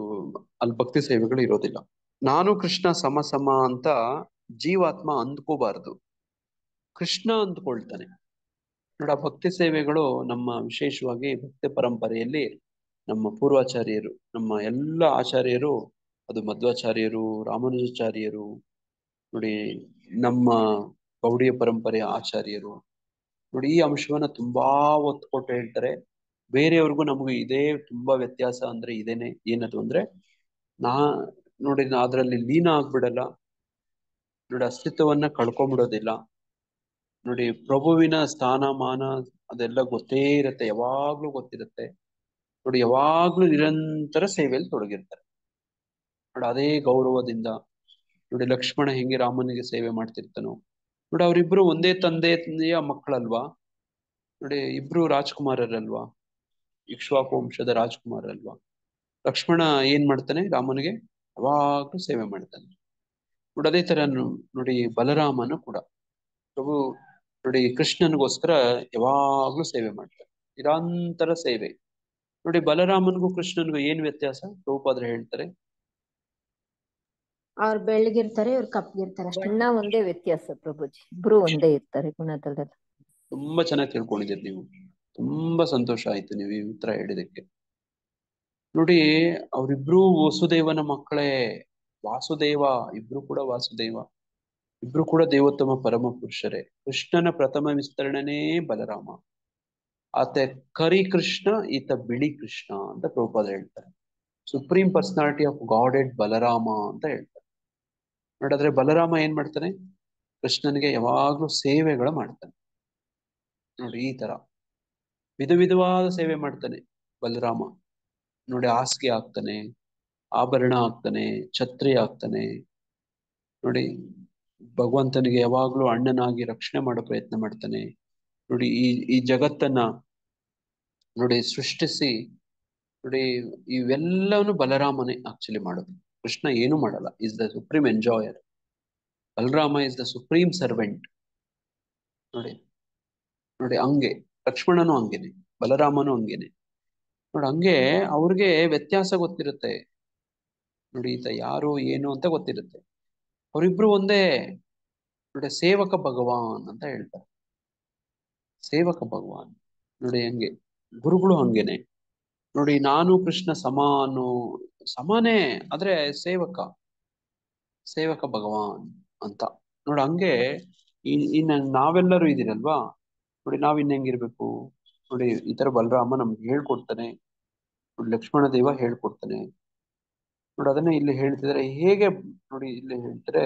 ಅಲ್ಲಿ ಭಕ್ತಿ ಸೇವೆಗಳು ಇರೋದಿಲ್ಲ. ನಾನು ಕೃಷ್ಣ ಸಮ ಸಮ ಅಂತ ಜೀವಾತ್ಮ ಅಂದ್ಕೋಬಾರ್ದು, ಕೃಷ್ಣ ಅಂದ್ಕೊಳ್ತಾನೆ. ನೋಡಿ, ಆ ಭಕ್ತಿ ಸೇವೆಗಳು ನಮ್ಮ ವಿಶೇಷವಾಗಿ ಭಕ್ತಿ ಪರಂಪರೆಯಲ್ಲಿ ನಮ್ಮ ಪೂರ್ವಾಚಾರ್ಯರು, ನಮ್ಮ ಎಲ್ಲ ಆಚಾರ್ಯರು, ಅದು ಮಧ್ವಾಚಾರ್ಯರು, ರಾಮಾನುಜಾಚಾರ್ಯರು, ನೋಡಿ ನಮ್ಮ ಗೌಡಿಯ ಪರಂಪರೆಯ ಆಚಾರ್ಯರು, ನೋಡಿ ಈ ಅಂಶವನ್ನ ತುಂಬಾ ಒತ್ತು ಕೊಟ್ಟು ಹೇಳ್ತಾರೆ. ಬೇರೆಯವ್ರಿಗೂ ನಮಗೂ ಇದೇ ತುಂಬಾ ವ್ಯತ್ಯಾಸ ಅಂದ್ರೆ ಇದೇನೆ. ಏನದು ಅಂದ್ರೆ ನಾ ನೋಡಿ ಅದ್ರಲ್ಲಿ ಲೀನ ಆಗ್ಬಿಡಲ್ಲ, ನೋಡಿ ಅಸ್ತಿತ್ವವನ್ನ ಕಳ್ಕೊಂಡ್ಬಿಡೋದಿಲ್ಲ. ನೋಡಿ ಪ್ರಭುವಿನ ಸ್ಥಾನಮಾನ ಅದೆಲ್ಲ ಗೊತ್ತೇ ಇರುತ್ತೆ, ಯಾವಾಗ್ಲೂ ಗೊತ್ತಿರುತ್ತೆ. ನೋಡಿ ಯಾವಾಗ್ಲೂ ನಿರಂತರ ಸೇವೆಯಲ್ಲಿ ತೊಡಗಿರ್ತಾರೆ. ನೋಡಿ ಅದೇ ಗೌರವದಿಂದ. ನೋಡಿ ಲಕ್ಷ್ಮಣ ಹೆಂಗೆ ರಾಮನಿಗೆ ಸೇವೆ ಮಾಡ್ತಿರ್ತಾನೋ, ನೋಡಿ ಅವರಿಬ್ರು ಒಂದೇ ತಂದೆಯ ಮಕ್ಕಳಲ್ವಾ. ನೋಡಿ ಇಬ್ರು ರಾಜ್ಕುಮಾರರಲ್ವಾ, ಇಕ್ಷ್ವಾಕು ವಂಶದ ರಾಜ್ಕುಮಾರಲ್ವಾ. ಲಕ್ಷ್ಮಣ ಏನ್ ಮಾಡ್ತಾನೆ, ರಾಮನಿಗೆ ಯಾವಾಗ್ಲೂ ಸೇವೆ ಮಾಡ್ತಾನೆ. ನೋಡಿ ಅದೇ ತರ ನೋಡಿ ಬಲರಾಮನು ಕೂಡ ಪ್ರಭು ನೋಡಿ ಕೃಷ್ಣನಿಗೋಸ್ಕರ ಯಾವಾಗ್ಲೂ ಸೇವೆ ಮಾಡ್ತಾರೆ, ನಿರಂತರ ಸೇವೆ. ನೋಡಿ ಬಲರಾಮನಿಗೂ ಕೃಷ್ಣನಿಗೂ ಏನ್ ವ್ಯತ್ಯಾಸ ಪ್ರಭುಪಾದರು ಹೇಳ್ತಾರೆ. ಅವ್ರು ಬೆಳ್ಳಗಿರ್ತಾರೆ, ಇವ್ರು ಕಪ್ಪಗಿರ್ತಾರೆ ಅಷ್ಟೇ. ಬಣ್ಣ ಒಂದೇ ವ್ಯತ್ಯಾಸ ಪ್ರಭುಜಿ, ಇಬ್ರು ಒಂದೇ ಇರ್ತಾರೆ ಗುಣದಲ್ಲೆಲ್ಲ. ತುಂಬಾ ಚೆನ್ನಾಗಿ ತಿಳ್ಕೊಂಡಿದ್ದೀರಿ ನೀವು, ತುಂಬಾ ಸಂತೋಷ ಆಯ್ತು ನೀವು ಈ ಉತ್ತರ ಹೇಳಿದಕ್ಕೆ. ನೋಡಿ ಅವರಿಬ್ರು ವಸುದೇವನ ಮಕ್ಕಳೇ, ವಾಸುದೇವ, ಇಬ್ರು ಕೂಡ ವಾಸುದೇವ, ಇಬ್ರು ಕೂಡ ದೇವೋತ್ತಮ ಪರಮ ಪುರುಷರೇ. ಕೃಷ್ಣನ ಪ್ರಥಮ ವಿಸ್ತರಣೆನೇ ಬಲರಾಮ. ಆತ ಕರಿ ಕೃಷ್ಣ, ಈತ ಬಿಳಿ ಕೃಷ್ಣ ಅಂತ ಪ್ರಭುಪಾದ ಹೇಳ್ತಾರೆ. Supreme personality of god Ed Balarama ಅಂತ ಹೇಳ್ತಾರೆ. ನೋಡಿದ್ರೆ ಬಲರಾಮ ಏನ್ ಮಾಡ್ತಾನೆ, ಕೃಷ್ಣನಿಗೆ ಯಾವಾಗ್ಲೂ ಸೇವೆಗಳು ಮಾಡ್ತಾನೆ. ನೋಡಿ ಈ ತರ ವಿಧ ವಿಧವಾದ ಸೇವೆ ಮಾಡ್ತಾನೆ ಬಲರಾಮ. ನೋಡಿ ಹಾಸಿಗೆ ಹಾಕ್ತಾನೆ, ಆಭರಣ ಹಾಕ್ತಾನೆ, ಛತ್ರಿ ಹಾಕ್ತಾನೆ. ನೋಡಿ ಭಗವಂತನಿಗೆ ಯಾವಾಗ್ಲೂ ಅಣ್ಣನಾಗಿ ರಕ್ಷಣೆ ಮಾಡೋ ಪ್ರಯತ್ನ ಮಾಡ್ತಾನೆ. ನೋಡಿ ಈ ಜಗತ್ತನ್ನ ನೋಡಿ ಸೃಷ್ಟಿಸಿ, ನೋಡಿ ಇವೆಲ್ಲವೂ ಬಲರಾಮನೇ ಆಕ್ಚುಲಿ ಮಾಡೋದು. ಕೃಷ್ಣ ಏನು ಮಾಡಲ್ಲ, is the supreme enjoyer. Balarama is the supreme servant. ನೋಡಿ ನೋಡಿ ಹಂಗೆ ಲಕ್ಷ್ಮಣನು ಹಂಗೇನೆ, ಬಲರಾಮನು ಹಂಗೇನೆ. ನೋಡಿ ಹಂಗೆ ಅವ್ರಿಗೆ ವ್ಯತ್ಯಾಸ ಗೊತ್ತಿರುತ್ತೆ. ನೋಡಿ ಈತ ಯಾರು ಏನು ಅಂತ ಗೊತ್ತಿರುತ್ತೆ. ಅವರಿಬ್ರು ಒಂದೇ. ನೋಡಿ ಸೇವಕ ಭಗವಾನ್ ಅಂತ ಹೇಳ್ತಾರೆ, ಸೇವಕ ಭಗವಾನ್. ನೋಡಿ ಹಂಗೆ ಗುರುಗಳು ಹಂಗೇನೆ. ನೋಡಿ ನಾನು ಕೃಷ್ಣ ಸಮಾನು, ಸಮಾನೇ ಆದ್ರೆ ಸೇವಕ, ಸೇವಕ ಭಗವಾನ್ ಅಂತ. ನೋಡಿ ಹಂಗೆ ಇನ್ನ ನಾವೆಲ್ಲರೂ ಇದೀರಲ್ವಾ, ನೋಡಿ ನಾವ್ ಇನ್ನ ಹೆಂಗಿರ್ಬೇಕು. ನೋಡಿ ಈ ತರ ಬಲರಾಮ ನಮ್ಗೆ ಹೇಳ್ಕೊಡ್ತಾನೆ, ನೋಡಿ ಲಕ್ಷ್ಮಣ ದೇವ ಹೇಳ್ಕೊಡ್ತಾನೆ. ನೋಡಿ ಅದನ್ನ ಇಲ್ಲಿ ಹೇಳ್ತಿದ್ರೆ ಹೇಗೆ, ನೋಡಿ ಇಲ್ಲಿ ಹೇಳ್ತಾರೆ,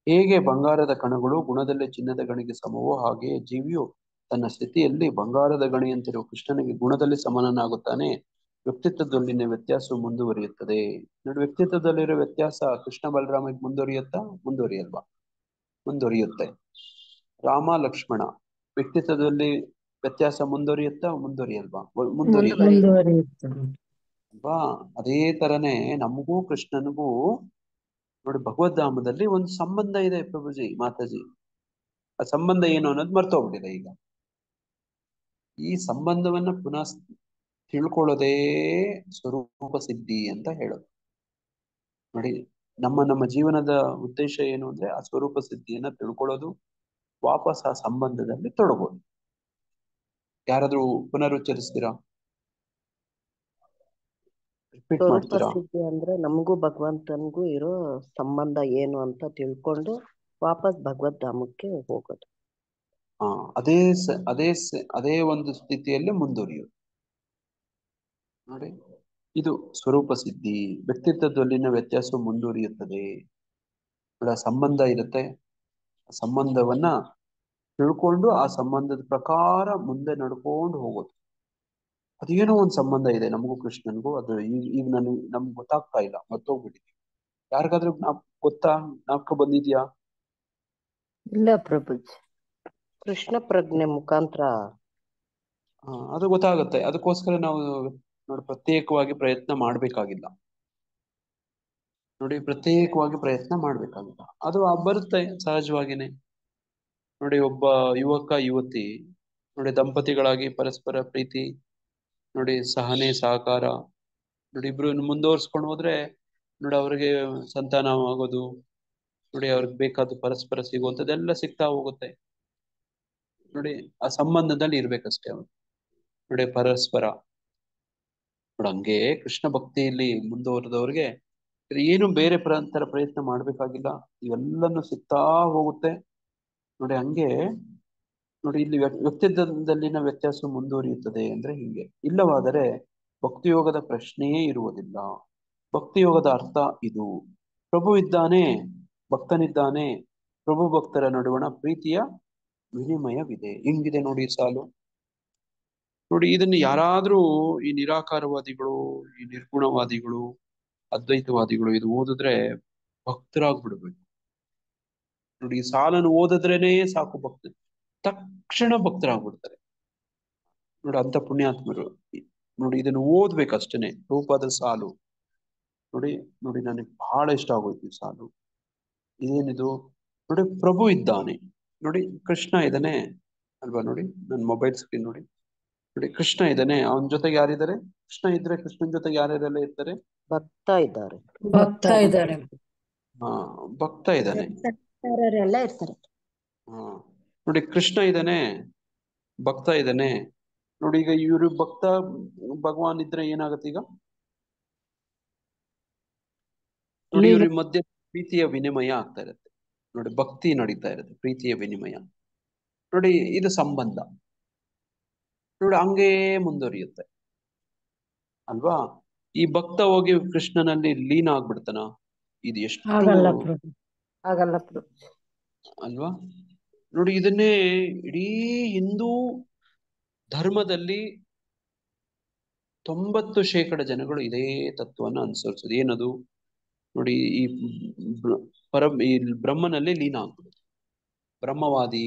ಹೇಗೆ ಬಂಗಾರದ ಕಣಗಳು ಗುಣದಲ್ಲಿ ಚಿನ್ನದ ಗಣಿಗೆ ಸಮವೋ ಹಾಗೆಯೇ ಜೀವಿಯು ತನ್ನ ಸ್ಥಿತಿಯಲ್ಲಿ ಬಂಗಾರದ ಗಣಿಯಂತಿರುವ ಕೃಷ್ಣನಿಗೆ ಗುಣದಲ್ಲಿ ಸಮಾನನಾಗುತ್ತಾನೆ. ವ್ಯಕ್ತಿತ್ವದಲ್ಲಿನ ವ್ಯತ್ಯಾಸ ಮುಂದುವರಿಯುತ್ತದೆ. ನೋಡಿ ವ್ಯಕ್ತಿತ್ವದಲ್ಲಿರೋ ವ್ಯತ್ಯಾಸ ಕೃಷ್ಣ ಬಲರಾಮಿಗೆ ಮುಂದುವರಿಯುತ್ತಾ, ಮುಂದುವರಿಯಲ್ವಾ? ಮುಂದುವರಿಯುತ್ತೆ. ರಾಮ ಲಕ್ಷ್ಮಣ ವ್ಯಕ್ತಿತ್ವದಲ್ಲಿ ವ್ಯತ್ಯಾಸ ಮುಂದುವರಿಯುತ್ತಾ, ಮುಂದುವರಿಯಲ್ವಾ? ಮುಂದುವರಿಯುತ್ತೆ ಮುಂದುವರಿಯುತ್ತೆ. ಅಲ್ವಾ? ಅದೇ ತರನೇ ನಮಗೂ ಕೃಷ್ಣನಿಗೂ ನೋಡಿ ಭಗವದ್ಧಾಮದಲ್ಲಿ ಒಂದು ಸಂಬಂಧ ಇದೆ ಪ್ರಭುಜಿ, ಮಾತಾಜಿ. ಆ ಸಂಬಂಧ ಏನು ಅನ್ನೋದು ಮರ್ತೋಗ್ಬಿಟ್ಟಿದೆ ಈಗ. ಈ ಸಂಬಂಧವನ್ನ ಪುನಃ ತಿಳ್ಕೊಳ್ಳೋದೇ ಸ್ವರೂಪ ಸಿದ್ಧಿ ಅಂತ ಹೇಳೋದು. ನೋಡಿ ನಮ್ಮ ಜೀವನದ ಉದ್ದೇಶ ಏನು ಅಂದ್ರೆ ಆ ಸ್ವರೂಪ ಸಿದ್ಧಿಯನ್ನ ತಿಳ್ಕೊಳ್ಳೋದು, ವಾಪಸ್ ಆ ಸಂಬಂಧದಲ್ಲಿ ತೊಡಗೋದು. ಯಾರಾದ್ರೂ ಪುನರುಚ್ಚರಿಸ್ತೀರಾ? ರಿಪೀಟ್ ಸ್ವರೂಪ ಮಾಡ್ತೀರಾ? ಸಿದ್ಧಿ ಅಂದ್ರೆ ನಮಗೂ ಭಗವಂತನಿಗೂ ಇರೋ ಸಂಬಂಧ ಏನು ಅಂತ ತಿಳ್ಕೊಂಡು ವಾಪಸ್ ಭಗವದ್ಧಾಮಕ್ಕೆ ಹೋಗೋದು. ಹಾ, ಅದೇ ಒಂದು ಸ್ಥಿತಿಯಲ್ಲಿ ಮುಂದುವರಿಯೋದು. ನೋಡಿ ಇದು ಸ್ವರೂಪ ಸಿದ್ಧಿ. ವ್ಯಕ್ತಿತ್ವದಲ್ಲಿನ ವ್ಯತ್ಯಾಸ ಮುಂದುವರಿಯುತ್ತದೆ. ಆ ಸಂಬಂಧ ಇರುತ್ತೆ, ಆ ಸಂಬಂಧವನ್ನ ತಿಳ್ಕೊಂಡು ಆ ಸಂಬಂಧದ ಪ್ರಕಾರ ಮುಂದೆ ನಡ್ಕೊಂಡು ಹೋಗೋದು. ಅದೇನೋ ಒಂದು ಸಂಬಂಧ ಇದೆ ನಮಗೂ ಕೃಷ್ಣನ್ಗೂ, ಅದು ಈಗ ನಮ್ಗೆ ಗೊತ್ತಾಗ್ತಾ ಇಲ್ಲ, ಮರ್ತೋಗ್ಬಿಟ್ಟಿದೆ. ಯಾರಿಗಾದ್ರೂ ಗೊತ್ತಾ, ಜ್ಞಾಪಕ ಬಂದಿದ್ಯಾ? ಇಲ್ಲ ಪ್ರಭುಜಿ. ಕೃಷ್ಣ ಪ್ರಜ್ಞೆ ಮುಖಾಂತರ ಅದು ಗೊತ್ತಾಗುತ್ತೆ. ಅದಕ್ಕೋಸ್ಕರ ನಾವು ನೋಡಿ ಪ್ರತ್ಯೇಕವಾಗಿ ಪ್ರಯತ್ನ ಮಾಡ್ಬೇಕಾಗಿಲ್ಲ. ನೋಡಿ ಪ್ರತ್ಯೇಕವಾಗಿ ಪ್ರಯತ್ನ ಮಾಡ್ಬೇಕಾಗಿಲ್ಲ, ಅದು ಬರುತ್ತೆ ಸಹಜವಾಗಿನೇ. ನೋಡಿ ಒಬ್ಬ ಯುವಕ ಯುವತಿ ನೋಡಿ ದಂಪತಿಗಳಾಗಿ ಪರಸ್ಪರ ಪ್ರೀತಿ, ನೋಡಿ ಸಹನೆ ಸಹಕಾರ, ನೋಡಿ ಇಬ್ರು ಮುಂದುವರ್ಸ್ಕೊಂಡು ಹೋದ್ರೆ ನೋಡಿ ಅವ್ರಿಗೆ ಸಂತಾನ ಆಗೋದು, ನೋಡಿ ಅವ್ರಿಗೆ ಬೇಕಾದ ಪರಸ್ಪರ ಸಿಗುವಂಥದ್ದೆಲ್ಲ ಸಿಗ್ತಾ ಹೋಗುತ್ತೆ. ನೋಡಿ ಆ ಸಂಬಂಧದಲ್ಲಿ ಇರ್ಬೇಕಷ್ಟೇ ಅವ್ರು, ನೋಡಿ ಪರಸ್ಪರ. ನೋಡಿ ಹಂಗೆ ಕೃಷ್ಣ ಭಕ್ತಿಯಲ್ಲಿ ಮುಂದುವರೆದವ್ರಿಗೆ ಏನು ಬೇರೆ ತರ ಪ್ರಯತ್ನ ಮಾಡ್ಬೇಕಾಗಿಲ್ಲ, ಇವೆಲ್ಲನೂ ಸಿಗ್ತಾ ಹೋಗುತ್ತೆ. ನೋಡಿ ಹಂಗೆ ನೋಡಿ ಇಲ್ಲಿ ವ್ಯಕ್ತಿತ್ವದಲ್ಲಿನ ವ್ಯತ್ಯಾಸ ಮುಂದುವರಿಯುತ್ತದೆ ಅಂದ್ರೆ ಹಿಂಗೆ. ಇಲ್ಲವಾದರೆ ಭಕ್ತಿಯೋಗದ ಪ್ರಶ್ನೆಯೇ ಇರುವುದಿಲ್ಲ. ಭಕ್ತಿಯೋಗದ ಅರ್ಥ ಇದು: ಪ್ರಭು ಇದ್ದಾನೆ, ಭಕ್ತನಿದ್ದಾನೆ, ಪ್ರಭು ಭಕ್ತರ ನಡುವಣ ಪ್ರೀತಿಯ ವಿನಿಮಯವಿದೆ. ಹಿಂಗಿದೆ ನೋಡಿ ಸಾಲು. ನೋಡಿ ಇದನ್ನು ಯಾರಾದ್ರೂ ಈ ನಿರಾಕಾರವಾದಿಗಳು, ಈ ನಿರ್ಗುಣವಾದಿಗಳು, ಅದ್ವೈತವಾದಿಗಳು ಇದು ಓದಿದ್ರೆ ಭಕ್ತರಾಗ್ಬಿಡ್ಬೇಕು. ನೋಡಿ ಈ ಸಾಲನ್ನು ಓದಿದ್ರೇನೆ ಸಾಕು, ತಕ್ಷಣ ಭಕ್ತರಾಗ್ಬಿಡ್ತಾರೆ. ನೋಡಿ ಅಂತ ಪುಣ್ಯಾತ್ಮರು. ನೋಡಿ ಇದನ್ನು ಓದ್ಬೇಕಷ್ಟೇನೆ. ರೂಪದ ಸಾಲು ನೋಡಿ, ನೋಡಿ ನನಗೆ ಬಹಳ ಇಷ್ಟ ಆಗೋಯ್ತು ಈ ಸಾಲು. ಇದೇನಿದು ನೋಡಿ, ಪ್ರಭು ಇದ್ದಾನೆ, ನೋಡಿ ಕೃಷ್ಣ ಇದ್ದಾನೆ ಅಲ್ವಾ. ನೋಡಿ ನನ್ನ ಮೊಬೈಲ್ ಸ್ಕ್ರೀನ್ ನೋಡಿ, ನೋಡಿ ಕೃಷ್ಣ ಇದ್ದಾನೆ, ಅವನ ಜೊತೆಗೆ ಯಾರಿದ್ದಾರೆ? ಕೃಷ್ಣ ಇದ್ರೆ ಕೃಷ್ಣನ್ ಜೊತೆಗೆ ಯಾರ್ಯಾರೆಲ್ಲ ಇರ್ತಾರೆ? ಭಕ್ತ ಇದ್ದಾರೆ. ಭಕ್ತ ಇದ್ದಾರೆ. ಹಾ, ಭಕ್ತ ಇದ್ದಾನೆ. ಎಲ್ಲ ಇರ್ತಾರೆ. ಹಾ ನೋಡಿ ಕೃಷ್ಣ ಇದ್ದಾನೆ, ಭಕ್ತ ಇದ್ದಾನೆ. ನೋಡಿ ಈಗ ಇವರು ಭಕ್ತ ಭಗವಾನ್ ಇದ್ರೆ ಏನಾಗತ್ತೆ ಈಗ? ನೋಡಿ ಇವ್ರ ಮಧ್ಯೆ ಪ್ರೀತಿಯ ವಿನಿಮಯ ಆಗ್ತಾ ಇರುತ್ತೆ. ನೋಡಿ ಭಕ್ತಿ ನಡೀತಾ ಇರುತ್ತೆ, ಪ್ರೀತಿಯ ವಿನಿಮಯ. ನೋಡಿ ಇದು ಸಂಬಂಧ. ನೋಡಿ ಹಂಗೇ ಮುಂದುವರಿಯುತ್ತೆ ಅಲ್ವಾ. ಈ ಭಕ್ತ ಹೋಗಿ ಕೃಷ್ಣನಲ್ಲಿ ಲೀನ ಆಗ್ಬಿಡ್ತಾನ? ಇದು ಎಷ್ಟು ಆಗಲ್ಲ ಪ್ರಭು, ಆಗಲ್ಲ ಪ್ರಭು ಅಲ್ವಾ. ನೋಡಿ ಇದನ್ನೇ ಇಡೀ ಹಿಂದೂ ಧರ್ಮದಲ್ಲಿ 90% ಜನಗಳು ಇದೇ ತತ್ವವನ್ನು ಅನುಸರಿಸೋದು. ಏನದು ನೋಡಿ, ಈ ಬ್ರಹ್ಮನಲ್ಲಿ ಲೀನ ಆಗ್ಬಿಡುತ್ತೆ. ಬ್ರಹ್ಮವಾದಿ,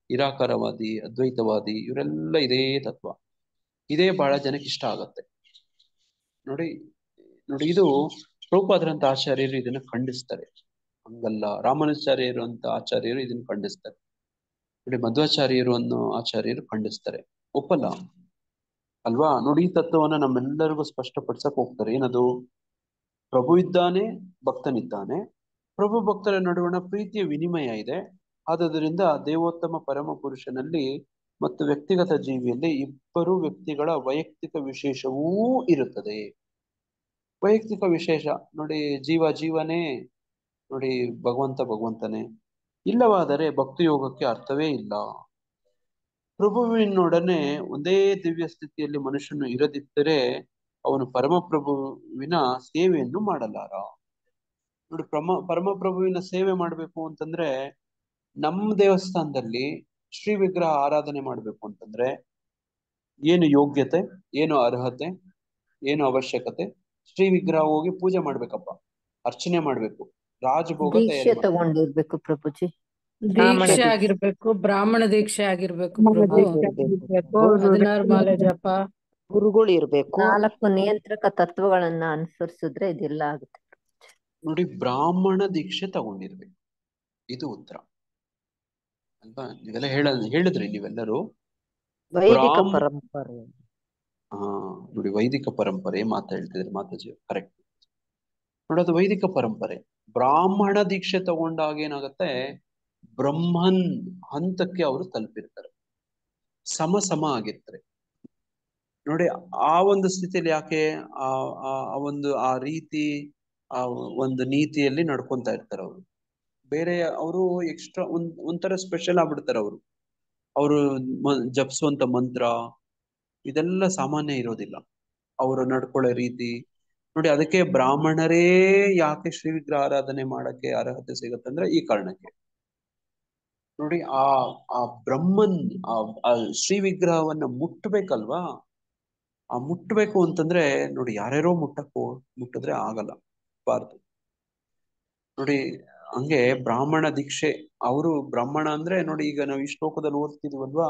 ನಿರಾಕಾರವಾದಿ, ಅದ್ವೈತವಾದಿ ಇವರೆಲ್ಲ ಇದೇ ತತ್ವ. ಇದೇ ಬಹಳ ಜನಕ್ಕೆ ಇಷ್ಟ ಆಗತ್ತೆ. ನೋಡಿ ನೋಡಿ ಇದು ಪ್ರಭುಪಾದರಂತ ಆಚಾರ್ಯರು ಇದನ್ನ ಖಂಡಿಸ್ತಾರೆ. ಹಂಗಲ್ಲ, ರಾಮಾನುಜಾಚಾರ್ಯರು ಅಂತ ಆಚಾರ್ಯರು ಇದನ್ನ ಖಂಡಿಸ್ತಾರೆ. ನೋಡಿ ಮಧ್ವಾಚಾರ್ಯರು ಅನ್ನೋ ಆಚಾರ್ಯರು ಖಂಡಿಸ್ತಾರೆ, ಒಪ್ಪಲ್ಲ ಅಲ್ವಾ. ನೋಡಿ ಈ ತತ್ವವನ್ನ ನಮ್ಮೆಲ್ಲರಿಗೂ ಸ್ಪಷ್ಟಪಡಿಸಕ್ ಹೋಗ್ತಾರೆ. ಏನದು? ಪ್ರಭು ಇದ್ದಾನೆ, ಭಕ್ತನಿದ್ದಾನೆ, ಪ್ರಭು ಭಕ್ತರ ನಡುವಣ ಪ್ರೀತಿಯ ವಿನಿಮಯ ಇದೆ. ಆದುದರಿಂದ ದೇವೋತ್ತಮ ಪರಮ ಪುರುಷನಲ್ಲಿ ಮತ್ತು ವ್ಯಕ್ತಿಗತ ಜೀವಿಯಲ್ಲಿ ಇಬ್ಬರು ವ್ಯಕ್ತಿಗಳ ವೈಯಕ್ತಿಕ ವಿಶೇಷವೂ ಇರುತ್ತದೆ. ವೈಯಕ್ತಿಕ ವಿಶೇಷ ನೋಡಿ, ಜೀವ ಜೀವನೇ, ನೋಡಿ ಭಗವಂತ ಭಗವಂತನೇ. ಇಲ್ಲವಾದರೆ ಭಕ್ತಿ ಯೋಗಕ್ಕೆ ಅರ್ಥವೇ ಇಲ್ಲ. ಪ್ರಭುವಿನೊಡನೆ ಒಂದೇ ದಿವ್ಯ ಸ್ಥಿತಿಯಲ್ಲಿ ಮನುಷ್ಯನು ಇರದಿದ್ದರೆ ಅವನು ಪರಮಪ್ರಭುವಿನ ಸೇವೆಯನ್ನು ಮಾಡಲಾರ. ನೋಡಿ ಪರಮಪ್ರಭುವಿನ ಸೇವೆ ಮಾಡ್ಬೇಕು ಅಂತಂದ್ರೆ, ನಮ್ಮ ದೇವಸ್ಥಾನದಲ್ಲಿ ಶ್ರೀ ವಿಗ್ರಹ ಆರಾಧನೆ ಮಾಡ್ಬೇಕು ಅಂತಂದ್ರೆ ಏನು ಯೋಗ್ಯತೆ, ಏನು ಅರ್ಹತೆ, ಏನು ಅವಶ್ಯಕತೆ? ಶ್ರೀ ವಿಗ್ರಹ ಹೋಗಿ ಪೂಜೆ ಮಾಡ್ಬೇಕಪ್ಪ, ಅರ್ಚನೆ ಮಾಡ್ಬೇಕು, ರಾಜಭೋಗ ದೀಕ್ಷೆ ತಯಾರಿ ತಗೊಂಡಿರ್ಬೇಕು ಪ್ರಭುಜಿ. ದೀಕ್ಷೆ ಆಗಿರ್ಬೇಕು, ಬ್ರಾಹ್ಮಣ ದೀಕ್ಷೆ ಆಗಿರ್ಬೇಕು ಪ್ರಭು. 16 ಮಾಲೆ ಜಪ, ಗುರುಗಳು ಇರ್ಬೇಕು. 4 ನಿಯಂತ್ರಕ ತತ್ವಗಳನ್ನ ಅನುಸರಿಸಿದ್ರೆ ಇದೆಲ್ಲ ಆಗುತ್ತೆ. ನೋಡಿ ಬ್ರಾಹ್ಮಣ ದೀಕ್ಷೆ ತಗೊಂಡಿರ್ಬೇಕು, ಇದು ಉತ್ತರ ಅಲ್ವಾ. ನೀವೆಲ್ಲ ಹೇಳಿದ್ರಿ ನೀವೆಲ್ಲರೂ ವೈದಿಕ ಪರಂಪರೆ. ನೋಡಿ ವೈದಿಕ ಪರಂಪರೆ ಹೇಳ್ತಿದ್ರೆ ಮಾತಾಜಿ, ಕರೆಕ್ಟ್. ನೋಡಿ ಅದು ವೈದಿಕ ಪರಂಪರೆ. ಬ್ರಾಹ್ಮಣ ದೀಕ್ಷೆ ತಗೊಂಡಾಗ ಏನಾಗತ್ತೆ, ಬ್ರಹ್ಮನ್ ಹಂತಕ್ಕೆ ಅವರು ತಲುಪಿರ್ತಾರೆ, ಸಮ ಆಗಿರ್ತಾರೆ. ನೋಡಿ ಆ ಒಂದು ಸ್ಥಿತಿಯಲ್ಲಿ ಯಾಕೆ ಆ ರೀತಿ, ಆ ಒಂದು ನೀತಿಯಲ್ಲಿ ನಡ್ಕೊಂತ ಇರ್ತಾರೆ ಅವರು. ಬೇರೆ ಅವರು ಎಕ್ಸ್ಟ್ರಾ ಒಂಥರ ಸ್ಪೆಷಲ್ ಆಗ್ಬಿಡ್ತಾರೆ ಅವರು. ಅವರು ಜಪಿಸುವಂತ ಮಂತ್ರ ಇದೆಲ್ಲ ಸಾಮಾನ್ಯ ಇರೋದಿಲ್ಲ, ಅವರು ನಡ್ಕೊಳ್ಳೋ ರೀತಿ ನೋಡಿ. ಅದಕ್ಕೆ ಬ್ರಾಹ್ಮಣರೇ ಯಾಕೆ ಶ್ರೀ ವಿಗ್ರಹ ಆರಾಧನೆ ಮಾಡಕ್ಕೆ ಅರ್ಹತೆ ಸಿಗತ್ತಂದ್ರೆ ಈ ಕಾರಣಕ್ಕೆ. ನೋಡಿ ಆ ಬ್ರಹ್ಮನ್ ಆ ಶ್ರೀ ವಿಗ್ರಹವನ್ನ ಮುಟ್ಟಬೇಕಲ್ವಾ. ಆ ಮುಟ್ಟಬೇಕು ಅಂತಂದ್ರೆ ನೋಡಿ ಯಾರ್ಯಾರೋ ಮುಟ್ಟಿದ್ರೆ ಆಗಲ್ಲ, ಬಾರ್ದು. ನೋಡಿ ಹಂಗೆ ಬ್ರಾಹ್ಮಣ ದೀಕ್ಷೆ, ಅವರು ಬ್ರಾಹ್ಮಣ ಅಂದ್ರೆ ನೋಡಿ, ಈಗ ನಾವು ಈ ಶ್ಲೋಕದಲ್ಲಿ ಓದ್ತಿದೀವಲ್ವಾ,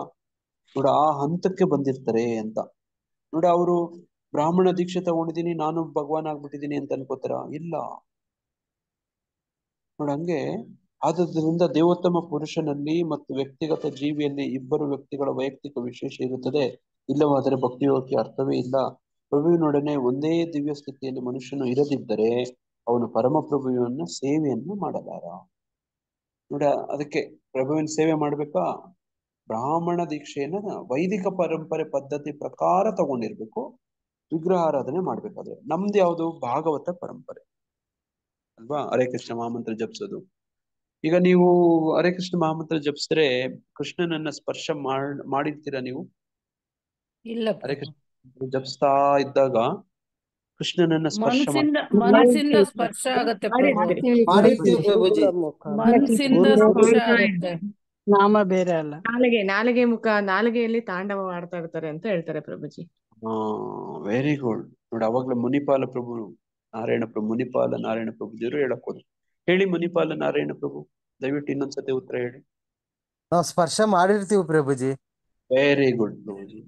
ನೋಡಿ ಆ ಹಂತಕ್ಕೆ ಬಂದಿರ್ತಾರೆ ಅಂತ. ನೋಡಿ ಅವರು ಬ್ರಾಹ್ಮಣ ದೀಕ್ಷೆ ತಗೊಂಡಿದ್ದೀನಿ, ನಾನು ಭಗವಾನ್ ಆಗ್ಬಿಟ್ಟಿದ್ದೀನಿ ಅಂತ ಅನ್ಕೋತಾರ? ಇಲ್ಲ. ನೋಡಿ ಹಂಗೆ ಆದ್ದರಿಂದ ದೇವೋತ್ತಮ ಪುರುಷನಲ್ಲಿ ಮತ್ತು ವ್ಯಕ್ತಿಗತ ಜೀವಿಯಲ್ಲಿ ಇಬ್ಬರು ವ್ಯಕ್ತಿಗಳ ವೈಯಕ್ತಿಕ ವಿಶೇಷ ಇರುತ್ತದೆ. ಇಲ್ಲವಾದರೆ ಭಕ್ತಿಯೋಗಕ್ಕೆ ಅರ್ಥವೇ ಇಲ್ಲ. ಪ್ರಭುವಿನೊಡನೆ ಒಂದೇ ದಿವ್ಯ ಸ್ಥಿತಿಯಲ್ಲಿ ಮನುಷ್ಯನು ಇರದಿದ್ದರೆ ಅವನು ಪರಮಪ್ರಭುವಿನ ಸೇವೆಯನ್ನು ಮಾಡಲಾರ. ನೋಡಿ, ಅದಕ್ಕೆ ಪ್ರಭುವಿನ ಸೇವೆ ಮಾಡ್ಬೇಕಾ, ಬ್ರಾಹ್ಮಣ ದೀಕ್ಷೆಯನ್ನ ವೈದಿಕ ಪರಂಪರೆ ಪದ್ಧತಿ ಪ್ರಕಾರ ತಗೊಂಡಿರ್ಬೇಕು. ವಿಗ್ರಹಾರಾಧನೆ ಮಾಡ್ಬೇಕಾದ್ರೆ ನಮ್ದು ಯಾವುದು ಭಾಗವತ ಪರಂಪರೆ ಅಲ್ವಾ, ಹರೇ ಕೃಷ್ಣ ಮಹಾಮಂತ್ರ ಜಪಿಸೋದು. ಈಗ ನೀವು ಹರೇ ಕೃಷ್ಣ ಮಹಾಮಂತ್ರ ಜಪಿಸಿದ್ರೆ ಕೃಷ್ಣನನ್ನ ಸ್ಪರ್ಶ ಮಾಡಿರ್ತೀರಾ ನೀವು? ಇಲ್ಲ ಹರೇ ಪ್ರಭು. ಕೃಷ್ಣ ಜಪಿಸ್ತಾ ಇದ್ದಾಗ ಕೃಷ್ಣನನ್ನ ಸ್ಪರ್ಶ ಮನಸ್ಸಿಂದ ಸ್ಪರ್ಶ ಆಗತ್ತೆ ಪ್ರಭು. ಮಾಡಿರ್ತೀವಿ ಪ್ರಭುಜಿ. ಮನಸ್ಸಿಂದ ಸ್ಪರ್ಶ ಆಗತ್ತೆ, ನಾಮ ಬೇರೆ ಅಲ್ಲ. ನಾಲಿಗೆ ಮುಖ, ನಾಲಿಗೆಯಲ್ಲಿ ತಾಂಡವ ಮಾಡ್ತಾ ಇರ್ತಾರೆ ಅಂತ ಹೇಳ್ತಾರೆ ಪ್ರಭುಜಿ. Very good. ನೋಡಿ, ಅವಾಗ್ಲೇ ಮುನಿಪಾಲ ಪ್ರಭು ನಾರಾಯಣ ಪ್ರಭು ಮುನಿಪಾಲ ನಾರಾಯಣ ಪ್ರಭು ದೇವರು ಹೇಳಕ್ ಹೋದ್ರು. ಹೇಳಿ ಮುನಿಪಾಲ ನಾರಾಯಣ ಪ್ರಭು, ದಯವಿಟ್ಟು ಇನ್ನೊಂದ್ಸತಿ ಉತ್ತರ ಹೇಳಿ. ನಾವು ಸ್ಪರ್ಶ ಮಾಡಿರ್ತೀವಿ ಪ್ರಭುಜಿ. Very good ಪ್ರಭುಜಿ.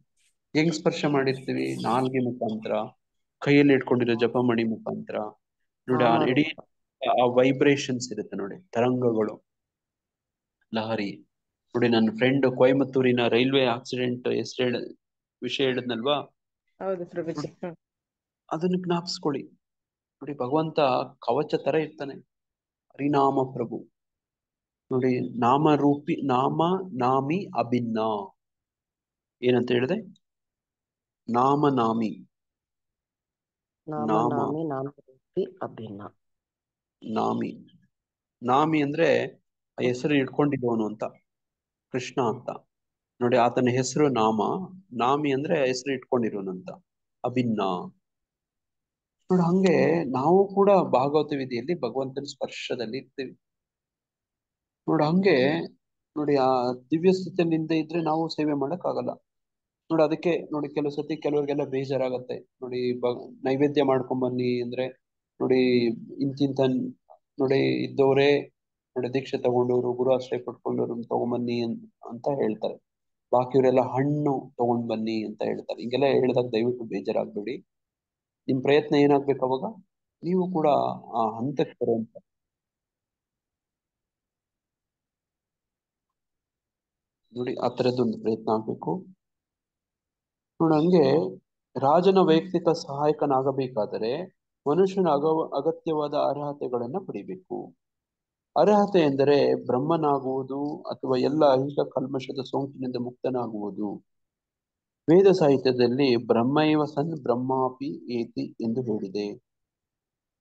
ಹೆಂಗ್ ಸ್ಪರ್ಶ ಮಾಡಿರ್ತೀವಿ? ನಾಲ್ಗೆ ಮುಖಾಂತರ, ಕೈಯಲ್ಲಿ ಇಟ್ಕೊಂಡಿರೋ ಜಪಮಣಿ ಮುಖಾಂತರ. ನೋಡಿ, ಆ ಇಡೀ ಆ ವೈಬ್ರೇಷನ್ಸ್ ಇರುತ್ತೆ ನೋಡಿ, ತರಂಗಗಳು, ಲಹರಿ. ನೋಡಿ, ನನ್ನ ಫ್ರೆಂಡ್ ಕೊಯಮತ್ತೂರಿನ ರೈಲ್ವೆ ಆಕ್ಸಿಡೆಂಟ್ ವಿಷಯ ಹೇಳಿದ್ನಲ್ವಾ, ಹೌದು ಪ್ರಭುಜಿ. ಅದನ್ನ ಜ್ಞಾಪಿಸ್ಕೊಳ್ಳಿ. ನೋಡಿ, ಭಗವಂತ ಕವಚ ತರ ಇರ್ತಾನೆ, ಹರಿನಾಮ ಪ್ರಭು. ನೋಡಿ, ನಾಮರೂಪಿ ನಾಮ ನಾಮಿ ಅಭಿನ್ನ. ಏನಂತ ಹೇಳಿದೆ? ನಾಮನಾಮಿ, ನಾಮ ನಾಮರೂಪಿ ಅಭಿನ್ನ. ನಾಮಿ ನಾಮಿ ಅಂದ್ರೆ ಆ ಹೆಸರು ಇಟ್ಕೊಂಡಿದ್ದವನು ಅಂತ, ಕೃಷ್ಣ ಅಂತ. ನೋಡಿ, ಆತನ ಹೆಸರು ನಾಮ, ನಾಮಿ ಅಂದ್ರೆ ಹೆಸರು ಇಟ್ಕೊಂಡಿರೋನಂತ, ಅಭಿನ್ನ. ನೋಡಿ, ಹಂಗೆ ನಾವು ಕೂಡ ಭಾಗವತ ವಿಧಿಯಲ್ಲಿ ಭಗವಂತನ ಸ್ಪರ್ಶದಲ್ಲಿ ಇರ್ತೀವಿ. ನೋಡಿ, ಹಂಗೆ ನೋಡಿ, ಆ ದಿವ್ಯ ಸ್ಥಿತಿಯಿಂದ ಇದ್ರೆ ನಾವು ಸೇವೆ ಮಾಡಕ್ ಆಗಲ್ಲ. ನೋಡಿ, ಅದಕ್ಕೆ ನೋಡಿ ಕೆಲವು ಸತಿ ಕೆಲವ್ರಿಗೆಲ್ಲ ಬೇಜಾರಾಗತ್ತೆ. ನೋಡಿ, ನೈವೇದ್ಯ ಮಾಡ್ಕೊಂಡ್ ಬನ್ನಿ ಅಂದ್ರೆ ನೋಡಿ ಇಂತಿಂತ ನೋಡಿ ಇದ್ದವರೇ ನೋಡಿ ದೀಕ್ಷೆ ತಗೊಂಡವ್ರು, ಗುರು ಆಶ್ರಯ ಪಡ್ಕೊಂಡವ್ರು ತಗೊಂಬನ್ನಿ ಅಂತ ಹೇಳ್ತಾರೆ. ಬಾಕಿಯವರೆಲ್ಲ ಹಣ್ಣು ತಗೊಂಡ್ ಬನ್ನಿ ಅಂತ ಹೇಳ್ತಾರೆ. ಹಿಂಗೆಲ್ಲ ಹೇಳಿದಾಗ ದಯವಿಟ್ಟು ಬೇಜಾರಾಗ್ಬೇಡಿ. ನಿಮ್ ಪ್ರಯತ್ನ ಏನಾಗ್ಬೇಕು ಅವಾಗ? ನೀವು ಕೂಡ ಆ ಹಂತಕ್ಕೆ ಬರುವಂತ ನೋಡಿ, ಆ ಥರದ್ದೊಂದು ಪ್ರಯತ್ನ ಆಗ್ಬೇಕು. ನೋಡಿ, ಹಂಗೆ ರಾಜನ ವೈಯಕ್ತಿಕ ಸಹಾಯಕನಾಗಬೇಕಾದರೆ ಮನುಷ್ಯನ ಅಗತ್ಯವಾದ ಅರ್ಹತೆಗಳನ್ನ ಪಡಿಬೇಕು. ಅರ್ಹತೆ ಎಂದರೆ ಬ್ರಹ್ಮನಾಗುವುದು ಅಥವಾ ಎಲ್ಲ ಐಹಿಕ ಕಲ್ಮಶದ ಸೋಂಕಿನಿಂದ ಮುಕ್ತನಾಗುವುದು. ವೇದ ಸಾಹಿತ್ಯದಲ್ಲಿ ಬ್ರಹ್ಮೈವ ಸನ್ ಬ್ರಹ್ಮಾಪಿ ಏತಿ ಎಂದು ಹೇಳಿದೆ.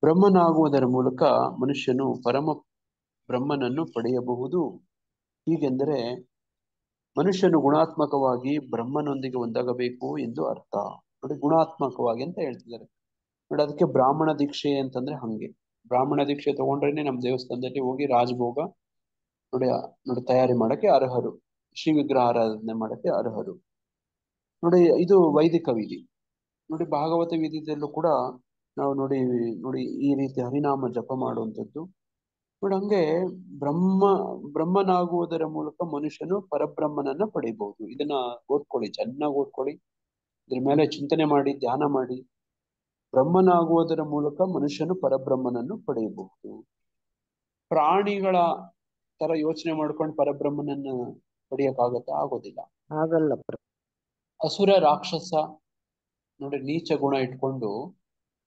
ಬ್ರಹ್ಮನಾಗುವುದರ ಮೂಲಕ ಮನುಷ್ಯನು ಪರಮ ಬ್ರಹ್ಮನನ್ನು ಪಡೆಯಬಹುದು. ಹೀಗೆಂದರೆ ಮನುಷ್ಯನು ಗುಣಾತ್ಮಕವಾಗಿ ಬ್ರಹ್ಮನೊಂದಿಗೆ ಒಂದಾಗಬೇಕು ಎಂದು ಅರ್ಥ. ನೋಡಿ, ಗುಣಾತ್ಮಕವಾಗಿ ಅಂತ ಹೇಳ್ತಿದ್ದಾರೆ. ನೋಡಿ, ಅದಕ್ಕೆ ಬ್ರಾಹ್ಮಣ ದೀಕ್ಷೆ ಅಂತಂದ್ರೆ ಹಂಗೆ. ಬ್ರಾಹ್ಮಣ ದೀಕ್ಷೆ ತಗೊಂಡ್ರೇನೆ ನಮ್ ದೇವಸ್ಥಾನದಲ್ಲಿ ಹೋಗಿ ರಾಜಭೋಗ ನೋಡಿ ತಯಾರಿ ಮಾಡಕ್ಕೆ ಅರ್ಹರು, ಶ್ರೀ ವಿಗ್ರಹ ಆರಾಧನೆ ಮಾಡಕ್ಕೆ ಅರ್ಹರು. ನೋಡಿ, ಇದು ವೈದಿಕ ವಿಧಿ. ನೋಡಿ, ಭಾಗವತ ವಿಧಿಯಲ್ಲೂ ಕೂಡ ನಾವು ನೋಡಿ ಈ ರೀತಿ ಹರಿನಾಮ ಜಪ ಮಾಡುವಂಥದ್ದು. ನೋಡಿ, ಹಂಗೆ ಬ್ರಹ್ಮನಾಗುವುದರ ಮೂಲಕ ಮನುಷ್ಯನು ಪರಬ್ರಹ್ಮನನ್ನ ಪಡೆಯಬಹುದು. ಇದನ್ನ ಓದ್ಕೊಳ್ಳಿ, ಚೆನ್ನಾಗಿ ಓದ್ಕೊಳ್ಳಿ, ಇದ್ರ ಮೇಲೆ ಚಿಂತನೆ ಮಾಡಿ, ಧ್ಯಾನ ಮಾಡಿ. ಬ್ರಹ್ಮನಾಗುವುದರ ಮೂಲಕ ಮನುಷ್ಯನು ಪರಬ್ರಹ್ಮನನ್ನು ಪಡೆಯಬಹುದು. ಪ್ರಾಣಿಗಳ ತರ ಯೋಚನೆ ಮಾಡ್ಕೊಂಡು ಪರಬ್ರಹ್ಮನನ್ನ ಪಡೆಯಕ್ಕಾಗತ್ತಾ? ಆಗೋದಿಲ್ಲ, ಆಗಲ್ಲ. ಅಸುರ ರಾಕ್ಷಸ ನೋಡಿ ನೀಚ ಗುಣ ಇಟ್ಕೊಂಡು,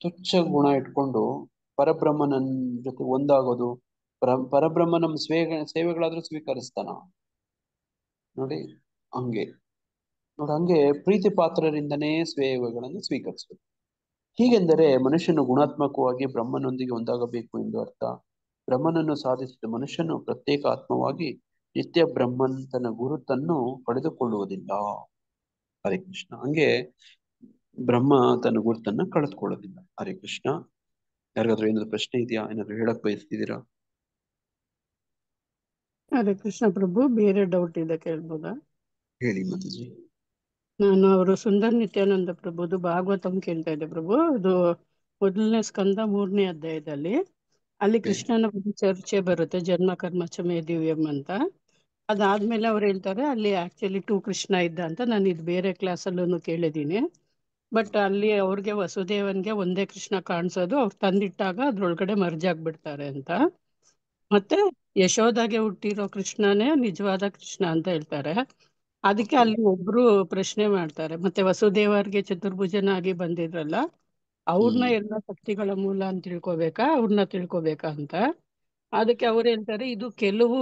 ತುಚ್ಛ ಗುಣ ಇಟ್ಕೊಂಡು ಪರಬ್ರಹ್ಮನನ್ ಜೊತೆ ಒಂದಾಗೋದು, ಪರಬ್ರಹ್ಮ ನಮ್ಮ ಸೇವೆಗಳಾದ್ರೂ ಸ್ವೀಕರಿಸ್ತಾನ? ನೋಡಿ, ಹಂಗೆ ನೋಡಿ, ಹಂಗೆ ಪ್ರೀತಿ ಪಾತ್ರರಿಂದನೇ ಸೇವೆಗಳನ್ನು ಸ್ವೀಕರಿಸಬೇಕು. ಹೀಗೆಂದರೆ ಮನುಷ್ಯನು ಗುಣಾತ್ಮಕವಾಗಿ ಬ್ರಹ್ಮನೊಂದಿಗೆ ಒಂದಾಗಬೇಕು ಎಂದು ಅರ್ಥ. ಬ್ರಹ್ಮನನ್ನು ಸಾಧಿಸಿದ ಮನುಷ್ಯನು ಪ್ರತ್ಯೇಕ ಆತ್ಮವಾಗಿ ನಿತ್ಯ ಬ್ರಹ್ಮನ್ ತನ್ನ ಗುರುತನ್ನು ಪಡೆದುಕೊಳ್ಳುವುದಿಲ್ಲ. ಹರೇ ಕೃಷ್ಣ. ಹಂಗೆ ಬ್ರಹ್ಮ ತನ್ನ ಗುರುತನ್ನ ಕಳೆದುಕೊಳ್ಳೋದಿಲ್ಲ. ಹರೇ ಕೃಷ್ಣ. ಯಾರಿಗಾದ್ರೂ ಏನಾದ್ರು ಪ್ರಶ್ನೆ ಇದೆಯಾ? ಏನಾದ್ರು ಹೇಳಕ್ ಬಯಸ್ತಿದ್ದೀರಾ? ಹರೇ ಕೃಷ್ಣ ಪ್ರಭು, ಬೇರೆ ಡೌಟ್ ಇದೆ, ಕೇಳ್ಬೋದಾ? ಹೇಳಿ ಮಾತಾಜಿ. ನಾನು ಅವರು ಸುಂದರ್ ನಿತ್ಯಾನಂದ ಪ್ರಭುದು ಭಾಗವತಂ ಕೇಳ್ತಾ ಇದ್ದೆ ಪ್ರಭು. ಅದು ಮೊದಲನೇ ಸ್ಕಂದ 3ನೇ ಅಧ್ಯಾಯದಲ್ಲಿ ಅಲ್ಲಿ ಕೃಷ್ಣನ ಬಗ್ಗೆ ಚರ್ಚೆ ಬರುತ್ತೆ, ಜನ್ಮ ಕರ್ಮ ಚಮೇ ದಿವ್ಯಂ ಅಂತ. ಅದಾದ್ಮೇಲೆ ಅವ್ರು ಹೇಳ್ತಾರೆ ಅಲ್ಲಿ ಆಕ್ಚುಲಿ 2 ಕೃಷ್ಣ ಇದ್ದ ಅಂತ. ನಾನು ಇದು ಬೇರೆ ಕ್ಲಾಸಲ್ಲೂ ಕೇಳಿದ್ದೀನಿ. ಬಟ್ ಅಲ್ಲಿ ಅವ್ರಿಗೆ ವಸುದೇವನ್ಗೆ ಒಂದೇ ಕೃಷ್ಣ ಕಾಣಿಸೋದು, ಅವ್ರು ತಂದಿಟ್ಟಾಗ ಅದ್ರೊಳಗಡೆ ಮರ್ಜ್ ಆಗ್ಬಿಡ್ತಾರೆ ಅಂತ. ಮತ್ತೆ ಯಶೋದಾಗೆ ಹುಟ್ಟಿರೋ ಕೃಷ್ಣನೇ ನಿಜವಾದ ಕೃಷ್ಣ ಅಂತ ಹೇಳ್ತಾರೆ. ಅದಕ್ಕೆ ಓಕೆ ಅಲ್ಲಿ ಒಬ್ರು ಪ್ರಶ್ನೆ ಮಾಡ್ತಾರೆ, ಮತ್ತೆ ವಸುದೇವರ್ಗೆ ಚತುರ್ಭುಜನಾಗಿ ಬಂದಿದ್ರಲ್ಲ ಅವ್ರನ್ನ ಹ್ಮ್ ಎಲ್ಲ ಶಕ್ತಿಗಳ ಮೂಲ ಅಂತ ತಿಳ್ಕೊಬೇಕಾ, ಅವ್ರನ್ನ ತಿಳ್ಕೊಬೇಕಾ ಅಂತ. ಅದಕ್ಕೆ ಅವ್ರು ಹೇಳ್ತಾರೆ, ಇದು ಕೆಲವು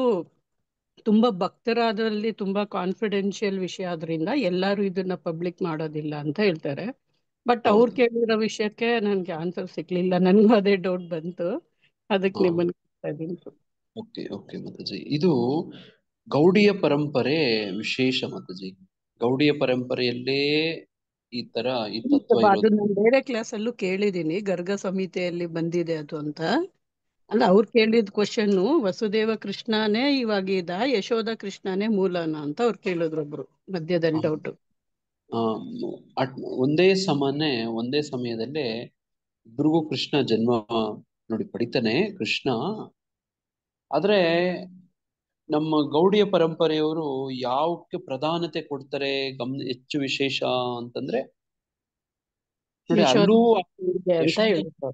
ತುಂಬಾ ಭಕ್ತರಾದಲ್ಲಿ ತುಂಬಾ ಕಾನ್ಫಿಡೆನ್ಷಿಯಲ್ ವಿಷಯ ಆದ್ರಿಂದ ಎಲ್ಲರೂ ಇದನ್ನ ಪಬ್ಲಿಕ್ ಮಾಡೋದಿಲ್ಲ ಅಂತ ಹೇಳ್ತಾರೆ. ಬಟ್ ಅವ್ರು ಹೌದು ಕೇಳಿರೋ ವಿಷಯಕ್ಕೆ ನನ್ಗೆ ಆನ್ಸರ್ ಸಿಗ್ಲಿಲ್ಲ, ನನ್ಗೂ ಅದೇ ಡೌಟ್ ಬಂತು, ಅದಕ್ಕೆ ಹಾ ನಿಮ್ಮನ್ನ ಕೇಳ್ತಾ ಇದ್ದೀನಿ. Okay okay Mataji. ಇದು ಗೌಡಿಯ ಪರಂಪರೆ ವಿಶೇಷ ಮಾತಾಜಿ. ಗೌಡಿಯ ಪರಂಪರೆಯಲ್ಲೇ ಈ ತರ ಈ ತತ್ವ ಅದು ಇರೋದು. ನಾನು ಬೇರೆ ಕ್ಲಾಸ್ ಅಲ್ಲೂ ಕೇಳಿದೀನಿ, ಗರ್ಗ ಸಂಹಿತೆಯಲ್ಲಿ ಬಂದಿದೆ ಅದು ಅಂತ. ಅಲ್ಲ, ಅವ್ರು ಕೇಳಿದ ಕ್ವಶನ್ ವಸುದೇವ ಕೃಷ್ಣನೇ ಇವಾಗಿದ ಯಶೋಧ ಕೃಷ್ಣನೇ ಮೂಲನ ಅಂತ ಅವ್ರು ಕೇಳಿದ್ರು ಒಬ್ರು ಮಧ್ಯದಲ್ಲಿ ಡೌಟ್. ಆ, ಒಂದೇ ಸಮಯದಲ್ಲೇ ಇಬ್ರಿಗೂ ಕೃಷ್ಣ ಜನ್ಮ ನೋಡಿ ಪಡಿತಾನೆ ಕೃಷ್ಣ. ಆದ್ರೆ ನಮ್ಮ ಗೌಡಿಯ ಪರಂಪರೆಯವರು ಯಾವಕ್ಕೆ ಪ್ರಾಧಾನ್ಯತೆ ಕೊಡ್ತಾರೆ, ಹೆಚ್ಚು ವಿಶೇಷ ಅಂತಂದ್ರೆ ನೋಡಿ ಯಶೋಧ ಅಲ್ಲೂ ಅಂತ ಯಶೋಧ ಹೇಳಿದ್ರು.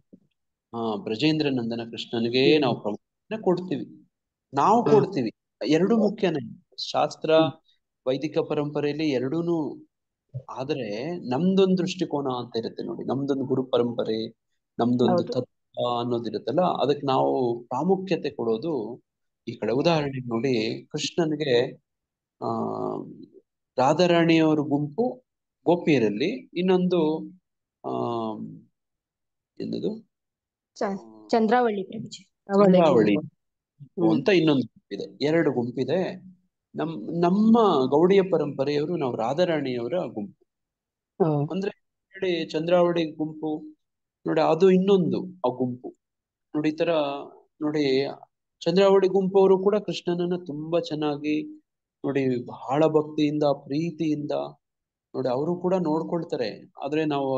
ಬ್ರಜೇಂದ್ರ ನಂದನ ಕೃಷ್ಣನಿಗೆ ಹ್ಮ್. ನಾವು ಪ್ರಾಮುಖ್ಯತೆ ಕೊಡ್ತೀವಿ. ನಾವು ಹ್ಮ್. ಕೊಡ್ತೀವಿ, ಎರಡು ಮುಖ್ಯನೇ. ಶಾಸ್ತ್ರ ವೈದಿಕ ಪರಂಪರೆಯಲ್ಲಿ ಎರಡೂನು. ಆದ್ರೆ ನಮ್ದೊಂದು ದೃಷ್ಟಿಕೋನ ಅಂತ ಇರುತ್ತೆ ನೋಡಿ, ನಮ್ದೊಂದು ಗುರು ಪರಂಪರೆ, ನಮ್ದೊಂದು ಹೌದು. ತತ್ವ ಅನ್ನೋದಿರುತ್ತಲ್ಲ, ಅದಕ್ಕೆ ನಾವು ಪ್ರಾಮುಖ್ಯತೆ ಕೊಡೋದು ಈ ಕಡೆ. ಉದಾಹರಣೆ ನೋಡಿ, ಕೃಷ್ಣನಿಗೆ ಆ ರಾಧಾರಾಣಿಯವರ ಗುಂಪು ಗೋಪಿಯರಲ್ಲಿ, ಇನ್ನೊಂದು ಆ ಏನದು ಚಂದ್ರಾವಳಿ ಪ್ರಭುಜಿ. ಅವಳೆ ಚಂದ್ರಾವಳಿ ಗುಂಪು. ಅಂತ ಇನ್ನೊಂದು ಗುಂಪಿದೆ, ಎರಡು ಗುಂಪಿದೆ. ನಮ್ಮ ಗೌಡಿಯ ಪರಂಪರೆಯವರು ನಾವು ರಾಧಾರಾಣಿಯವರ ಗುಂಪು. ಅಂದ್ರೆ ನೋಡಿ, ಚಂದ್ರಾವಳಿ ಗುಂಪು ನೋಡಿ, ಅದು ಇನ್ನೊಂದು ಆ ಗುಂಪು ನೋಡಿ. ಈ ತರ ನೋಡಿ, ಚಂದ್ರಾವಳಿ ಗುಂಪವರು ಕೂಡ ಕೃಷ್ಣನನ್ನ ತುಂಬಾ ಚೆನ್ನಾಗಿ ನೋಡಿ, ಬಹಳ ಭಕ್ತಿಯಿಂದ ಪ್ರೀತಿಯಿಂದ ನೋಡಿ ಅವರು ಕೂಡ ನೋಡ್ಕೊಳ್ತಾರೆ. ಆದ್ರೆ ನಾವು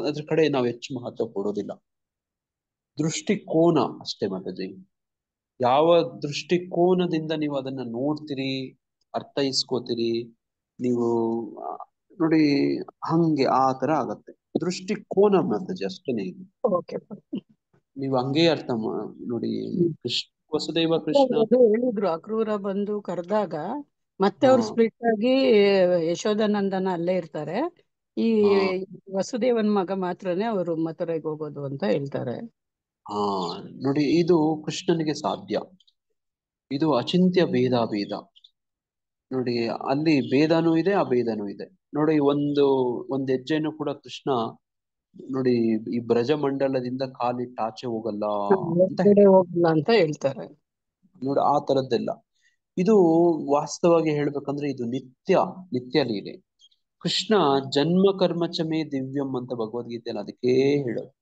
ಅದ್ರ ಕಡೆ ನಾವು ಹೆಚ್ಚು ಮಹತ್ವ ಕೊಡೋದಿಲ್ಲ. ದೃಷ್ಟಿಕೋನ ಅಷ್ಟೇ ಮಾತಾಜಿ. ಯಾವ ದೃಷ್ಟಿಕೋನದಿಂದ ನೀವು ಅದನ್ನ ನೋಡ್ತೀರಿ, ಅರ್ಥೈಸ್ಕೋತೀರಿ ನೀವು ನೋಡಿ, ಹಂಗೆ ಆ ತರ ಆಗತ್ತೆ. ದೃಷ್ಟಿಕೋನ ಮಾತಾಜಿ ಅಷ್ಟೇನೆ. ಇದು ನೀವು ಹಂಗೆ ನೋಡಿ, ಕೃಷ್ಣ ವಸುದೇವ ಕೃಷ್ಣ ಹೇಳಿದ್ರು, ಅಕ್ರೂರ ಬಂದು ಕರೆದಾಗ ಮತ್ತೆ ಹಾ ಅವ್ರು ಸ್ಪ್ಲಿಟ್ ಆಗಿ ಯಶೋಧಾನಂದನ ಅಲ್ಲೇ ಇರ್ತಾರೆ, ಈ ಹಾ ವಸುದೇವನ್ ಮಗ ಮಾತ್ರನೇ ಅವರು ಮಥುರೆಗೆ ಹೋಗೋದು ಅಂತ ಹೇಳ್ತಾರೆ. ಹಾ ನೋಡಿ, ಇದು ಕೃಷ್ಣನಿಗೆ ಸಾಧ್ಯ. ಇದು ಅಚಿಂತ್ಯ ಭೇದ ನೋಡಿ. ಅಲ್ಲಿ ಭೇದನೂ ಇದೆ, ಅಭೇದನೂ ಇದೆ ನೋಡಿ. ಒಂದು ಹೆಜ್ಜೆನೂ ಕೂಡ ಕೃಷ್ಣ ನೋಡಿ ಈ ಬ್ರಜ ಮಂಡಲದಿಂದ ಕಾಲಿಟ್ಟು ಆಚೆ ಹೋಗಲ್ಲ ಅಂತ ಹೋಗಲ್ಲ ಅಂತ ಹೇಳ್ತಾರೆ ನೋಡಿ. ಆ ತರದ್ದೆಲ್ಲ ಇದು ವಾಸ್ತವವಾಗಿ ಹೇಳ್ಬೇಕಂದ್ರೆ ಇದು ನಿತ್ಯ ಲೀಲೆ. ಕೃಷ್ಣ ಜನ್ಮ ಕರ್ಮಚಮೇ ದಿವ್ಯಂ ಅಂತ ಭಗವದ್ಗೀತೆಯಲ್ಲಿ ಅದಕ್ಕೆ ಹೇಳೋದು.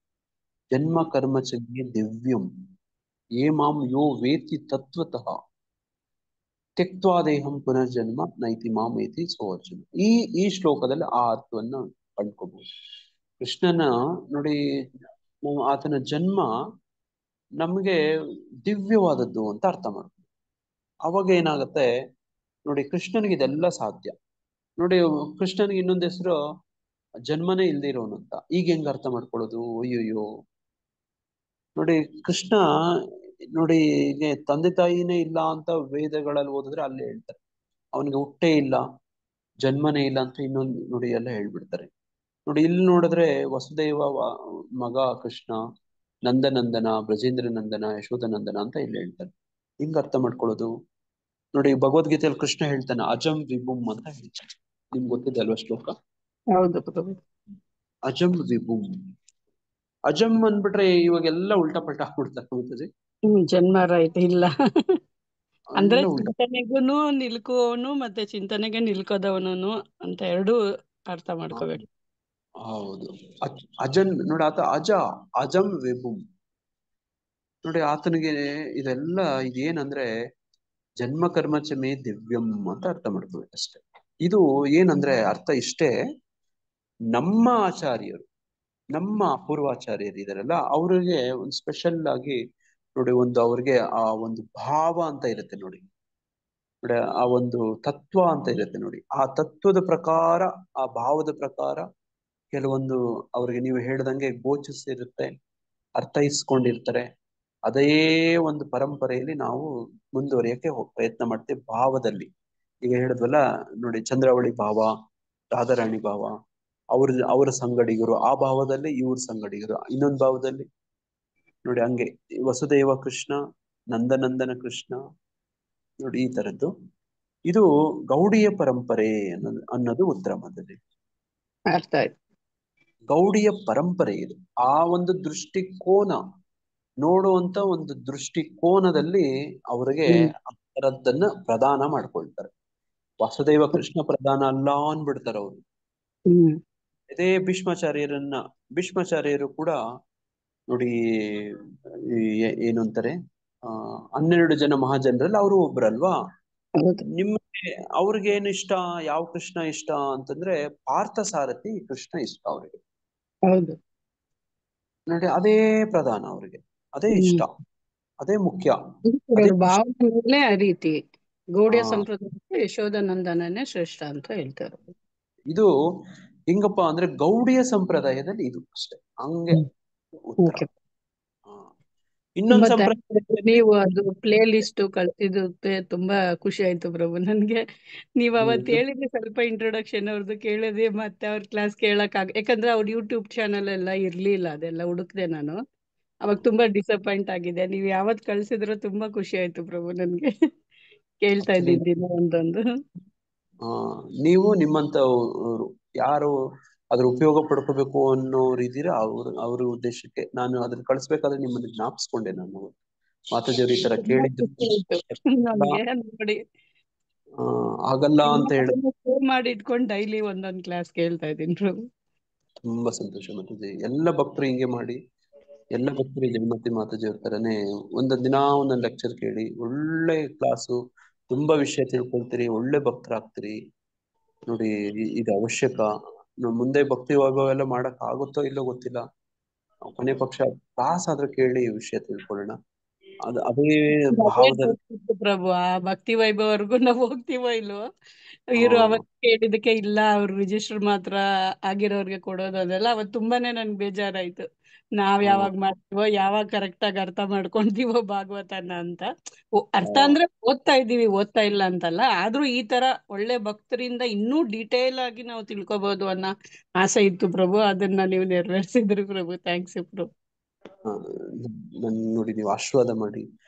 ಜನ್ಮ ಕರ್ಮಚಮೇ ದಿವ್ಯಂ ಯೇ ಮಾಂ ಯೋ ವೇತಿ ತತ್ವತಃ ತ್ಯಕ್ತ್ವಾ ದೇಹಂ ಪುನರ್ಜನ್ಮ ನೈತಿ ಮಾಮೇತಿ ಸೋರ್ಜುನ. ಈ ಶ್ಲೋಕದಲ್ಲಿ ಆ ಅರ್ಥವನ್ನ ಕಂಡ್ಕೋಬಹುದು. ಕೃಷ್ಣನ ನೋಡಿ, ಆತನ ಜನ್ಮ ನಮ್ಗೆ ದಿವ್ಯವಾದದ್ದು ಅಂತ ಅರ್ಥ ಮಾಡ್ಬೋದು. ಅವಾಗ ಏನಾಗತ್ತೆ ನೋಡಿ, ಕೃಷ್ಣನಿಗೆ ಇದೆಲ್ಲ ಸಾಧ್ಯ ನೋಡಿ. ಕೃಷ್ಣನಿಗೆ ಇನ್ನೊಂದು ಹೆಸರು ಜನ್ಮನೇ ಇಲ್ದೇ ಇರೋನು ಅಂತ. ಈಗ ಹೆಂಗ್ ಅರ್ಥ ಮಾಡ್ಕೊಳ್ಳೋದು? ಅಯ್ಯೋಯ್ಯೋ ನೋಡಿ, ಕೃಷ್ಣ ನೋಡಿ ಈಗ ತಂದೆ ತಾಯಿನೇ ಇಲ್ಲ ಅಂತ ವೇದಗಳಲ್ಲಿ ಓದಿದ್ರೆ ಅಲ್ಲೇ ಹೇಳ್ತಾರೆ. ಅವನಿಗೆ ಹುಟ್ಟೇ ಇಲ್ಲ, ಜನ್ಮನೇ ಇಲ್ಲ ಅಂತ ಇನ್ನೊಂದು ನೋಡಿ ಎಲ್ಲ ಹೇಳ್ಬಿಡ್ತಾರೆ ನೋಡಿ. ಇಲ್ಲಿ ನೋಡಿದ್ರೆ ವಸುದೇವ ಮಗ ಕೃಷ್ಣ, ನಂದನಂದನ, ಬ್ರಜೇಂದ್ರ ನಂದನ, ಯಶೋಧನಂದನ ಅಂತ ಇಲ್ಲಿ ಹೇಳ್ತಾರೆ. ಹಿಂಗ್ ಅರ್ಥ ಮಾಡ್ಕೊಳ್ಳೋದು ನೋಡಿ. ಭಗವದ್ಗೀತೆಯಲ್ಲಿ ಕೃಷ್ಣ ಹೇಳ್ತಾನೆ ಅಜಂ ವಿಭುಂ ಅಂತ ಹೇಳ್ತಾನೆ. ನಿಮ್ಗೆ ಗೊತ್ತಿದೆ ಅಲ್ವಾ ಶ್ಲೋಕ? ಹೌದು. ಅಜಂ ವಿಭುಂ. ಅಜಂ ಅಂದ್ಬಿಟ್ರೆ ಇವಾಗೆಲ್ಲ ಉಲ್ಟಾ ಪಲ್ಟಾ ಆಗ್ಬಿಡ್ತಾರೆ. ಜನ್ಮ ರೈಟ್ ಇಲ್ಲ ಅಂದ್ರೆ ಎಲ್ಲ ಉಲ್ಟಾ. ಚಿಂತನೆಗೂ ನಿಲ್ಕುವವನು ಮತ್ತೆ ಚಿಂತನೆಗೆ ನಿಲ್ಕೋದವನು ಅಂತ ಎರಡು ಅರ್ಥ ಮಾಡ್ಕೋಬೇಕು. ಹೌದು. ಅಜನ್ ನೋಡಿ, ಆತ ಅಜಂ ವಿಭುಂ ನೋಡಿ. ಆತನಿಗೆ ಇದೆಲ್ಲ ಇದೇನಂದ್ರೆ ಜನ್ಮ ಕರ್ಮಚಮೇ ದಿವ್ಯಂ ಅಂತ ಅರ್ಥ ಮಾಡ್ಕೋಬೇಕು ಅಷ್ಟೇ. ಇದು ಏನಂದ್ರೆ ಅರ್ಥ ಇಷ್ಟೇ. ನಮ್ಮ ಆಚಾರ್ಯರು, ನಮ್ಮ ಪೂರ್ವಾಚಾರ್ಯರು ಇದಾರಲ್ಲ, ಅವ್ರಿಗೆ ಒಂದು ಸ್ಪೆಷಲ್ ಆಗಿ ನೋಡಿ, ಅವ್ರಿಗೆ ಆ ಒಂದು ಭಾವ ಅಂತ ಇರುತ್ತೆ ನೋಡಿ. ಆ ಒಂದು ತತ್ವ ಅಂತ ಇರುತ್ತೆ ನೋಡಿ. ಆ ತತ್ವದ ಪ್ರಕಾರ, ಆ ಭಾವದ ಪ್ರಕಾರ ಕೆಲವೊಂದು ಅವ್ರಿಗೆ ನೀವು ಹೇಳ್ದಂಗೆ ಗೋಚಿಸಿರುತ್ತೆ, ಅರ್ಥೈಸ್ಕೊಂಡಿರ್ತಾರೆ. ಅದೇ ಒಂದು ಪರಂಪರೆಯಲ್ಲಿ ನಾವು ಮುಂದುವರಿಯಕ್ಕೆ ಪ್ರಯತ್ನ ಮಾಡ್ತೇವೆ ಭಾವದಲ್ಲಿ. ಈಗ ಹೇಳಿದ್ವಲ್ಲ ನೋಡಿ, ಚಂದ್ರಾವಳಿ ಭಾವ, ರಾಧಾರಾಣಿ ಭಾವ, ಅವರ ಸಂಗಡಿಗರು ಆ ಭಾವದಲ್ಲಿ, ಇವ್ರ ಸಂಗಡಿಗರು ಇನ್ನೊಂದು ಭಾವದಲ್ಲಿ ನೋಡಿ. ಹಂಗೆ ವಸುದೇವ ಕೃಷ್ಣ, ನಂದನಂದನ ಕೃಷ್ಣ ನೋಡಿ, ಈ ತರದ್ದು. ಇದು ಗೌಡಿಯ ಪರಂಪರೆ ಅನ್ನೋದು ಉತ್ತರ ಮತದಲ್ಲಿ. ಅರ್ಥ ಆಯ್ತು. ಗೌಡಿಯ ಪರಂಪರೆ ಇದು. ಆ ಒಂದು ದೃಷ್ಟಿಕೋನ, ನೋಡುವಂತ ಒಂದು ದೃಷ್ಟಿಕೋನದಲ್ಲಿ ಅವರಿಗೆ ಆ ಥರದ್ದನ್ನ ಪ್ರದಾನ ಮಾಡ್ಕೊಳ್ತಾರೆ. ವಾಸುದೇವ ಕೃಷ್ಣ ಪ್ರಧಾನ ಅಲ್ಲ ಅನ್ಬಿಡ್ತಾರೆ ಅವರು. ಇದೇ ಭೀಷ್ಮಾಚಾರ್ಯರು ಕೂಡ ನೋಡಿ, ಏನು ಅಂತಾರೆ, 12 ಜನ ಮಹಾಜನರಲ್ಲಿ ಅವರು ಒಬ್ರಲ್ವಾ. ನಿಮ್ಗೆ ಅವ್ರಿಗೆ ಏನು ಇಷ್ಟ, ಯಾವ ಕೃಷ್ಣ ಇಷ್ಟ ಅಂತಂದ್ರೆ ಪಾರ್ಥ ಸಾರಥಿ ಕೃಷ್ಣ ಇಷ್ಟ ಅವ್ರಿಗೆ. ಹೌದು ನೋಡಿ, ಅದೇ ಪ್ರಧಾನ ಅವ್ರಿಗೆ, ಅದೇ ಇಷ್ಟ, ಅದೇ ಮುಖ್ಯ. ಭಾವನೆ ಆ ರೀತಿ ಗೌಡಿಯ ಸಂಪ್ರದಾಯಕ್ಕೆ ಯಶೋಧನಂದನನೇ ಶ್ರೇಷ್ಠ ಅಂತ ಹೇಳ್ತಾರೆ. ಇದು ಹಿಂಗಪ್ಪ ಅಂದ್ರೆ ಗೌಡಿಯ ಸಂಪ್ರದಾಯದಲ್ಲಿ ಇದು ಅಷ್ಟೇ, ಹಂಗೆ ಉತ್ತರ. ಇನ್ನೊಂದು ಸಂಪ್ರದಾಯ ನೀವು ಅದು ಪ್ಲೇ ಲಿಸ್ಟ್ ಕಳ್ಸಿದ್ದು ತುಂಬಾ ಖುಷಿ ಆಯ್ತು ಪ್ರಭು ನನ್ಗೆ. ನೀವ್ ಅವತ್ತು ಹೇಳಿದ್ರೆ ಸ್ವಲ್ಪ ಇಂಟ್ರೊಡಕ್ಷನ್ ಅವ್ರದ್ದು ಕೇಳಿದೆ, ಮತ್ತೆ ಅವ್ರ ಕ್ಲಾಸ್ ಯಾಕಂದ್ರೆ ಅವ್ರ ಯೂಟ್ಯೂಬ್ ಚಾನಲ್ ಎಲ್ಲ ಇರ್ಲಿಲ್ಲ, ಅದೆಲ್ಲ ಹುಡುಕ್ದೆ ನಾನು. ಅವಾಗ ತುಂಬಾ ಡಿಸಪಾಯಿಂಟ್ ಆಗಿದೆ. ನೀವ್ ಯಾವತ್ ಕಳ್ಸಿದ್ರು ತುಂಬಾ ಖುಷಿ ಆಯ್ತು ಪ್ರಭು ನನ್ಗೆ. ಕೇಳ್ತಾ ಇದ್ದೀನಿ ದಿನ ಒಂದೊಂದು. ನೀವು ನಿಮ್ಮಂತ ಯಾರು ಅದ್ರ ಉಪಯೋಗ ಪಡ್ಕೋಬೇಕು ಅನ್ನೋರು ಇದ್ದೀರಾ, ಅವ್ರ ಉದ್ದೇಶಕ್ಕೆ ನಾನು ಅದನ್ನ ಕಳಿಸ್ಬೇಕಾದ್ರೆ ನಿಮ್ಮನ್ನ ಜ್ಞಾಪಿಸ್ಕೊಂಡೆ. ನಾನು ಮಾತಾಜಿಯವ್ರು ಈ ತರ ಕೇಳಿದ್ರು ಆಗಲ್ಲ ಅಂತ ಹೇಳಿ ಮಾಡಿ ಇಟ್ಕೊಂಡು ಡೈಲಿ ಒಂದೊಂದ್ ಕ್ಲಾಸ್ ಕೇಳ್ತಾ ಇದ್ದೀನಿ ಪ್ರಭು. ತುಂಬಾ ಸಂತೋಷ ಮಾತಾಜಿ. ಎಲ್ಲ ಭಕ್ತರು ಹಿಂಗೆ ಮಾಡಿ, ಎಲ್ಲ ಭಕ್ತರು ಜಗನ್ಮಾತೆ ಮಾತಾಜಿಯವ್ರ ತರನೇ ಒಂದೊಂದ್ ದಿನ ಒಂದೊಂದ್ ಲೆಕ್ಚರ್ ಕೇಳಿ ಒಳ್ಳೆ ಕ್ಲಾಸು, ತುಂಬಾ ವಿಷಯ ತಿಳ್ಕೊಳ್ತೀರಿ, ಒಳ್ಳೆ ಭಕ್ತರಾಗ್ತೀರಿ ನೋಡಿ. ಇದು ಅವಶ್ಯಕ. ಮುಂದೆ ಭಕ್ತಿ ವೈಭವ ಎಲ್ಲ ಮಾಡಕ್ ಆಗುತ್ತೋ ಇಲ್ಲೋ ಗೊತ್ತಿಲ್ಲ, ಕೊನೆ ಪಕ್ಷ ಕ್ಲಾಸ್ ಆದ್ರೂ ಕೇಳಿ ವಿಷಯ ತಿಳ್ಕೊಳ್ಳೋಣ. ಅದೇ ಭಾವದಲ್ಲಿ ಪ್ರಭು ಆ ಭಕ್ತಿ ವೈಭವರ್ಗು ನಾವು ಹೋಗ್ತೀವೋ ಇಲ್ವೋ, ಇವರು ಅವತ್ತು ಕೇಳಿದಕ್ಕೆ ಇಲ್ಲ ಅವ್ರು ರಿಜಿಸ್ಟರ್ ಮಾತ್ರ ಆಗಿರೋರ್ಗೆ ಕೊಡೋದು, ಅದೆಲ್ಲ ಅವತ್ತು ತುಂಬಾನೇ ನನ್ಗೆ ಬೇಜಾರಾಯ್ತು. ನಾವ್ ಯಾವಾಗ ಮಾಡ್ತೀವೋ, ಯಾವಾಗ ಕರೆಕ್ಟ್ ಆಗಿ ಅರ್ಥ ಮಾಡ್ಕೊಂತೀವೋ ಭಾಗವತನ ಅಂತ. ಅರ್ಥ ಅಂದ್ರೆ ಓದ್ತಾ ಓದ್ತಾ ಇಲ್ಲ ಅಂತಲ್ಲ, ಆದ್ರೂ ಈ ತರ ಒಳ್ಳೆ ಭಕ್ತರಿಂದ ಇನ್ನೂ ಡೀಟೇಲ್ ಆಗಿ ನಾವು ತಿಳ್ಕೊಬಹುದು ಅನ್ನೋ ಆಸೆ ಇತ್ತು ಪ್ರಭು. ಅದನ್ನ ನೀವು ನೆರವೇರಿಸಿದ್ರಿ ಪ್ರಭು. ಥ್ಯಾಂಕ್ಸ್ ಪ್ರಭು. ನನ್ ನೋಡಿ, ನೀವು ಆಶೀರ್ವಾದ ಮಾಡಿ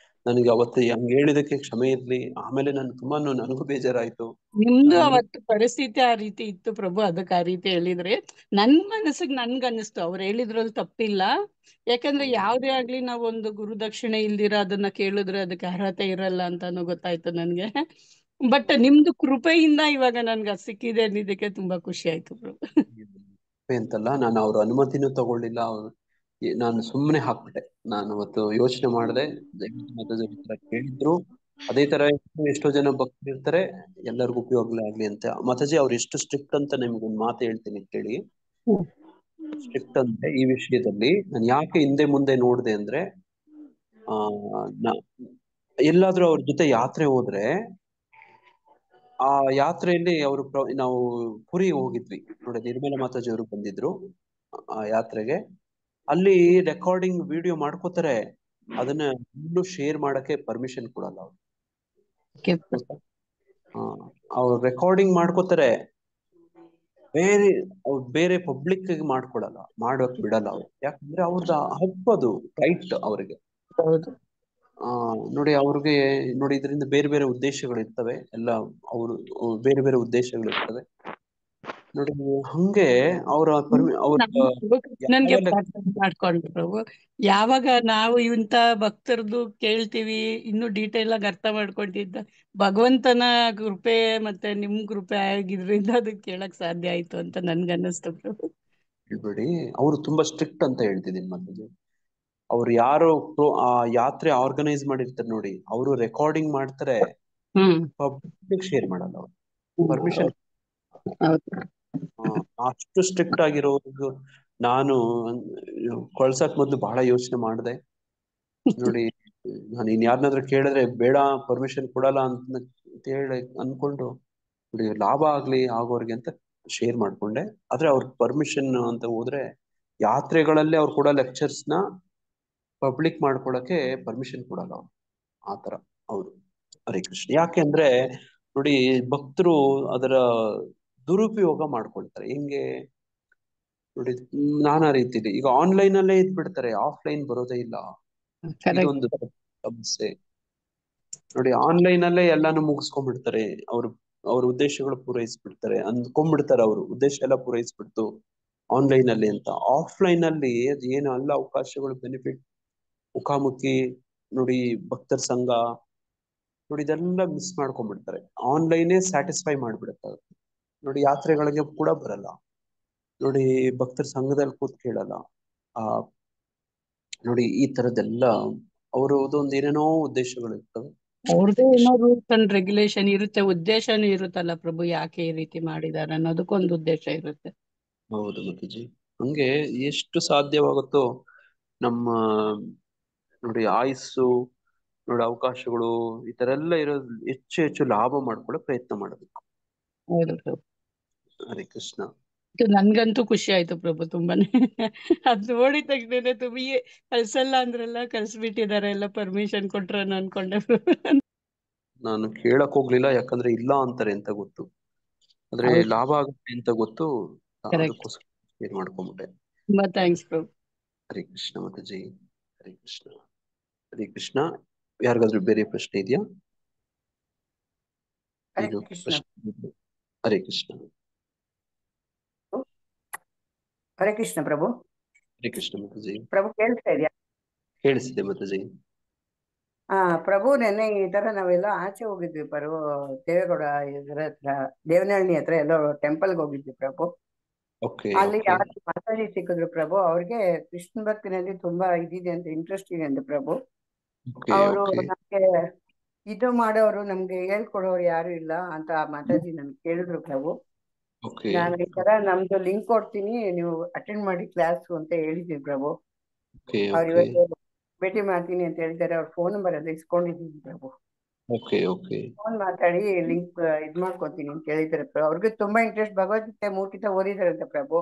ನನಗೆ ಅವತ್ತು ಹಂಗ ಹೇಳಿದಕ್ಕೆ ಕ್ಷಮೆ ಇರ್ಲಿ. ಆಮೇಲೆ ನನಗೂ ಬೇಜಾರಾಯ್ತು. ನಿಮ್ದು ಅವತ್ತು ಪರಿಸ್ಥಿತಿ ಆ ರೀತಿ ಇತ್ತು ಪ್ರಭು, ಅದಕ್ಕೆ ಆ ರೀತಿ ಹೇಳಿದ್ರೆ ನನ್ ಮನಸ್ಸಿಗೆ ನನ್ಗನ್ನಿಸ್ತು ಅವ್ರು ಹೇಳಿದ್ರಲ್ಲಿ ತಪ್ಪಿಲ್ಲ. ಯಾಕಂದ್ರೆ ಯಾವ್ದೇ ಆಗ್ಲಿ ನಾವು ಒಂದು ಗುರುದಕ್ಷಿಣೆ ಇಲ್ದಿರ ಅದನ್ನ ಕೇಳಿದ್ರೆ ಅದಕ್ಕೆ ಅರ್ಹತೆ ಇರಲ್ಲ ಅಂತಾನು ಗೊತ್ತಾಯ್ತು ನನ್ಗೆ. ಬಟ್ ನಿಮ್ದು ಕೃಪೆಯಿಂದ ಇವಾಗ ನನ್ಗೆ ಅದು ಸಿಕ್ಕಿದೆ ಅನ್ನೋದಕ್ಕೆ ತುಂಬಾ ಖುಷಿ ಆಯ್ತು ಪ್ರಭು. ಅಂತಲ್ಲ, ನಾನು ಅವ್ರ ಅನುಮತಿನೂ ತಗೊಳ್ಳಿಲ್ಲ, ನಾನು ಸುಮ್ಮನೆ ಹಾಕ್ಬಿಟ್ಟೆ. ನಾನು ಅವತ್ತು ಯೋಚನೆ ಮಾಡಿದೆ, ಕೇಳಿದ್ರು ಅದೇ ತರ ಎಷ್ಟೋ ಜನ ಭಕ್ತರು ಇರ್ತಾರೆ, ಎಲ್ಲರಿಗೂ ಉಪಯೋಗ ಆಗ್ಲಿ ಅಂತ. ಮಾತಾಜಿ ಅವ್ರು ಎಷ್ಟು ಸ್ಟ್ರಿಕ್ಟ್ ಅಂತ ನಿಮ್ಗೊಂದು ಮಾತು ಹೇಳ್ತೀನಿ ಕೇಳಿ. ಸ್ಟ್ರಿಕ್ಟ್ ಅಂದ್ರೆ ಈ ವಿಷಯದಲ್ಲಿ ನಾನು ಯಾಕೆ ಹಿಂದೆ ಮುಂದೆ ನೋಡಿದೆ ಅಂದ್ರೆ, ಎಲ್ಲಾದ್ರೂ ಅವ್ರ ಜೊತೆ ಯಾತ್ರೆ ಹೋದ್ರೆ ಆ ಯಾತ್ರೆಯಲ್ಲಿ ನಾವು ಪುರಿ ಹೋಗಿದ್ವಿ ನೋಡಿ, ನಿರ್ಮಲಾ ಮಾತಾಜಿ ಅವರು ಬಂದಿದ್ರು ಆ ಯಾತ್ರೆಗೆ. ಅಲ್ಲಿ ರೆಕಾರ್ಡಿಂಗ್ ವಿಡಿಯೋ ಮಾಡ್ಕೋತಾರೆ, ಅದನ್ನ ಇನ್ನೂ ಶೇರ್ ಮಾಡಕ್ಕೆ ಪರ್ಮಿಷನ್ ಕೊಡಲ್ಲ ಅವ್ರು. ಅವ್ರು ರೆಕಾರ್ಡಿಂಗ್ ಮಾಡ್ಕೋತಾರೆ, ಬೇರೆ ಪಬ್ಲಿಕ್ ಮಾಡ್ಕೊಡಲ್ಲ, ಮಾಡೋಕ್ ಬಿಡಲ್ಲ ಅವ್ರು. ಯಾಕಂದ್ರೆ ಅವ್ರದ್ದು ಹಬ್ಬದು ರೈಟ್ ಅವ್ರಿಗೆ. ನೋಡಿ ಅವ್ರಿಗೆ ನೋಡಿ, ಇದರಿಂದ ಬೇರೆ ಬೇರೆ ಉದ್ದೇಶಗಳು ಇರ್ತವೆ ಎಲ್ಲ, ಅವರು ಬೇರೆ ಬೇರೆ ಉದ್ದೇಶಗಳು ಇರ್ತವೆ ನೋಡಿ. ಹಂಗೆ ನನ್ಗೆ ಮಾಡ್ಕೊಂಡು ಪ್ರಭು, ಯಾವಾಗ ನಾವು ಇಂತ ಭಕ್ತರದು ಕೇಳ್ತೀವಿ, ಇನ್ನು ಡೀಟೇಲ್ ಆಗಿ ಅರ್ಥ ಮಾಡ್ಕೊಂಡಿದ್ದ ಭಗವಂತನ ಕೃಪೆ ಮತ್ತೆ ನಿಮ್ ಕೃಪೆ ಆಗಿದ್ರಿಂದ ಅದಕ್ಕೆ ಕೇಳಕ್ ಸಾಧ್ಯ ಆಯ್ತು ಅಂತ ನನ್ಗನ್ನಿಸ್ತು ಪ್ರಭು. ಹೇಳ್ಬೇಡಿ, ಅವರು ತುಂಬಾ ಸ್ಟ್ರಿಕ್ಟ್ ಅಂತ ಹೇಳ್ತಿದ್ದೀನಿ ಮತ್ತೆ. ಅವ್ರು ಯಾರು ಆ ಯಾತ್ರೆ ಆರ್ಗನೈಸ್ ಮಾಡಿರ್ತಾರೆ ನೋಡಿ, ಅವರು ರೆಕಾರ್ಡಿಂಗ್ ಮಾಡ್ತಾರೆ, ಪಬ್ಲಿಕ್ ಶೇರ್ ಮಾಡಲ್ಲ ಅವ್ರು, ಪರ್ಮಿಷನ್. ಅಷ್ಟು ಸ್ಟ್ರಿಕ್ಟ್ ಆಗಿರೋದು ನಾನು ಕಳ್ಸಕ್ ಮೊದ್ಲು ಬಹಳ ಯೋಚನೆ ಮಾಡಿದೆ ನೋಡಿ. ನಾನು ಇನ್ಯಾರನ್ನಾದ್ರೂ ಕೇಳಿದ್ರೆ ಬೇಡ, ಪರ್ಮಿಷನ್ ಕೊಡಲ್ಲ ಅಂತ ಹೇಳಿ ಅನ್ಕೊಂಡು ನೋಡಿ, ಲಾಭ ಆಗ್ಲಿ ಆಗೋರ್ಗೆ ಅಂತ ಶೇರ್ ಮಾಡ್ಕೊಂಡೆ. ಆದ್ರೆ ಅವ್ರ ಪರ್ಮಿಷನ್ ಅಂತ ಹೋದ್ರೆ ಯಾತ್ರೆಗಳಲ್ಲಿ ಅವ್ರು ಕೊಡೋ ಲೆಕ್ಚರ್ಸ್ನ ಪಬ್ಲಿಕ್ ಮಾಡ್ಕೊಳಕ್ಕೆ ಪರ್ಮಿಷನ್ ಕೊಡಲ್ಲ ಅವ್ರು ಆ ತರ. ಹೌದು. ಹರೇ ಕೃಷ್ಣ. ಯಾಕೆಂದ್ರೆ ನೋಡಿ, ಭಕ್ತರು ಅದರ ದುರುಪಯೋಗ ಮಾಡ್ಕೊಳ್ತಾರೆ. ಹೆಂಗೆ ನೋಡಿ, ನಾನಾ ರೀತಿಲಿ ಈಗ ಆನ್ಲೈನ್ ಅಲ್ಲೇ ಇದ್ ಬಿಡ್ತಾರೆ, ಆಫ್ಲೈನ್ ಬರೋದೇ ಇಲ್ಲ. ಇದೊಂದು ಸಮಸ್ಯೆ ನೋಡಿ. ಆನ್ಲೈನ್ ಅಲ್ಲೇ ಎಲ್ಲಾನು ಮುಗಿಸ್ಕೊಂಡ್ಬಿಡ್ತಾರೆ, ಅವ್ರ ಉದ್ದೇಶಗಳು ಪೂರೈಸ್ಬಿಡ್ತಾರೆ, ಅಂದ್ಕೊಂಡ್ಬಿಡ್ತಾರೆ, ಅವ್ರ ಉದ್ದೇಶ ಎಲ್ಲ ಪೂರೈಸ್ಬಿಡ್ತು ಆನ್ಲೈನ್ ಅಲ್ಲಿ ಅಂತ. ಆಫ್ಲೈನ್ ಅಲ್ಲಿ ಅದ್ ಏನು ಅಲ್ಲ ಅವಕಾಶಗಳು, ಬೆನಿಫಿಟ್, ಮುಖಾಮುಖಿ ನೋಡಿ, ಭಕ್ತರ ಸಂಘ ನೋಡಿ, ಇದೆಲ್ಲ ಮಿಸ್ ಮಾಡ್ಕೊಂಡ್ಬಿಡ್ತಾರೆ. ಆನ್ಲೈನೇ ಸ್ಯಾಟಿಸ್ಫೈ ಮಾಡ್ಬಿಡುತ್ತೆ ನೋಡಿ. ಯಾತ್ರೆಗಳಿಗೆ ಕೂಡ ಬರಲ್ಲ ನೋಡಿ, ಭಕ್ತರ ಸಂಘದಲ್ಲಿ ಕೂತ್ ಕೇಳಲ್ಲ ನೋಡಿ. ಈ ತರದೆಲ್ಲ ಅವರದೊಂದು ಏನೇನೋ ಉದ್ದೇಶಗಳು ಇರ್ತವೆ. ಅವ್ರದ್ದು ಏನೋ ರೂಲ್ಸ್ ಅಂಡ್ ರೆಗ್ಯುಲೇಷನ್ ಇರುತ್ತೆ, ಉದ್ದೇಶನೂ ಇರುತ್ತಲ್ಲ ಪ್ರಭು, ಯಾಕೆ ಈ ರೀತಿ ಮಾಡಿದಾರೆ ಅನ್ನೋದಕ್ಕೊಂದು ಉದ್ದೇಶ ಇರುತ್ತೆ. ಹೌದು ಮಾತಾಜಿ. ಹಂಗೆ ಎಷ್ಟು ಸಾಧ್ಯವಾಗುತ್ತೋ ನಮ್ಮ ನೋಡಿ ಆಯುಸ್ಸು ನೋಡಿ, ಅವಕಾಶಗಳು ಈ ತರ ಎಲ್ಲ ಇರೋದು ಹೆಚ್ಚು ಹೆಚ್ಚು ಲಾಭ ಮಾಡ್ಕೊಳ್ಳೋ ಪ್ರಯತ್ನ ಮಾಡಬೇಕು. ಹೌದು ಪ್ರಭು. ಹರೇ ಕೃಷ್ಣ. ನನ್ಗಂತೂ ಖುಷಿ ಆಯ್ತು ಪ್ರಭು ತುಂಬಾನೇ. ಅದ್ ನೋಡಿ ತೆಗ್ದೇನೆ ತುಂಬಿ ಕಳ್ಸಲ್ಲ ಅಂದ್ರೆಲ್ಲ ಕಳ್ಸ್ಬಿಟ್ಟಿದಾರೆ, ಎಲ್ಲ ಪರ್ಮಿಷನ್ ಕೊಟ್ರ ಅನ್ಕೊಂಡೆ ಪ್ರಭು. ನಾನು ಕೇಳಕ್ ಹೋಗ್ಲಿಲ್ಲ, ಯಾಕಂದ್ರೆ ಇಲ್ಲ ಅಂತಾರೆ ಅಂತ ಗೊತ್ತು, ಆದ್ರೆ ಲಾಭ ಆಗುತ್ತೆ ಅಂತ ಗೊತ್ತು, ಅದಕ್ಕೋಸ್ಕರ ಏನ್ ಮಾಡ್ಕೊಂಡ್ಬಿಟ್ಟೆ. ತುಂಬಾ ಥ್ಯಾಂಕ್ಸ್ ಪ್ರಭು. ಹರೇ ಕೃಷ್ಣ ಮಾತಾಜಿ. ಹರೇ ಕೃಷ್ಣ. ಹರೇ ಕೃಷ್ಣ. ಯಾರಿಗಾದ್ರೂ ಬೇರೆ ಪ್ರಶ್ನೆ ಇದೆಯಾ? ಏನು ಪ್ರಶ್ನೆ? ಹರೇ ಕೃಷ್ಣ. ಹರೇ ಕೃಷ್ಣ ಪ್ರಭು. ಹರೇ ಕೃಷ್ಣ ಮಾತಾಜಿ. ಪ್ರಭು ಕೇಳಿಸ್ತಾ ಇದೆಯಾ? ಕೇಳಿಸಿದೆ ಮಾತಾಜಿ. ಪ್ರಭು, ನೆನ್ನೆ ಈ ತರ ನಾವೆಲ್ಲ ಆಚೆ ಹೋಗಿದ್ವಿ ಪ್ರಭು, ದೇವೇಗೌಡ ಇದ್ರ ಹತ್ರ, ದೇವನಹಳ್ಳಿ ಹತ್ರ ಎಲ್ಲೋ ಟೆಂಪಲ್ಗೆ ಹೋಗಿದ್ವಿ ಪ್ರಭು. ಅಲ್ಲಿ ಯಾರು ಮಾತಾಡಿ ಸಿಕ್ಕಿದ್ರು ಪ್ರಭು, ಅವ್ರಿಗೆ ಕೃಷ್ಣ ಭಕ್ತಿನಲ್ಲಿ ತುಂಬಾ ಇದಿದೆ ಅಂತ, ಇಂಟ್ರೆಸ್ಟ್ ಇದೆ ಅಂತ ಪ್ರಭು. ಅವರು ನಮ್ಗೆ ಇದು ಮಾಡೋರು, ನಮ್ಗೆ ಹೇಳ್ಕೊಡೋರು ಯಾರು ಇಲ್ಲ ಅಂತ ಮಾತಾಜಿ ನನ್ಗೆ ಕೇಳಿದ್ರು ಪ್ರಭು. ನಾನು ಈ ತರ ನಮ್ದು ಲಿಂಕ್ ಕೊಡ್ತೀನಿ, ನೀವು ಅಟೆಂಡ್ ಮಾಡಿ ಕ್ಲಾಸ್ ಅಂತ ಹೇಳಿದ್ವಿ ಪ್ರಭು. ಅವ್ರು ಇವತ್ತು ಭೇಟಿ ಮಾಡ್ತೀನಿ ಅಂತ ಹೇಳಿದ್ದಾರೆ. ಅವ್ರ ಫೋನ್ ನಂಬರ್ ಎಲ್ಲ ಇಸ್ಕೊಂಡಿದ್ದೀನಿ ಪ್ರಭು. ಫೋನ್ ಮಾತಾಡಿ ಲಿಂಕ್ ಇದ್ ಮಾಡ್ಕೊತೀನಿ ಅಂತ ಹೇಳಿದ್ದಾರೆ ಪ್ರಭು. ಅವ್ರಿಗೆ ತುಂಬಾ ಇಂಟ್ರೆಸ್ಟ್, ಭಗವದ್ಗೀತೆ ಮೂರ್ಖಿತ ಓದಿದಾರಂತೆ ಪ್ರಭು.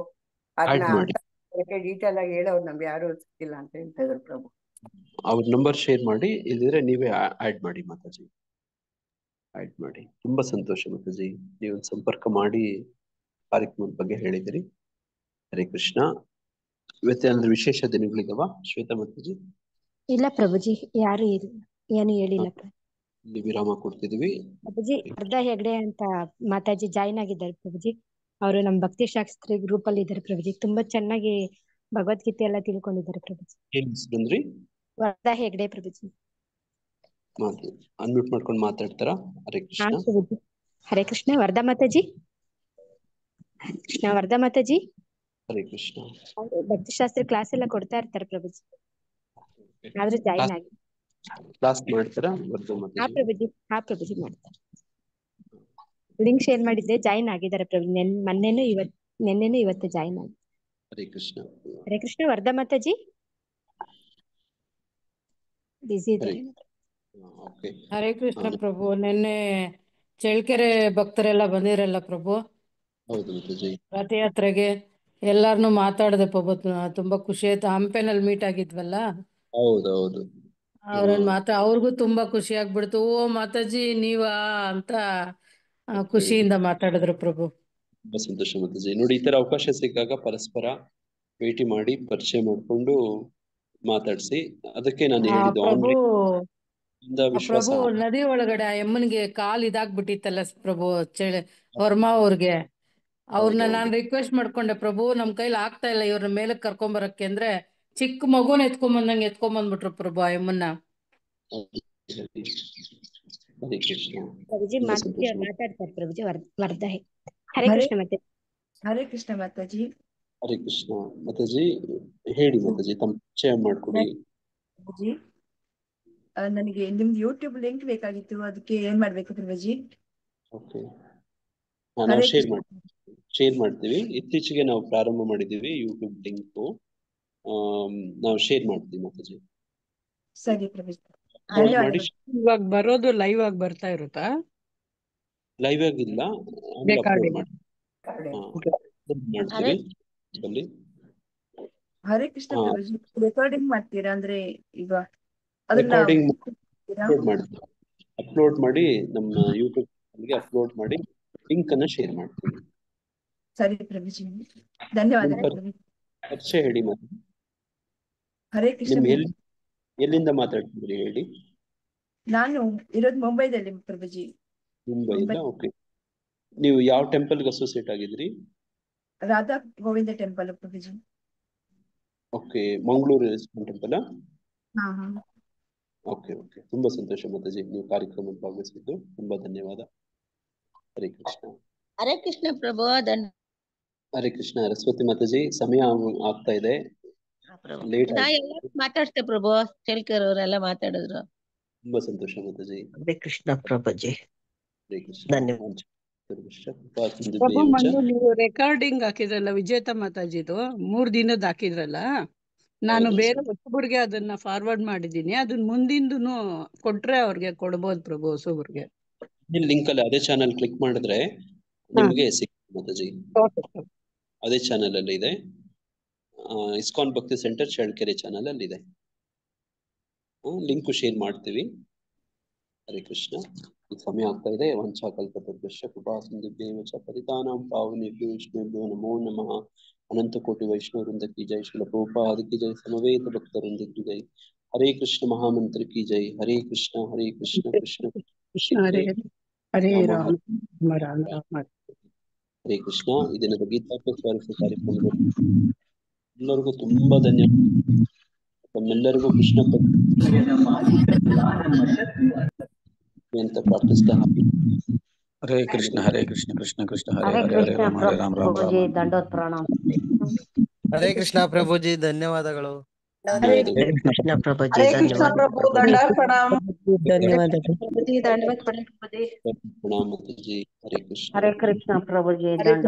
ಅದನ್ನ ಡೀಟೇಲ್ ಆಗಿ ಹೇಳೋರು ನಮ್ಗೆ ಯಾರು ಸಿಕ್ಕಿಲ್ಲ ಅಂತ ಹೇಳ್ತಾ ಇದ್ರು ಪ್ರಭು. ಅವ್ರ ನಂಬರ್ ಶೇರ್ ಮಾಡಿ, ಇಲ್ದಿದ್ರೆ ನೀವೇ ಆಡ್ ಮಾಡಿ ಮಾತಾಜಿ, ಆಡ್ ಮಾಡಿ. ತುಂಬಾ ಸಂತೋಷ ಮಾತಾಜಿ, ನೀವು ಸಂಪರ್ಕ ಮಾಡಿ ಕಾರ್ಯಕ್ರಮದ ಬಗ್ಗೆ ಹೇಳಿದಿರಿ. ಹರೇ ಕೃಷ್ಣ. ಇವತ್ತೇನಾದ್ರೂ ವಿಶೇಷ ದಿನಗಳಿಗವಾ ಶ್ವೇತಾ ಮಾತಾಜಿ? ಇಲ್ಲ ಪ್ರಭುಜಿ, ಯಾರು ಏನು ಹೇಳಿಲ್ಲ. ಇಲ್ಲಿ ವಿರಾಮ ಕೊಡ್ತಿದೀವಿ. ಪ್ರಭುಜಿ, ವರ್ಧಾ ಹೆಗ್ಡೆ ಅಂತ ಮಾತಾಜಿ ಜಾಯಿನ್ ಆಗಿದ್ದಾರೆ ಪ್ರಭುಜಿ. ಅವರು ನಮ್ಮ ಭಕ್ತಿ ಶಾಸ್ತ್ರಿ ಗ್ರೂಪ್ ಅಲ್ಲಿ ಇದ್ದಾರೆ ಪ್ರಭುಜಿ. ತುಂಬಾ ಚೆನ್ನಾಗಿ ಭಗವದ್ಗೀತೆ ಎಲ್ಲ ತಿಳ್ಕೊಂಡಿದ್ದಾರೆ ಪ್ರಭುಜಿ. ಏನ್ ಬಂದ್ರಿ? ವರ್ಧಾ ಹೆಗ್ಡೆ ಪ್ರಭುಜಿ. ಅನ್ಮ್ಯೂಟ್ ಮಾಡ್ಕೊಂಡು ಮಾತಾಡ್ತಾರಾ? ಹರೇ ಕೃಷ್ಣ. ಹರೇ ಕೃಷ್ಣ. ವರ್ಧಾ ಮಾತಾಜಿ. ಕೃಷ್ಣ ವರ್ಧಾ ಮಾತಾಜಿ. ಹರೇ ಕೃಷ್ಣ. ಭಕ್ತಿ ಶಾಸ್ತ್ರಿ ಕ್ಲಾಸ್ ಎಲ್ಲ ಕೊಡ್ತಾ ಇರ್ತಾರೆ ಪ್ರಭುಜಿ, ಆದ್ರೂ ಜಾಯಿನ್ ಆಗಿ ಕ್ಲಾಸ್ ಮಾಡ್ತಾರಾ ವರ್ಧಾ ಮಾತಾಜಿ? ಹಾ ಪ್ರಭುಜಿ ಮಾಡ್ತಾರೆ. ಲಿಂಕ್ ಶೇರ್ ಮಾಡಿದ್ದೆ, ಜಾಯಿನ್ ಆಗಿದ್ದಾರೆ ಪ್ರಭು. ನೆನ್ನೆನೂ ಇವತ್ತು ಜಾಯಿನ್ ಆಗಿ. ಹರೇ ಕೃಷ್ಣ. ಹರೇ ಕೃಷ್ಣ. ವರ್ಧಾ ಮಾತಾಜಿ ಬಿಸಿ ಇದ್ದಾರೆ. ಹರೇ ಕೃಷ್ಣ ಪ್ರಭು. ನಿನ್ನೆ ಚಳ್ಳಕೆರೆ ಭಕ್ತರೆಲ್ಲ ಬಂದಿರಲ್ಲ ಪ್ರಭು, ರಥಯಾತ್ರೆಗೆ. ಎಲ್ಲಾರ್ನು ಮಾತಾಡದೆ ಪ್ರಭು, ತುಂಬಾ ಖುಷಿ ಆಯ್ತು. ಹಂಪೆನಲ್ಲಿ ಮೀಟ್ ಆಗಿದ್ವಲ್ಲ, ಹೌದೌದು. ಅವ್ರನ್ನ ಅವ್ರಿಗೂ ತುಂಬಾ ಖುಷಿ ಆಗ್ಬಿಡ್ತು. ಓ ಮಾತಾಜಿ ನೀವಾ ಅಂತ ಖುಷಿಯಿಂದ ಮಾತಾಡಿದ್ರು ಪ್ರಭು. ತುಂಬಾ ಸಂತೋಷ ಮಾತಾಜಿ. ನೋಡಿ, ಈ ತರ ಅವಕಾಶ ಸಿಕ್ಕಾಗ ಪರಸ್ಪರ ಭೇಟಿ ಮಾಡಿ ಪರಿಚಯ ಮಾಡ್ಕೊಂಡು ಮಾತಾಡ್ಸಿ. ಅದಕ್ಕೆ ನಾನು ಹೇಳಿದ್ದು ಪ್ರಭು, ನದಿ ಒಳಗಡೆ ಆ ಎಮ್ಮನಿಗೆ ಕಾಲ್ ಇದಾಗ್ಬಿಟ್ಟಿತ್ತಲ್ಲ ಪ್ರಭು, ವರ್ಮಾ ಅವ್ರಿಗೆ. ಅವ್ರನ್ನ ನಾನ್ ರಿಕ್ವೆಸ್ಟ್ ಮಾಡ್ಕೊಂಡೆ ಪ್ರಭು, ನಮ್ ಕೈಲಿ ಆಗ್ತಾ ಇಲ್ಲ ಇವ್ರನ್ನ ಮೇಲಕ್ ಕರ್ಕೊಂಬರಕ್ಕೆ ಅಂದ್ರೆ, ಚಿಕ್ಕ ಮಗುನ ಎತ್ಕೊಂಬಂದಂಗೆ ಎತ್ಕೊಂಬಂದ್ಬಿಟ್ರು ಪ್ರಭು ಆ ಎಮ್ಮನ್ನ. ಪ್ರಭುಜಿ ಮಾತಾಡ್ತಾರೆ ಪ್ರಭುಜಿ. ವರ್ಧಾ. ಹರೇ ಕೃಷ್ಣ ಮಾತಾಜಿ. ಹರೇ ಕೃಷ್ಣ ಮಾತಾಜಿ. ಹರೇ ಕೃಷ್ಣ ಮಾತಾಜಿ. ಹೇಳಿ ಮಾತಾಜಿ, ತಮ್ಮ ಪರಿಚಯ ಮಾಡ್ಕೊಡಿ. ನನಗೆ ನಿಮ್ದು ಯೂಟ್ಯೂಬ್ ಲಿಂಕ್ ಬೇಕಾಗಿತ್ತು, ಅದಕ್ಕೆ ಏನ್ ಮಾಡ್ಬೇಕು ಪ್ರಭುಜಿ? ನಾವು ಶೇರ್ ಮಾಡ್ತೀವಿ. ಇತ್ತೀಚೆಗೆ ನಾವು ಪ್ರಾರಂಭ ಮಾಡಿದೀವಿ ಯೂಟ್ಯೂಬ್ ಲಿಂಕ್, ನಾವು ಶೇರ್ ಮಾಡ್ತೀವಿ ಮಾತಾಜಿ. ಸರಿ ಪ್ರಭುಜಿ. ಇವಾಗ ಬರೋದು ಲೈವ್ ಆಗಿ ಬರ್ತಾ ಇರುತ್ತಾ? ಲೈವ್ ಆಗಿಲ್ಲ, ಮಾಡ್ತೀವಿ. ಹರೇ ಕೃಷ್ಣ ಹಾ ಪ್ರಭುಜಿ. ರೆಕಾರ್ಡಿಂಗ್ ಮಾಡ್ತೀರಾ ಅಂದ್ರೆ ಈಗ ಅದನ್ನ ರೆಕಾರ್ಡಿಂಗ್ ಮಾಡ್ತೀರಾ? ಅಪ್ಲೋಡ್ ಮಾಡಿ ನಮ್ಮ ಯೂಟ್ಯೂಬ್ ಚಾನಲ್ಗೆ ಅಪ್ಲೋಡ್ ಮಾಡಿ ಲಿಂಕ್ ಅನ್ನ ಶೇರ್ ಮಾಡ್ತೀನಿ. ಸರಿ ಪ್ರಭುಜಿ, ನಿಮ್ಮ ಧನ್ಯವಾದಗಳು ಪ್ರಭುಜಿ. ಪರಿಚಯ ಹೇಳಿ ಮತ್ತೆ. ಹರೇ ಕೃಷ್ಣ ನಿಮ್ ಪ್ರಭು. ಎಲ್ಲಿಂದ ಮಾತಾಡ್ತಿದ್ರಿ ಹೇಳಿ. ನಾನು ಇರೋದು ಮುಂಬೈದಲ್ಲಿ ಪ್ರಭುಜಿ. ಮುಂಬೈಯಿಂದ. ಓಕೆ, ನೀವು ಯಾವ ಟೆಂಪಲ್ಗೆ ಅಸೋಸಿಯೇಟ್ ಆಗಿದ್ರಿ? ರಾಧಾ ಗೋವಿಂದ ಟೆಂಪಲ್ ಪ್ರಭುಜಿ. Okay, Mangaluru temple. ಹಾ ಹಾ. ಓಕೆ ಓಕೆ, ತುಂಬಾ ಸಂತೋಷ ಮಾತಾಜಿ, ನೀವು ಕಾರ್ಯಕ್ರಮದಲ್ಲಿ ಭಾಗವಹಿಸಿದ್ದು ತುಂಬಾ ಧನ್ಯವಾದ. ಹರೇ ಕೃಷ್ಣ. ಹರೇ ಕೃಷ್ಣ ಪ್ರಭು. ಹರೇ ಕೃಷ್ಣ. ಸರಸ್ವತಿ ಮಾತಾಜಿ, ಸಮಯ ಆಗ್ತಾ ಇದೆ, ಲೇಟ್ ನಾ ಆಯ್ತು. ಎಲ್ಲ ಮಾತಾಡ್ತೆ ಪ್ರಭು, ಶೇಲ್ಕರ್ ಅವರೆಲ್ಲ ಮಾತಾಡಿದ್ರು. ತುಂಬಾ ಸಂತೋಷ ಮಾತಾಜಿ. ಹರೇ ಕೃಷ್ಣ ಪ್ರಭುಜಿ. ಹರೇ ಕೃಷ್ಣ. ಧನ್ಯವಾದ. ಪ್ರಭು, ಮೊನ್ನೆ ನೀವು ರೆಕಾರ್ಡಿಂಗ್ ಹಾಕಿದ್ರಲ್ಲ ವಿಜೇತ ಮಾತಾಜಿದು 3 ದಿನದ ಹಾಕಿದ್ರಲ್ಲ, ನಾನು ಬೇರೆ ಹೊಸಬರಿಗೆ ಅದನ್ನ ಫಾರ್ವರ್ಡ್ ಮಾಡಿದ್ದೀನಿ. ಅದನ್ನ ಮುಂದಿಂದನು ಕೊಟ್ರೆ ಅವ್ರಿಗೆ ಕೊಡ್ಬೋದು ಪ್ರಭು, ಹೊಸಬರಿಗೆ. ಲಿಂಕ್ ಅಲ್ಲಿ ಅದೇ ಚಾನಲ್ ಕ್ಲಿಕ್ ಮಾಡಿದ್ರೆ ನಿಮ್ಗೆ ಸಿಗುತ್ತೆ ಮಾತಾಜಿ. ಅದೇ ಚಾನಲ್ ಅಲ್ಲಿ ಇದೆ, ಇಸ್ಕಾನ್ ಭಕ್ತಿ ಸೆಂಟರ್ ಚಳ್ಳಕೆರೆ ಚಾನಲ್ ಅಲ್ಲಿ ಇದೆ. ಲಿಂಕ್ ಶೇರ್ ಮಾಡ್ತೀವಿ. ಹರೇ ಕೃಷ್ಣ. ಈಗ ಸಮಯ ಆಗ್ತಾ ಇದೆ. ವಂಚಾಕಲ್ಪತರುಭ್ಯಶ್ಚ ಕೃಪಾ ಸಿಂಧುಭ್ಯೇವ ಚ ಪತಿತಾನಾಂ ಪಾವನೇಭ್ಯೋ ವೈಷ್ಣವೇಭ್ಯೋ ನಮೋ ನಮಃ. ಅನಂತ ಕೋಟಿ ವೈಷ್ಣವ ವೃಂದ की जय, श्रील प्रभुपाद की जय, समवेत भक्त वृंद की जय, हरे कृष्ण महामंत्र की जय, हरे कृष्ण कृष्ण ಕೃಷ್ಣ ಹರೇ ಹರೇ ರಾಮ ರಾಮ ರಾಮ ಹರೇ ಕೃಷ್ಣ. ಈ ದಿನದ ಗೀತಾ ಸ್ವಾರಸ್ಯ ಕಾರ್ಯಕ್ರಮದಲ್ಲಿ ಎಲ್ಲರಿಗೂ ತುಂಬಾ ಧನ್ಯವಾದ. ತಮ್ಮೆಲ್ಲರಿಗೂ ಕೃಷ್ಣ ಅಂತ ಪ್ರಾರ್ಥಿಸ್ತಾ ಹರೇ ಕೃಷ್ಣ ಹರೇ ಕೃಷ್ಣ ಕೃಷ್ಣ ಕೃಷ್ಣ ಹರೇ ಹರೇ ಹರೇ ಹರೇ ಕೃಷ್ಣ ರಾಮ ಹರೇ ರಾಮ ರಾಮ ರಾಮ. ಪ್ರಭುಜಿ, ದಂಡೋತ್ ಪ್ರಣಾಮ. ಹರೇ ಕೃಷ್ಣ ಪ್ರಭುಜಿ, ಧನ್ಯವಾದಗಳು. ಹರೇ ಕೃಷ್ಣ ಪ್ರಭುಜಿ, ಹರೇ ಕೃಷ್ಣ ಪ್ರಭು, ದಂಡಾರ್ಪಣಂ. ಧನ್ಯವಾದಗಳು. ಪ್ರಣಾಮ ಮಾತಾಜಿ. ಹರೇ ಕೃಷ್ಣ. ಹರೇ ಕೃಷ್ಣ ಪ್ರಭುಜಿ, ದಂಡ